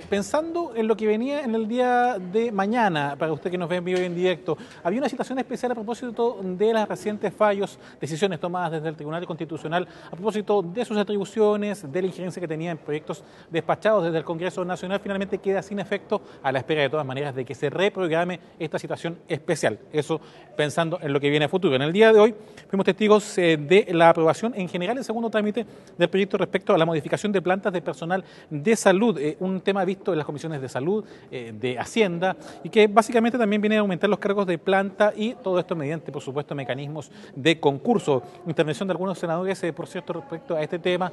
pensando en lo que venía en el día de mañana, para usted que nos ve en vivo y en directo, había una citación especial a propósito de los recientes fallos, decisiones tomadas desde el Tribunal Constitucional a propósito de sus atribuciones, de la injerencia que tenía en proyectos despachados desde el Congreso Nacional. Finalmente queda sin efecto, a la espera de todas maneras de que se reprograme esta situación especial. Eso pensando en lo que viene a futuro. En el día de hoy fuimos testigos de la aprobación en general en segundo trámite del proyecto respecto a la modificación de plantas de personal de salud, un tema visto en las comisiones de salud, de Hacienda, y que básicamente también viene a aumentar los cargos de planta, y todo esto mediante, por supuesto, mecanismos de concurso. Intervención de algunos senadores, por cierto, respecto a este tema,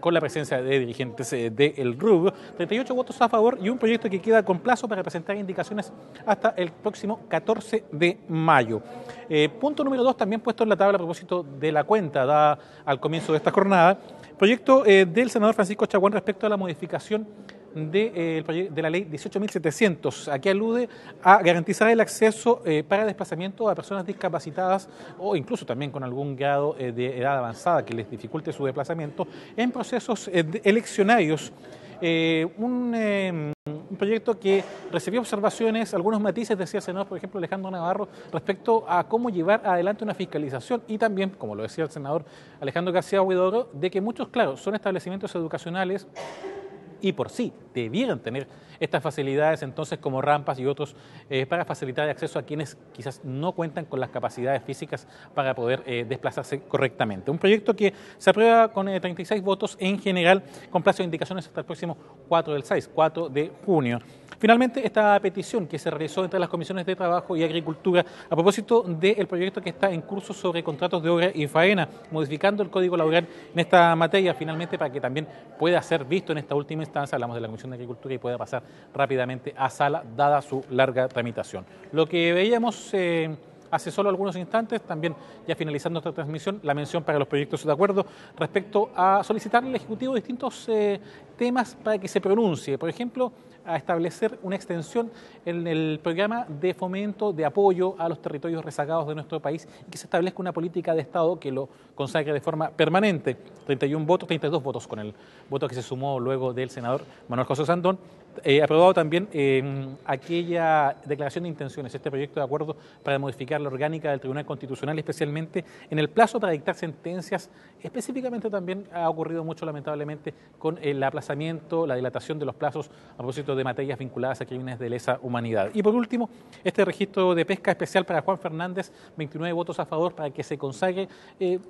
con la presencia de dirigentes del RUB. 38 votos a favor y un proyecto que queda con plazo para presentar indicaciones hasta el próximo 14 de mayo. Punto número 2, también puesto en la tabla a propósito de la cuenta dada al comienzo de esta jornada. Proyecto del senador Francisco Chaguán respecto a la modificación de la ley 18.700. Aquí alude a garantizar el acceso para desplazamiento a personas discapacitadas o incluso también con algún grado de edad avanzada que les dificulte su desplazamiento en procesos eleccionarios. Un proyecto que recibió observaciones, algunos matices, decía el senador, por ejemplo, Alejandro Navarro, respecto a cómo llevar adelante una fiscalización, y también, como lo decía el senador Alejandro García Huidobro, de que muchos, claro, son establecimientos educacionales y por sí debieran tener estas facilidades entonces como rampas y otros para facilitar el acceso a quienes quizás no cuentan con las capacidades físicas para poder desplazarse correctamente. Un proyecto que se aprueba con 36 votos en general, con plazo de indicaciones hasta el próximo 4 de junio. Finalmente, esta petición que se realizó entre las comisiones de Trabajo y Agricultura a propósito del proyecto que está en curso sobre contratos de obra y faena, modificando el Código Laboral en esta materia, finalmente para que también pueda ser visto en esta última instancia, hablamos de la Comisión de Agricultura, y pueda pasar rápidamente a sala, dada su larga tramitación. Lo que veíamos hace solo algunos instantes, también ya finalizando esta transmisión, la mención para los proyectos de acuerdo respecto a solicitarle al Ejecutivo distintos temas para que se pronuncie. Por ejemplo, a establecer una extensión en el programa de fomento, de apoyo a los territorios rezagados de nuestro país y que se establezca una política de Estado que lo consagre de forma permanente. 32 votos con el voto que se sumó luego del senador Manuel José Sandón. Aprobado también aquella declaración de intenciones, este proyecto de acuerdo para modificar la orgánica del Tribunal Constitucional, especialmente en el plazo para dictar sentencias. Específicamente también ha ocurrido mucho, lamentablemente, con el aplazamiento, la dilatación de los plazos a propósito de materias vinculadas a crímenes de lesa humanidad. Y por último, este registro de pesca especial para Juan Fernández, 29 votos a favor para que se consagre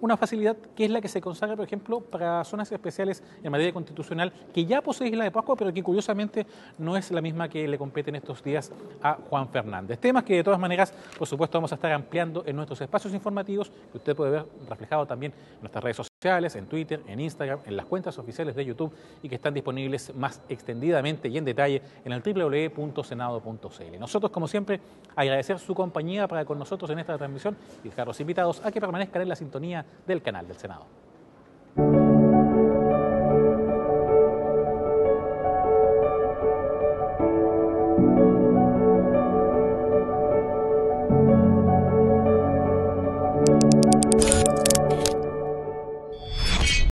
una facilidad que es la que se consagra, por ejemplo, para zonas especiales en materia constitucional que ya posee Isla de Pascua, pero que curiosamente no es la misma que le compete en estos días a Juan Fernández. Temas que de todas maneras, por supuesto, vamos a estar ampliando en nuestros espacios informativos, que usted puede ver reflejado también en nuestras redes sociales, en Twitter, en Instagram, en las cuentas oficiales de YouTube y que están disponibles más extendidamente y en detalle en el www.senado.cl. Nosotros, como siempre, agradecer su compañía para con nosotros en esta transmisión y dejar los invitados a que permanezcan en la sintonía del canal del Senado.